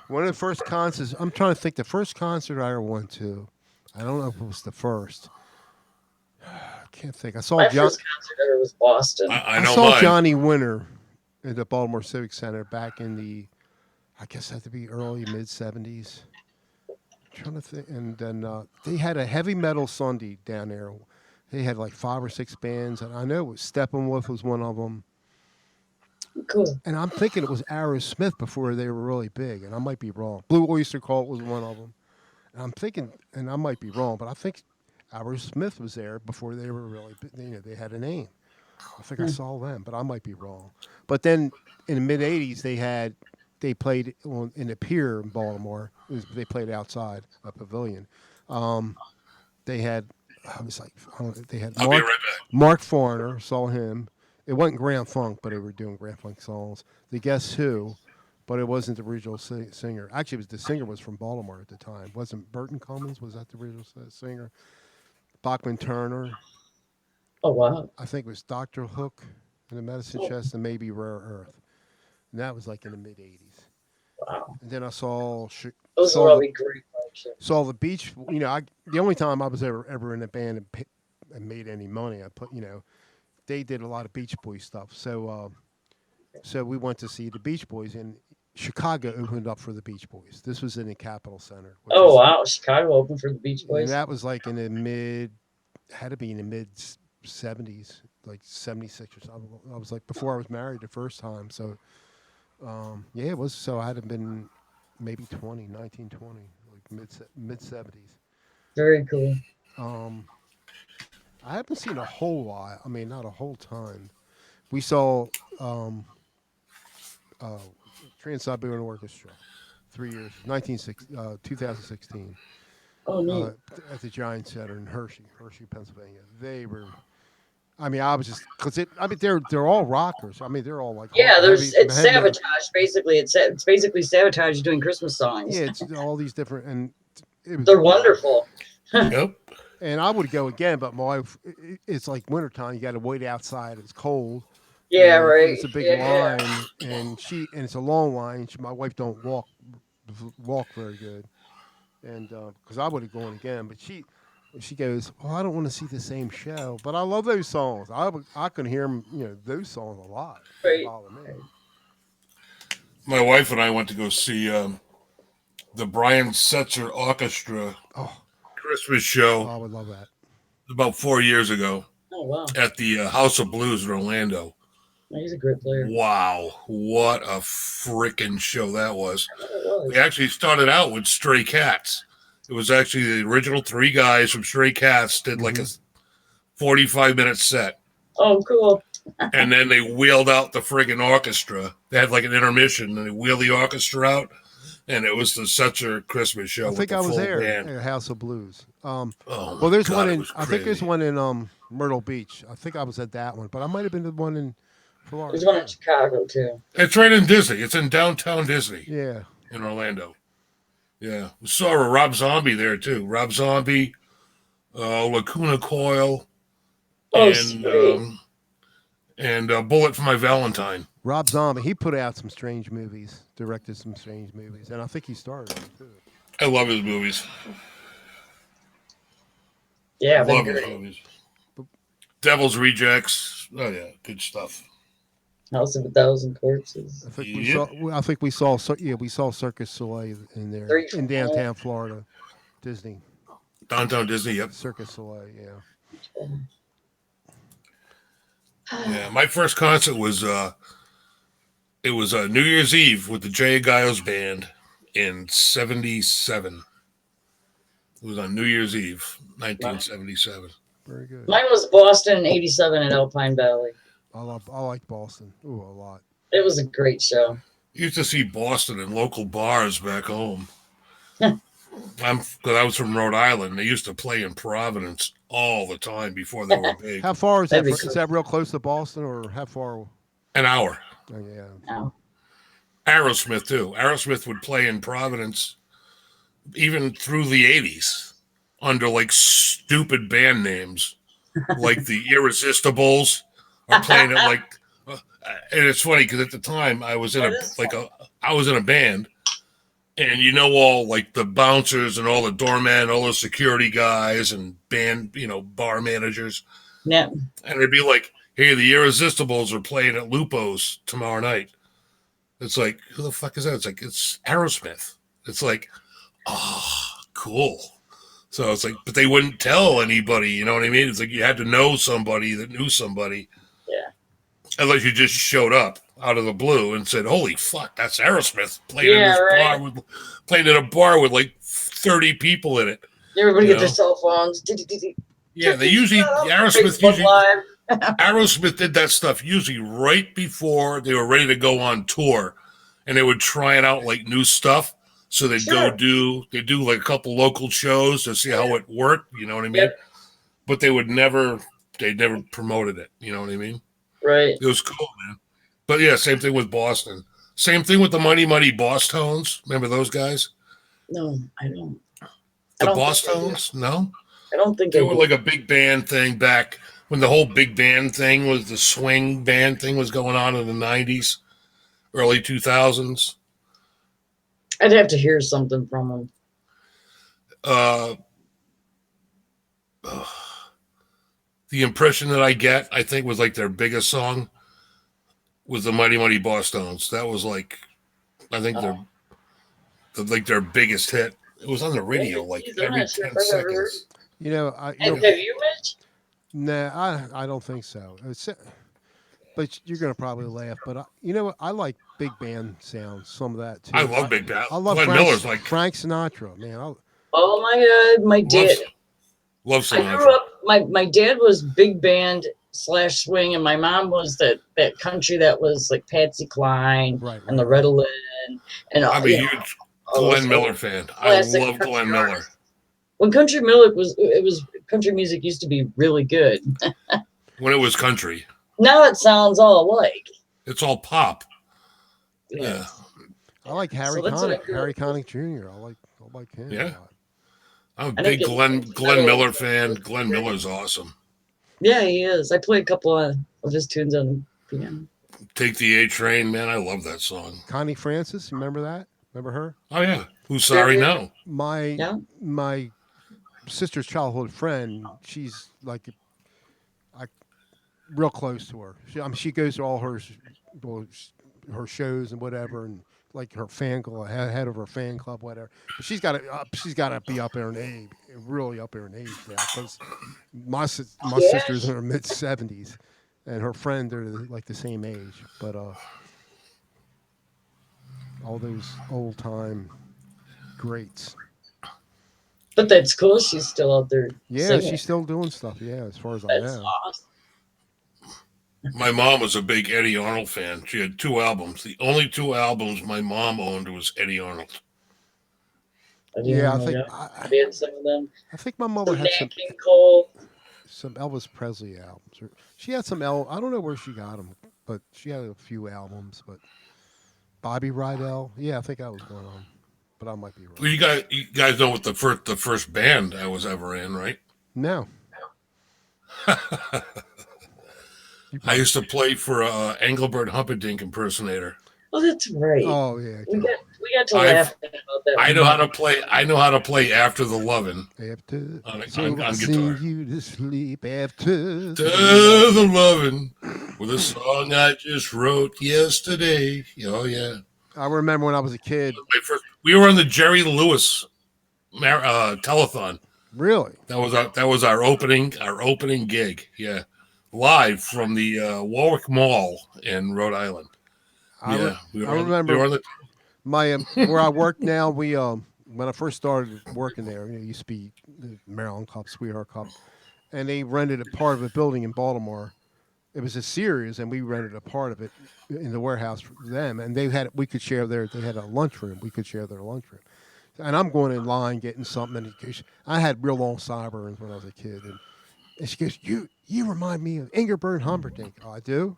Speaker 1: One of the first concerts. I'm trying to think. The first concert I ever went to. I don't know if it was the first. I can't think. I saw
Speaker 4: My
Speaker 1: John.
Speaker 4: first concert ever was Boston.
Speaker 2: I
Speaker 1: I
Speaker 2: know
Speaker 1: saw
Speaker 2: mine.
Speaker 1: Johnny Winter at the Baltimore Civic Center back in the, I guess it had to be early mid '70s. Trying to think, and then they had a heavy metal Sunday down there. They had like 5 or 6 bands, and I know it was Steppenwolf was one of them.
Speaker 4: Cool.
Speaker 1: And I'm thinking it was Aerosmith before they were really big, and I might be wrong. Blue Oyster Cult was one of them. And I'm thinking, and I might be wrong, but I think Aerosmith was there before they were really big. You know, they had a name. I think I saw them, but I might be wrong. But then in the mid '80s, they played in the pier in Baltimore. They played outside a pavilion. They had, I was like, they had
Speaker 2: I'll be right back.
Speaker 1: Mark Foreigner, saw him. It wasn't Grand Funk, but they were doing Grand Funk songs. The Guess Who, but it wasn't the original singer. Actually, the singer was from Baltimore at the time. Wasn't Burton Cummins? Was that the original singer? Bachman Turner.
Speaker 4: Oh wow.
Speaker 1: I think it was Dr. Hook and the Medicine Chest and maybe Rare Earth. And that was like in the mid 80s.
Speaker 4: Wow.
Speaker 1: And then I saw
Speaker 4: Those are probably great functions.
Speaker 1: saw the Beach. You know, the only time I was ever in a band and made any money, they did a lot of Beach Boys stuff. So we went to see the Beach Boys, and Chicago opened up for the Beach Boys. This was in the Capitol Center.
Speaker 4: Oh wow, Chicago opened for the Beach
Speaker 1: And
Speaker 4: Boys.
Speaker 1: that was like in the had to be in the mid 70s, like 76 or something. I was like before I was married the first time. So yeah, it was. So I had been maybe 19, 20, like mid 70s.
Speaker 4: Very cool.
Speaker 1: I haven't seen a whole lot. I mean, not a whole ton. We saw Trans-Siberian Orchestra, 3 years, 2016,
Speaker 4: Oh neat.
Speaker 1: at the Giant Center in Hershey, Pennsylvania. They were. I mean, I was just because they're all rockers. I mean, they're all like
Speaker 4: Yeah, it's
Speaker 1: heavy-
Speaker 4: Sabotage basically. It's basically Sabotage doing Christmas songs.
Speaker 1: Yeah, it's all these different, and it was
Speaker 4: They're wonderful.
Speaker 2: Yep.
Speaker 1: And I would go again, but my wife, it's like wintertime. You got to wait outside. It's cold.
Speaker 4: Yeah,
Speaker 1: and
Speaker 4: right.
Speaker 1: It's a big
Speaker 4: Yeah.
Speaker 1: line, and it's a long line. My wife don't walk very good, and because I would have gone again, but she goes, "Well, I don't want to see the same show." But I love those songs. I can hear them, those songs a lot. They
Speaker 4: Right.
Speaker 1: bother me.
Speaker 2: My wife and I went to go see the Brian Setzer Orchestra
Speaker 1: Oh,
Speaker 2: Christmas show
Speaker 1: I would love that.
Speaker 2: about 4 years ago
Speaker 4: Oh wow,
Speaker 2: at the House of Blues in Orlando.
Speaker 4: he's a great player.
Speaker 2: Wow, what a freaking show that was.
Speaker 4: It was.
Speaker 2: We actually started out with Stray Cats. It was actually the original 3 guys from Stray Cats did like a 45-minute set.
Speaker 4: Oh cool.
Speaker 2: And then they wheeled out the friggin' orchestra. They had like an intermission, and they wheeled the orchestra out, and it was the Setzer Christmas show.
Speaker 1: I
Speaker 2: with
Speaker 1: think
Speaker 2: the
Speaker 1: I was
Speaker 2: full
Speaker 1: there
Speaker 2: band.
Speaker 1: at House of Blues.
Speaker 2: Oh,
Speaker 1: Well, there's
Speaker 2: God,
Speaker 1: one
Speaker 2: it
Speaker 1: in.
Speaker 2: was
Speaker 1: I think there's
Speaker 2: crazy.
Speaker 1: one in Myrtle Beach. I think I was at that one, but I might have been the one in Florida.
Speaker 4: There's one in Chicago too.
Speaker 2: It's right in Disney. It's in downtown Disney
Speaker 1: Yeah.
Speaker 2: in Orlando. Yeah, we saw a Rob Zombie there too. Rob Zombie, Lacuna Coil,
Speaker 4: Oh,
Speaker 2: and
Speaker 4: sweet.
Speaker 2: Bullet for My Valentine.
Speaker 1: Rob Zombie, he put out some strange movies, directed some strange movies, and I think he started them too.
Speaker 2: I love his movies.
Speaker 4: Yeah, they're
Speaker 2: Love his
Speaker 4: great.
Speaker 2: movies. Devil's Rejects. Oh yeah, good stuff.
Speaker 4: House of a Thousand Corpses.
Speaker 1: I think
Speaker 2: Yep.
Speaker 1: we saw Circus Soleil in there
Speaker 4: Three.
Speaker 1: in downtown Florida, Disney
Speaker 2: Downtown Disney. Yep.
Speaker 1: Circus Soleil. Yeah.
Speaker 2: Yeah, my first concert was New Year's Eve with the Jay Giles Band in '77. It was on New Year's Eve, 1977.
Speaker 1: Very good.
Speaker 4: Mine was Boston in '87 at Alpine Valley.
Speaker 1: I like Boston. Ooh, a lot.
Speaker 4: It was a great show.
Speaker 2: Used to see Boston in local bars back home. Because I was from Rhode Island. They used to play in Providence all the time before they were big.
Speaker 1: How far is that?
Speaker 4: That'd be
Speaker 1: Is that real close to Boston, or how far?
Speaker 2: An hour.
Speaker 1: Oh yeah.
Speaker 4: Oh.
Speaker 2: Aerosmith too. Aerosmith would play in Providence even through the 80s under like stupid band names, like the Irresistibles are playing it like. And it's funny because at the time I was in I was in a band, and all like the bouncers and all the doormen, all the security guys and band, bar managers,
Speaker 4: Yeah.
Speaker 2: and it'd be like, "Hey, the Irresistibles are playing at Lupo's tomorrow night." It's like, who the fuck is that? It's like, it's Aerosmith. It's like, oh, cool. So it's like, but they wouldn't tell anybody, you know what I mean? It's like you had to know somebody that knew somebody.
Speaker 4: Yeah.
Speaker 2: Unless you just showed up out of the blue and said, holy fuck, that's Aerosmith playing playing at a bar with like 30 people in it.
Speaker 4: Everybody get their cell phones.
Speaker 2: Yeah, they usually, Aerosmith did that stuff usually right before they were ready to go on tour, and they would try it out like new stuff. So they'd do like a couple local shows to see how it worked. You know what I mean?
Speaker 4: Yep.
Speaker 2: But they never promoted it. You know what I mean?
Speaker 4: Right.
Speaker 2: It was cool, man. But yeah, same thing with Boston. Same thing with the Mighty Mighty Boss Tones. Remember those guys?
Speaker 4: No, I don't.
Speaker 2: The Boss Tones? No?
Speaker 4: I don't think
Speaker 2: they were like a big band thing back when the whole big band thing was, the swing band thing was going on in the 90s, early 2000s.
Speaker 4: I'd have to hear something from them.
Speaker 2: The impression that I get, I think, was like their biggest song was the Mighty Mighty Boss Tones. That was like, I think their biggest hit. It was on the radio like every 10 seconds.
Speaker 1: You know,
Speaker 4: have you, Mitch?
Speaker 1: Nah, I don't think so. But you're gonna probably laugh. But you know what? I like big band sounds. Some of that too.
Speaker 2: I love big band.
Speaker 1: I love
Speaker 2: Glenn Miller's like
Speaker 1: Frank Sinatra, man.
Speaker 4: Oh my God, my dad.
Speaker 2: Love Sinatra.
Speaker 4: I grew up. My dad was big band / swing, and my mom was that country that was like Patsy Cline and the Ritalin. And
Speaker 2: I'm a huge Glenn Miller fan. I love Glenn Miller.
Speaker 4: When country music used to be really good.
Speaker 2: When it was country.
Speaker 4: Now it sounds all alike.
Speaker 2: It's all pop. Yeah.
Speaker 1: I like Harry Connick. Harry Connick Jr. I like him.
Speaker 2: Yeah. I'm a big Glenn Miller fan. Glenn Miller's awesome.
Speaker 4: Yeah, he is. I play a couple of his tunes on piano.
Speaker 2: Take the A Train, man. I love that song.
Speaker 1: Connie Francis, remember that? Remember her?
Speaker 2: Oh yeah. Who's Sorry Now?
Speaker 1: My sister's childhood friend. She's like, real close to her. She goes to all her shows and whatever, and like her fan club, head of her fan club, whatever. But she's got to be up there in age, really up there in age now, because my sister's in her mid-70s, and her friend they're like the same age. But all those old time greats.
Speaker 4: But that's cool. She's still out there.
Speaker 1: Yeah,
Speaker 4: singing.
Speaker 1: she's still doing stuff. Yeah, as far as I know.
Speaker 4: Awesome.
Speaker 2: My mom was a big Eddie Arnold fan. She had 2 albums. The only 2 albums my mom owned was Eddie Arnold.
Speaker 1: I think
Speaker 4: I had some of them.
Speaker 1: I think my mother had some Elvis Presley albums. She had some I don't know where she got them, but she had a few albums. But Bobby Rydell, yeah, I think I was going on, but I might be wrong.
Speaker 2: Well, you guys know what the first band I was ever in, right?
Speaker 1: No.
Speaker 2: I used to play for Engelbert Humperdinck impersonator.
Speaker 4: Oh, that's right.
Speaker 1: Oh yeah.
Speaker 4: We got to laugh about that.
Speaker 2: I know how to play. I know how to play After the Lovin'.
Speaker 1: After
Speaker 2: on
Speaker 1: guitar. You to sleep after
Speaker 2: the Lovin', with a song I just wrote yesterday. Oh yeah.
Speaker 1: I remember when I was a kid.
Speaker 2: We were on the Jerry Lewis telethon.
Speaker 1: Really?
Speaker 2: That was our opening gig. Yeah. Live from the Warwick Mall in Rhode Island.
Speaker 1: I remember where I work now. We when I first started working there, it used to be the Maryland Cup, Sweetheart Cup, and they rented a part of a building in Baltimore. It was a series, and we rented a part of it in the warehouse for them. And they had we could share they had a lunchroom. We could share their lunchroom. And I'm going in line getting something. And I had real long sideburns when I was a kid, and she goes, "You remind me of Engelbert Humperdinck." Oh, I do,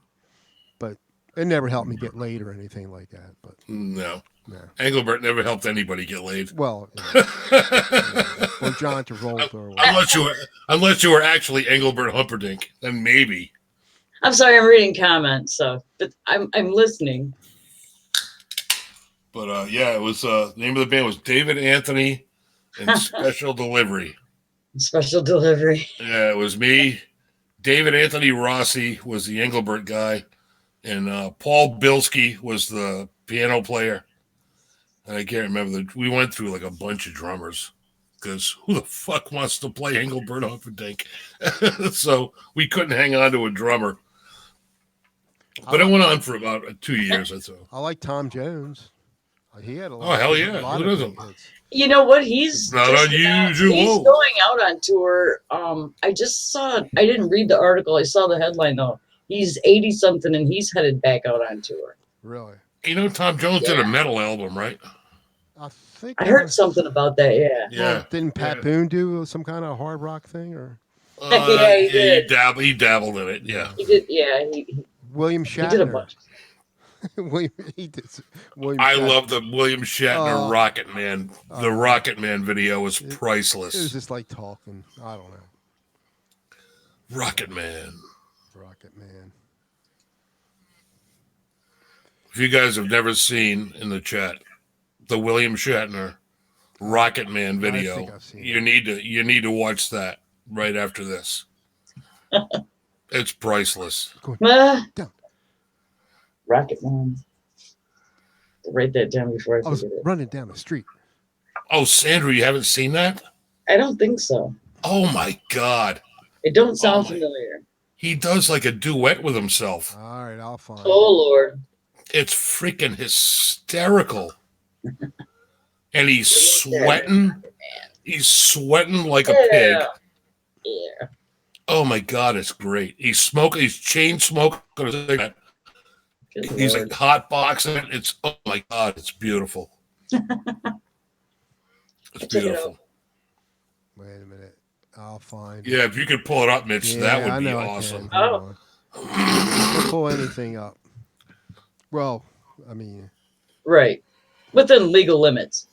Speaker 1: but It never helped me get laid or anything like that. But
Speaker 2: No.
Speaker 1: no.
Speaker 2: Engelbert never helped anybody get laid.
Speaker 1: Well, or John Travolta or whatever.
Speaker 2: unless you were actually Engelbert Humperdinck, then maybe.
Speaker 4: I'm sorry, I'm reading comments, so but I'm listening.
Speaker 2: But yeah, it was the name of the band was David Anthony and Special Delivery.
Speaker 4: Special delivery.
Speaker 2: Yeah, it was me. David Anthony Rossi was the Engelbert guy, and Paul Bilski was the piano player. And I can't remember we went through like a bunch of drummers because who the fuck wants to play Engelbert Humperdinck? So we couldn't hang on to a drummer. But it went on for about 2 years or so.
Speaker 1: I like Tom Jones. He had a lot.
Speaker 2: Oh, hell yeah.
Speaker 1: a lot
Speaker 2: Who
Speaker 1: of
Speaker 2: doesn't?
Speaker 1: hits.
Speaker 4: You know what? He's
Speaker 2: Not
Speaker 4: just
Speaker 2: unusual.
Speaker 4: he's going out on tour. I just saw. I didn't read the article. I saw the headline though. He's 80 something and he's headed back out on tour.
Speaker 1: Really?
Speaker 2: You know, Tom Jones did a metal album, right?
Speaker 1: I think
Speaker 4: I heard something about that. Yeah.
Speaker 2: Yeah.
Speaker 1: Didn't Pat Boone do some kind of hard rock thing or
Speaker 4: Yeah, he did.
Speaker 2: He dabbled in it. Yeah.
Speaker 4: He did. Yeah. He
Speaker 1: William Shatner?
Speaker 4: did a bunch.
Speaker 1: William, he did. William
Speaker 2: I
Speaker 1: Shatner.
Speaker 2: love the William Shatner Rocket Man. The Rocket Man video was
Speaker 1: It was
Speaker 2: priceless.
Speaker 1: just like talking. I don't know.
Speaker 2: Rocket Man.
Speaker 1: Rocket Man.
Speaker 2: If you guys have never seen in the chat the William Shatner Rocket Man video,
Speaker 1: think I've seen
Speaker 2: you need to watch that right after this. It's priceless.
Speaker 1: Down.
Speaker 4: Rocket Man. Write that down before
Speaker 1: I
Speaker 4: I
Speaker 1: was
Speaker 4: forget it.
Speaker 1: running down the street.
Speaker 2: Oh, Sandra, you haven't seen that?
Speaker 4: I don't think so.
Speaker 2: Oh my God.
Speaker 4: It don't sound
Speaker 2: Oh, my-
Speaker 4: familiar.
Speaker 2: He does like a duet with himself.
Speaker 1: All right, I'll find
Speaker 4: Oh
Speaker 1: it.
Speaker 4: Lord.
Speaker 2: It's freaking hysterical. And he's sweating. He's sweating like a pig.
Speaker 4: Yeah.
Speaker 2: Oh my God, it's great. He's chain smoking a cigarette.
Speaker 4: Good
Speaker 2: He's
Speaker 4: Lord.
Speaker 2: like hot boxing it. It's oh my God, it's beautiful. It's
Speaker 4: Check it out.
Speaker 2: beautiful.
Speaker 1: Wait a minute. I'll find it.
Speaker 2: Yeah, if you could pull it up, Mitch,
Speaker 1: Yeah,
Speaker 2: that
Speaker 1: I
Speaker 2: would be
Speaker 1: know I
Speaker 2: awesome.
Speaker 1: can. Hold on. I'll pull anything up. Well, I mean,
Speaker 4: Right. Within legal limits.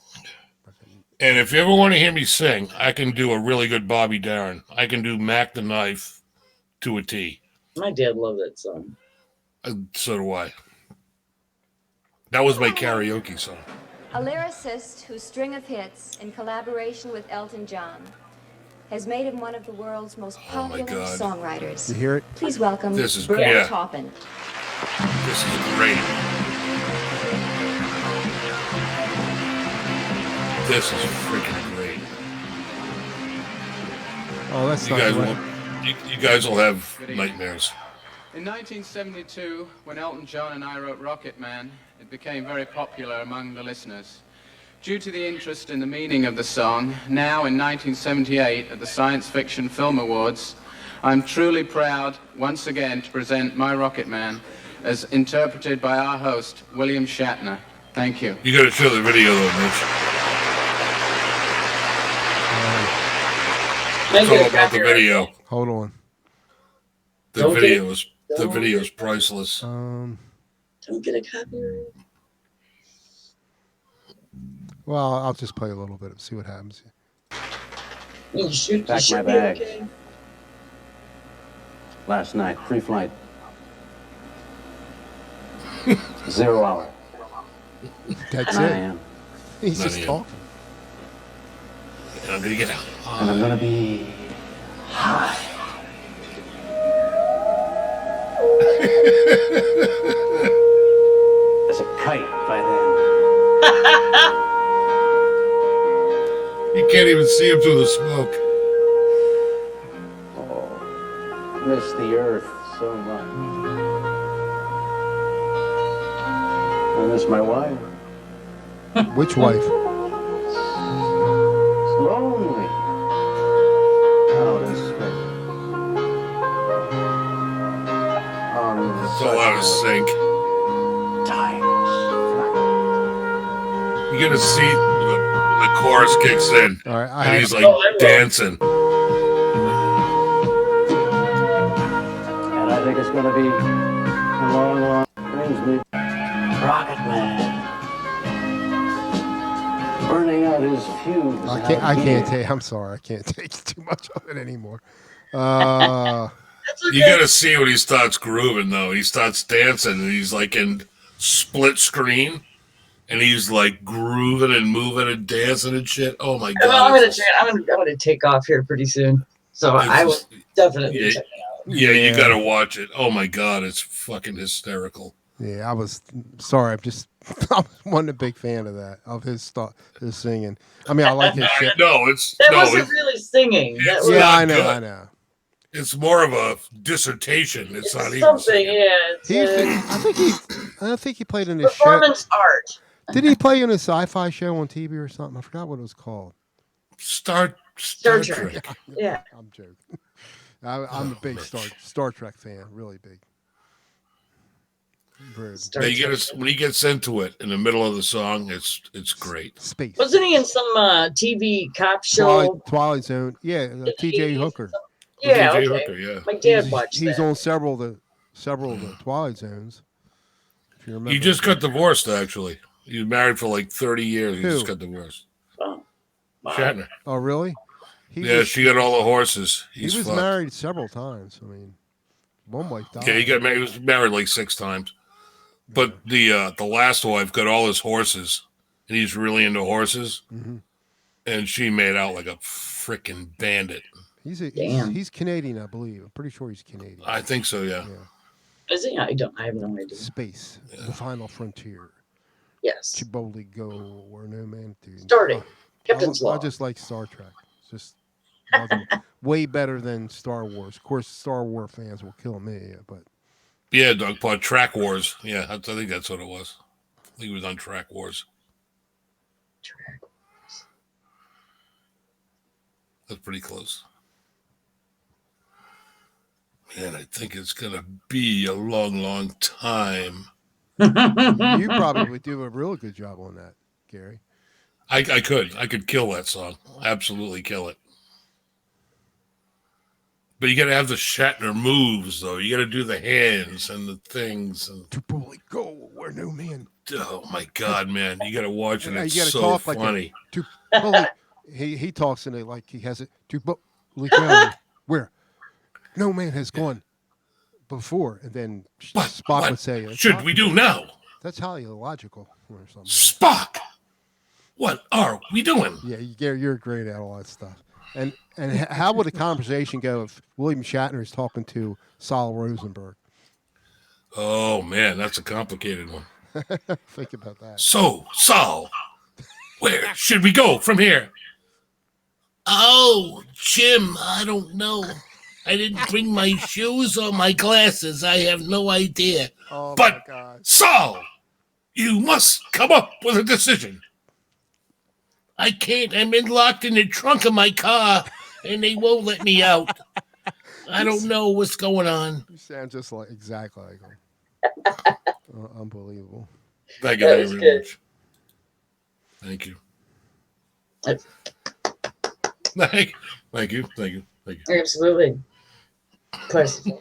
Speaker 2: And if you ever want to hear me sing, I can do a really good Bobby Darin. I can do Mac the Knife to a T.
Speaker 4: My dad loved that song.
Speaker 2: So do I. That was my karaoke song.
Speaker 8: A lyricist whose string of hits, in collaboration with Elton John, has made him one of the world's most
Speaker 2: Oh my
Speaker 8: popular
Speaker 2: God.
Speaker 8: songwriters.
Speaker 1: you hear it?
Speaker 8: Please welcome
Speaker 2: This is-
Speaker 8: Bert
Speaker 2: yeah.
Speaker 8: Taupin.
Speaker 2: This is great. This is freaking great.
Speaker 1: Oh, that's
Speaker 2: You
Speaker 1: not
Speaker 2: guys
Speaker 1: the
Speaker 2: will,
Speaker 1: way.
Speaker 2: you guys will have nightmares.
Speaker 9: In 1972, when Elton John and I wrote Rocket Man, it became very popular among the listeners. Due to the interest in the meaning of the song, now in 1978 at the Science Fiction Film Awards, I'm truly proud once again to present My Rocket Man as interpreted by our host, William Shatner. Thank you.
Speaker 2: You got to show the video though, Mitch.
Speaker 4: Might
Speaker 2: It's
Speaker 4: get
Speaker 2: all
Speaker 4: a
Speaker 2: about the
Speaker 4: copyright.
Speaker 2: video.
Speaker 1: Hold on.
Speaker 2: The
Speaker 4: Don't get-
Speaker 2: video is
Speaker 4: don't
Speaker 2: priceless.
Speaker 4: Don't get a copyright.
Speaker 1: Well, I'll just play a little bit and see what happens.
Speaker 4: You shoot.
Speaker 10: Pack
Speaker 4: you should
Speaker 10: my
Speaker 4: be
Speaker 10: bags.
Speaker 4: okay.
Speaker 10: Last night, pre-flight. 0 hour.
Speaker 1: That's
Speaker 10: 9
Speaker 1: it.
Speaker 10: a.m.
Speaker 1: He's
Speaker 2: 9
Speaker 1: just
Speaker 2: a.m.
Speaker 1: talking.
Speaker 2: I'm gonna get out.
Speaker 10: And I'm gonna be high. As a kite by then.
Speaker 2: You can't even see him through the smoke.
Speaker 10: Oh, miss the earth so much. I miss my wife.
Speaker 1: Which wife?
Speaker 10: It's lonely. Out in space. On
Speaker 2: It's all out of sync. You get to see the chorus kicks in,
Speaker 1: All right, I
Speaker 2: and
Speaker 1: have,
Speaker 2: he's like
Speaker 4: Oh, I will.
Speaker 2: dancing.
Speaker 10: And I think it's going to be a long, long... brings me Rocket Man. Burning out his fuse.
Speaker 1: I can't take. I'm sorry, I can't take too much of it anymore. Uh,
Speaker 2: You gotta see when he starts grooving though. He starts dancing and he's like in split screen and he's like grooving and moving and dancing and shit. Oh my god.
Speaker 4: Well, I'm gonna take off here pretty soon. So I will definitely check it out.
Speaker 2: Yeah, you gotta watch it. Oh my god, it's fucking hysterical.
Speaker 1: yeah, I was sorry. I wasn't a big fan of that his singing. I mean, I like his shit.
Speaker 2: No,
Speaker 4: That wasn't really singing. That was
Speaker 1: Yeah, I
Speaker 2: good.
Speaker 1: know.
Speaker 2: It's more of a dissertation. It's not even
Speaker 4: something.
Speaker 2: singing.
Speaker 4: Yeah, it's,
Speaker 1: I think he played in his show.
Speaker 4: performance art.
Speaker 1: Did he play in a sci-fi show on TV or something? I forgot what it was called.
Speaker 2: Star
Speaker 4: Trek.
Speaker 2: Trek.
Speaker 4: Yeah.
Speaker 1: I'm joking. I'm a big Star Trek fan, really big. Very big.
Speaker 2: When he gets into it in the middle of the song, it's great.
Speaker 1: Space.
Speaker 4: Wasn't he in some TV cop show?
Speaker 1: Twilight Zone. Yeah, T.J. Hooker.
Speaker 4: Yeah,
Speaker 2: T.J.
Speaker 4: okay.
Speaker 2: Hooker, yeah.
Speaker 4: My dad watched
Speaker 1: He's
Speaker 4: that.
Speaker 1: on several of the Twilight Zones. If you remember.
Speaker 2: He just got divorced, actually. He was married for like 30 years. He
Speaker 1: Who?
Speaker 2: just got divorced.
Speaker 4: Oh, wow.
Speaker 2: Shatner.
Speaker 1: Oh, really?
Speaker 2: She got all the horses.
Speaker 1: He was
Speaker 2: fucked.
Speaker 1: married several times. I mean, one wife died.
Speaker 2: Yeah, he got married. He was married like 6 times. But the last wife got all his horses, and he's really into horses.
Speaker 1: Mhm.
Speaker 2: And she made out like a freaking bandit.
Speaker 1: He's Canadian, I believe. I'm pretty sure he's Canadian.
Speaker 2: I think so, yeah.
Speaker 4: Is he? I have no idea.
Speaker 1: Space, the final frontier.
Speaker 4: Yes.
Speaker 1: To boldly go where no man to.
Speaker 4: Starting. Captain's
Speaker 1: I
Speaker 4: Log.
Speaker 1: just like Star Trek. Just way better than Star Wars. Of course, Star Wars fans will kill me, but
Speaker 2: Yeah, Doug Pod, Track Wars. Yeah, I think that's what it was. I think he was on Track Wars. That's pretty close. Man, I think it's going to be a long, long time.
Speaker 1: you probably would do a real good job on that, Gary.
Speaker 2: I could kill that song. Absolutely kill it. But you got to have the Shatner moves, though. You got to do the hands and the things. And
Speaker 1: to boldly go where no man.
Speaker 2: Oh my God, man! You got to watch it.
Speaker 1: Yeah,
Speaker 2: It's
Speaker 1: you gotta
Speaker 2: so
Speaker 1: talk
Speaker 2: funny.
Speaker 1: Like to boldly, he talks in it like he has it to boldly go where no man has gone before, and then Spock would say,
Speaker 2: What should we do now?
Speaker 1: That's highly illogical or something.
Speaker 2: Spock, what are we doing?
Speaker 1: Yeah, Gary, you're great at all that stuff. And how would a conversation go if William Shatner is talking to Saul Rosenberg?
Speaker 2: Oh man, that's a complicated one.
Speaker 1: Think about that.
Speaker 2: So, Saul, where should we go from here? Oh, Jim, I don't know. I didn't bring my shoes or my glasses. I have no idea.
Speaker 1: Oh,
Speaker 2: but,
Speaker 1: my God.
Speaker 2: Saul, you must come up with a decision. I can't. I'm locked in the trunk of my car, and they won't let me out. I don't know what's going on.
Speaker 1: You sound just like exactly like him. Unbelievable.
Speaker 2: Thank you very much. Thank you. Thank you.
Speaker 4: Absolutely. Question.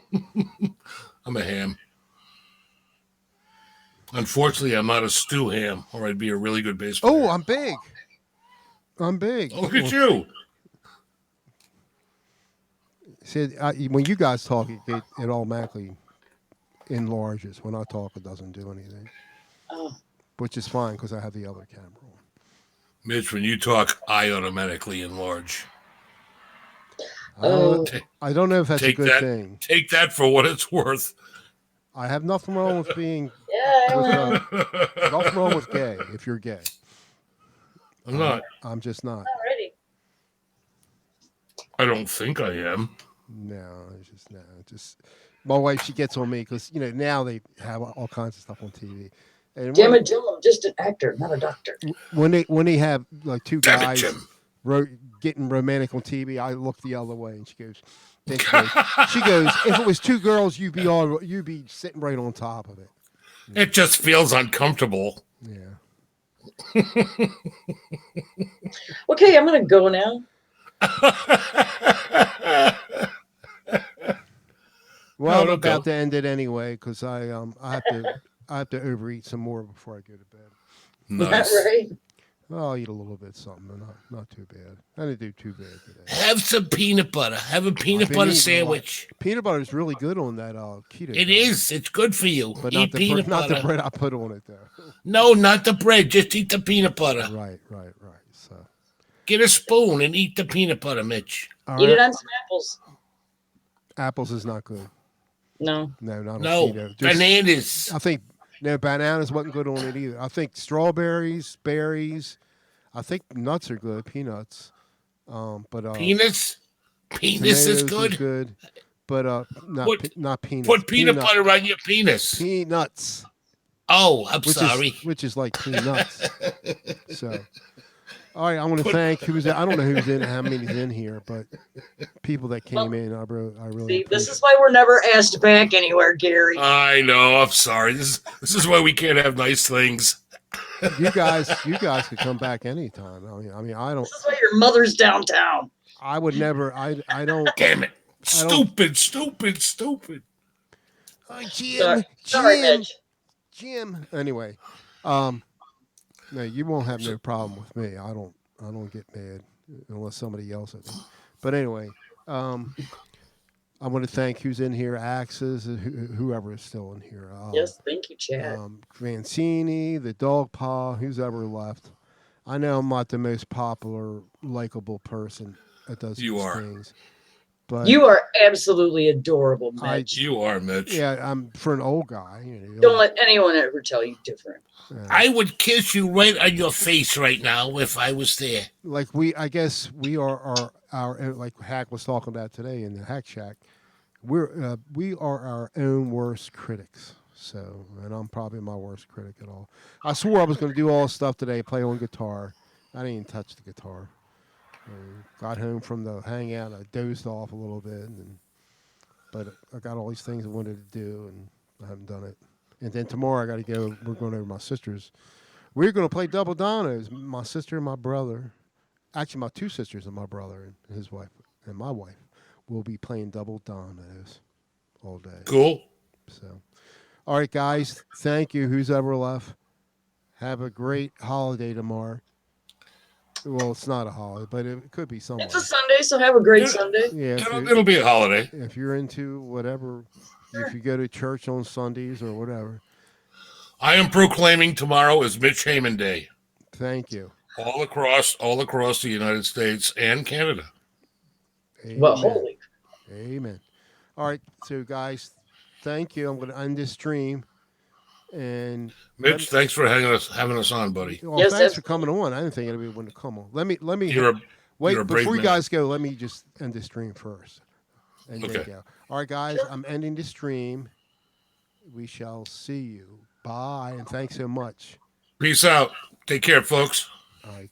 Speaker 2: I'm a ham. Unfortunately, I'm not a stew ham, or I'd be a really good bass player.
Speaker 1: Oh, I'm big. Oh,
Speaker 2: look at you.
Speaker 1: See, when you guys talk, it automatically enlarges. When I talk, it doesn't do anything.
Speaker 4: Oh.
Speaker 1: Which is fine because I have the other camera on.
Speaker 2: Mitch, when you talk, I automatically enlarge.
Speaker 1: I don't know if that's a good thing.
Speaker 2: Take that for what it's worth.
Speaker 1: I have nothing wrong with being.
Speaker 4: Yeah.
Speaker 1: Nothing wrong with gay if you're gay.
Speaker 2: I'm not.
Speaker 1: I'm just not.
Speaker 4: Alrighty.
Speaker 2: I don't think I am.
Speaker 1: No, it's just no. Just my wife. She gets on me because now they have all kinds of stuff on TV. And
Speaker 4: Damn it, Jim! I'm just an actor, not a doctor.
Speaker 1: When they have like two
Speaker 2: Damn it,
Speaker 1: guys
Speaker 2: Jim.
Speaker 1: getting romantic on TV, I look the other way, and she goes, if it was two girls, you'd be sitting right on top of it.
Speaker 2: It just feels uncomfortable.
Speaker 1: Yeah.
Speaker 4: Okay, I'm gonna go now.
Speaker 1: Well,
Speaker 2: No,
Speaker 1: I'm about
Speaker 2: go.
Speaker 1: to end it anyway because I have to I have to overeat some more before I go to bed.
Speaker 2: Nice.
Speaker 4: right?
Speaker 1: Well, I'll eat a little bit something, but not too bad. I didn't do too bad today.
Speaker 2: Have some peanut butter. Have a peanut
Speaker 1: been
Speaker 2: butter
Speaker 1: eating a lot.
Speaker 2: sandwich.
Speaker 1: Peanut butter is really good on that keto.
Speaker 2: It
Speaker 1: diet.
Speaker 2: is. It's good for you.
Speaker 1: But
Speaker 2: Eat peanut
Speaker 1: not
Speaker 2: butter.
Speaker 1: the bread I put on it though.
Speaker 2: No, not the bread. Just eat the peanut butter.
Speaker 1: Right. So
Speaker 2: Get a spoon and eat the peanut butter, Mitch.
Speaker 1: all
Speaker 4: Eat
Speaker 1: right.
Speaker 4: it on some apples.
Speaker 1: Apples is not good.
Speaker 4: No.
Speaker 1: No, not
Speaker 2: No,
Speaker 1: on keto. Just-
Speaker 2: bananas.
Speaker 1: I think no bananas wasn't good on it either. I think strawberries, berries. I think nuts are good. Peanuts. But
Speaker 2: Peanuts? Penis is
Speaker 1: tomatoes
Speaker 2: good.
Speaker 1: But not
Speaker 2: Put-
Speaker 1: not peanuts.
Speaker 2: Put peanut butter on your penis.
Speaker 1: Peanuts.
Speaker 2: Oh, I'm
Speaker 1: Which
Speaker 2: sorry.
Speaker 1: which is like peanuts. So, all right, I want to thank who's. I don't know who's in, how many's in here, but people that came in, I really.
Speaker 4: See, this is why we're never asked back anywhere, Gary.
Speaker 2: I know. I'm sorry. This is why we can't have nice things.
Speaker 1: you guys could come back anytime. I mean, I don't.
Speaker 4: This is why your mother's downtown.
Speaker 1: I would never. I don't.
Speaker 2: Damn it!
Speaker 1: I don't-
Speaker 2: Stupid.
Speaker 1: Oh, Jim,
Speaker 4: Sorry,
Speaker 1: Jim,
Speaker 4: Mitch.
Speaker 1: Jim. Anyway, no, you won't have no problem with me. I don't get mad unless somebody yells at me. But anyway, I want to thank who's in here, Axes, whoever is still in here.
Speaker 4: Yes, thank you, Chad.
Speaker 1: Francini, the dog paw, who's ever left. I know I'm not the most popular, likable person that does
Speaker 2: You
Speaker 1: these
Speaker 2: are.
Speaker 1: things. But
Speaker 4: You are absolutely adorable, Mitch.
Speaker 2: You are, Mitch.
Speaker 1: yeah, I'm for an old guy. You know,
Speaker 4: Don't let anyone ever tell you different.
Speaker 2: I would kiss you right on your face right now if I was there.
Speaker 1: like I guess we are our like Hack was talking about today in the Hack Shack. We are our own worst critics. So, and I'm probably my worst critic at all. I swore I was going to do all this stuff today, play on guitar. I didn't even touch the guitar. Got home from the hangout, I dozed off a little bit, but I got all these things I wanted to do, and I haven't done it. And then tomorrow I got to go. We're going over to my sister's. We're going to play double dominoes. My sister and my brother, actually my two sisters and my brother and his wife and my wife will be playing double dominoes all day.
Speaker 2: Cool.
Speaker 1: So, all right, guys, thank you. Who's ever left? Have a great holiday tomorrow. Well, it's not a holiday, but it could be somewhere.
Speaker 4: It's a Sunday, so have a great Sunday.
Speaker 1: Yeah,
Speaker 2: It'll be a holiday.
Speaker 1: if you're into whatever, if you go to church on Sundays or whatever,
Speaker 2: I am proclaiming tomorrow is Mitch Heyman Day.
Speaker 1: thank you.
Speaker 2: All across the United States and Canada.
Speaker 1: Amen.
Speaker 4: Well, holy.
Speaker 1: Amen. All right, so guys, thank you. I'm going to end this stream. And
Speaker 2: Mitch, thanks for having us on, buddy.
Speaker 1: well,
Speaker 4: Yes,
Speaker 1: thanks
Speaker 4: yes.
Speaker 1: for coming on. I didn't think anybody wanted to come on. Let me
Speaker 2: You're
Speaker 1: wait
Speaker 2: a brave
Speaker 1: before you
Speaker 2: man.
Speaker 1: guys go. Let me just end the stream first, and then
Speaker 2: Okay.
Speaker 1: go. All right, guys, I'm ending the stream. We shall see you. Bye, and thanks so much.
Speaker 2: Peace out. Take care, folks.
Speaker 1: All right.